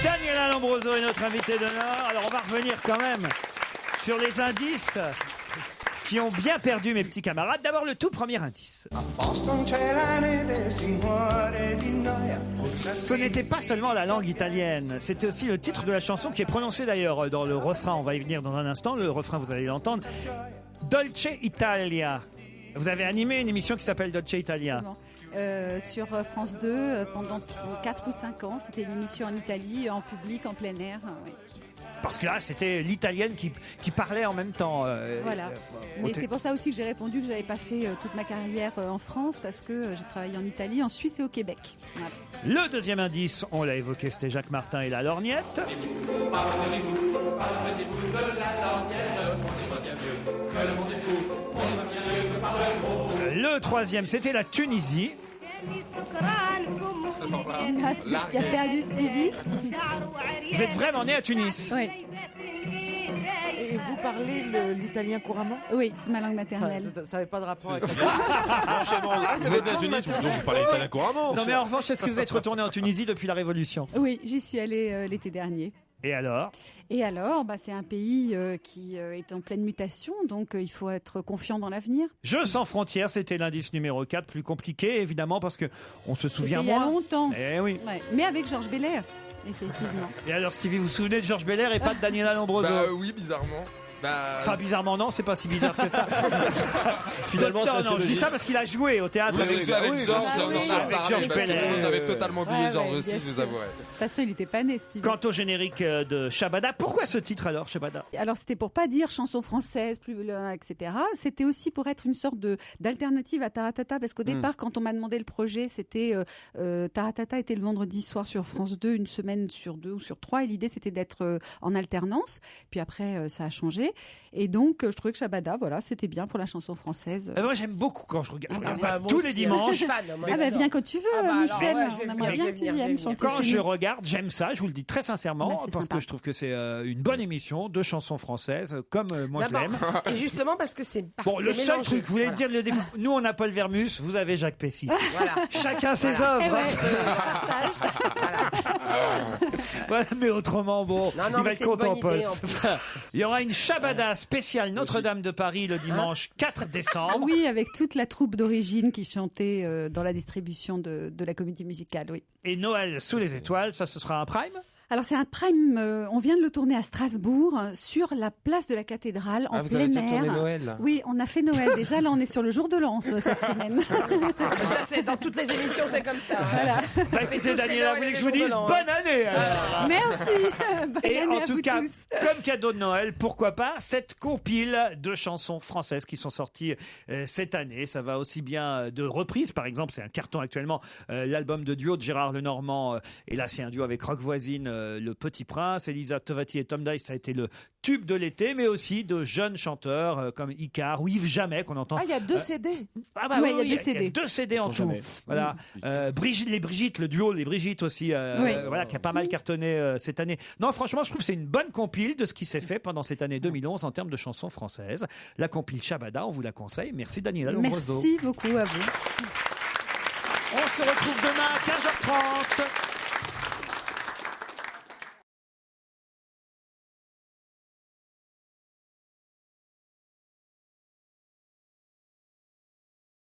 Daniela Lombroso est notre invitée d'honneur. Alors on va revenir quand même sur les indices qui ont bien perdu mes petits camarades. D'abord le tout premier indice. Ce n'était pas seulement la langue italienne, c'était aussi le titre de la chanson qui est prononcé d'ailleurs dans le refrain. On va y venir dans un instant. Le refrain, vous allez l'entendre. Dolce Italia. Vous avez animé une émission qui s'appelle Dolce Italia. Sur France 2 pendant 4 ou 5 ans. C'était une émission en Italie, en public, en plein air. Oui. Parce que là, c'était l'italienne qui parlait en même temps. Voilà. Mais c'est pour ça aussi que j'ai répondu que je n'avais pas fait toute ma carrière en France, parce que j'ai travaillé en Italie, en Suisse et au Québec. Voilà. Le deuxième indice, on l'a évoqué, c'était Jacques Martin et la lorgnette. Le troisième, c'était la Tunisie. C'est ce qui a perdu Stevie. Vous êtes vraiment né à Tunis? Oui. Et vous parlez l'italien couramment? Oui, c'est ma langue maternelle. Enfin, ça n'avait pas de rapport avec ça. Vous êtes né à Tunis, donc vous parlez italien couramment. Non mais en revanche, est-ce que vous êtes retourné en Tunisie depuis la Révolution? Oui, j'y suis allée l'été dernier. Et alors? Et alors, c'est un pays qui est en pleine mutation, donc il faut être confiant dans l'avenir. Jeux sans frontières, c'était l'indice numéro 4, plus compliqué évidemment parce que on se souvient C'était il y a moins. longtemps. Eh oui. Ouais. Mais avec Georges Belair, effectivement. Et alors Stevie, vous vous souvenez de Georges Belair et pas de Daniela Lombroso? Oui, bizarrement. Enfin, bizarrement, non, c'est pas si bizarre que ça. Finalement, non, je dis ça parce qu'il a joué au théâtre avec Georges, avec Georges Belair. Vous avez totalement oublié Georges aussi, je vous avouerai. De toute façon, il n'était pas né, Steve. Quant au générique de Shabada, pourquoi ce titre alors, Shabada? Alors, c'était pour pas dire chanson française, etc. C'était aussi pour être une sorte d'alternative à Taratata, parce qu'au départ, quand on m'a demandé le projet, c'était Taratata était le vendredi soir sur France 2, une semaine sur 2 ou sur 3, et l'idée c'était d'être en alternance. Puis après, ça a changé. Et donc, je trouvais que Shabada, voilà, c'était bien pour la chanson française. Moi, j'aime beaucoup quand je regarde. Bah, tous les dimanches. Viens quand tu veux, Michel. On aimerait bien que tu viennes chanter. Quand je regarde, j'aime ça, je vous le dis très sincèrement, parce que je trouve que c'est une bonne émission de chansons françaises, comme moi je l'aime. Et justement parce que c'est bon, le seul truc, vous voulez dire le défaut. Nous, on a Paul Vermus, vous avez Jacques Pessis. Voilà. Chacun ses œuvres. Voilà, mais autrement, bon, il va être content, Paul. Il y aura une Shabada spéciale Notre-Dame de Paris le dimanche 4 décembre. Oui, avec toute la troupe d'origine qui chantait dans la distribution de la comédie musicale, oui. Et Noël sous les étoiles, ça, ce sera un prime? Alors c'est un prime, on vient de le tourner à Strasbourg, sur la place de la cathédrale, en vous plein avez déjà air. tourné Noël, là. Oui, on a fait Noël déjà, là on est sur le jour de l'an cette semaine. Ça, c'est dans toutes les émissions, c'est comme ça. Voilà. Bah, écoutez, Daniela, vous voulez que je vous dise bonne année alors. Merci. Bonne Et année en à tout vous cas, tous. comme cadeau de Noël, pourquoi pas cette compile de chansons françaises qui sont sorties cette année. Ça va aussi bien de reprises, par exemple, c'est un carton actuellement, l'album de duo de Gérard Lenormand, et là c'est un duo avec Rock Voisine, Le Petit Prince, Elisa Tovati et Tom Dice, ça a été le tube de l'été, mais aussi de jeunes chanteurs comme Icar ou Yves Jamais qu'on entend. Ah, il y a 2 CD. Ah bah Ouais, oui, il y a 2 CD. 2 CD en tout. Jamais. Voilà. Les Brigitte, le duo Les Brigitte aussi, Oui. voilà, qui a pas mal cartonné cette année. Non, franchement, je trouve que c'est une bonne compile de ce qui s'est fait pendant cette année 2011 en termes de chansons françaises. La compile Shabada, on vous la conseille. Merci Daniela Lombroso. Merci beaucoup à vous. On se retrouve demain à 15h30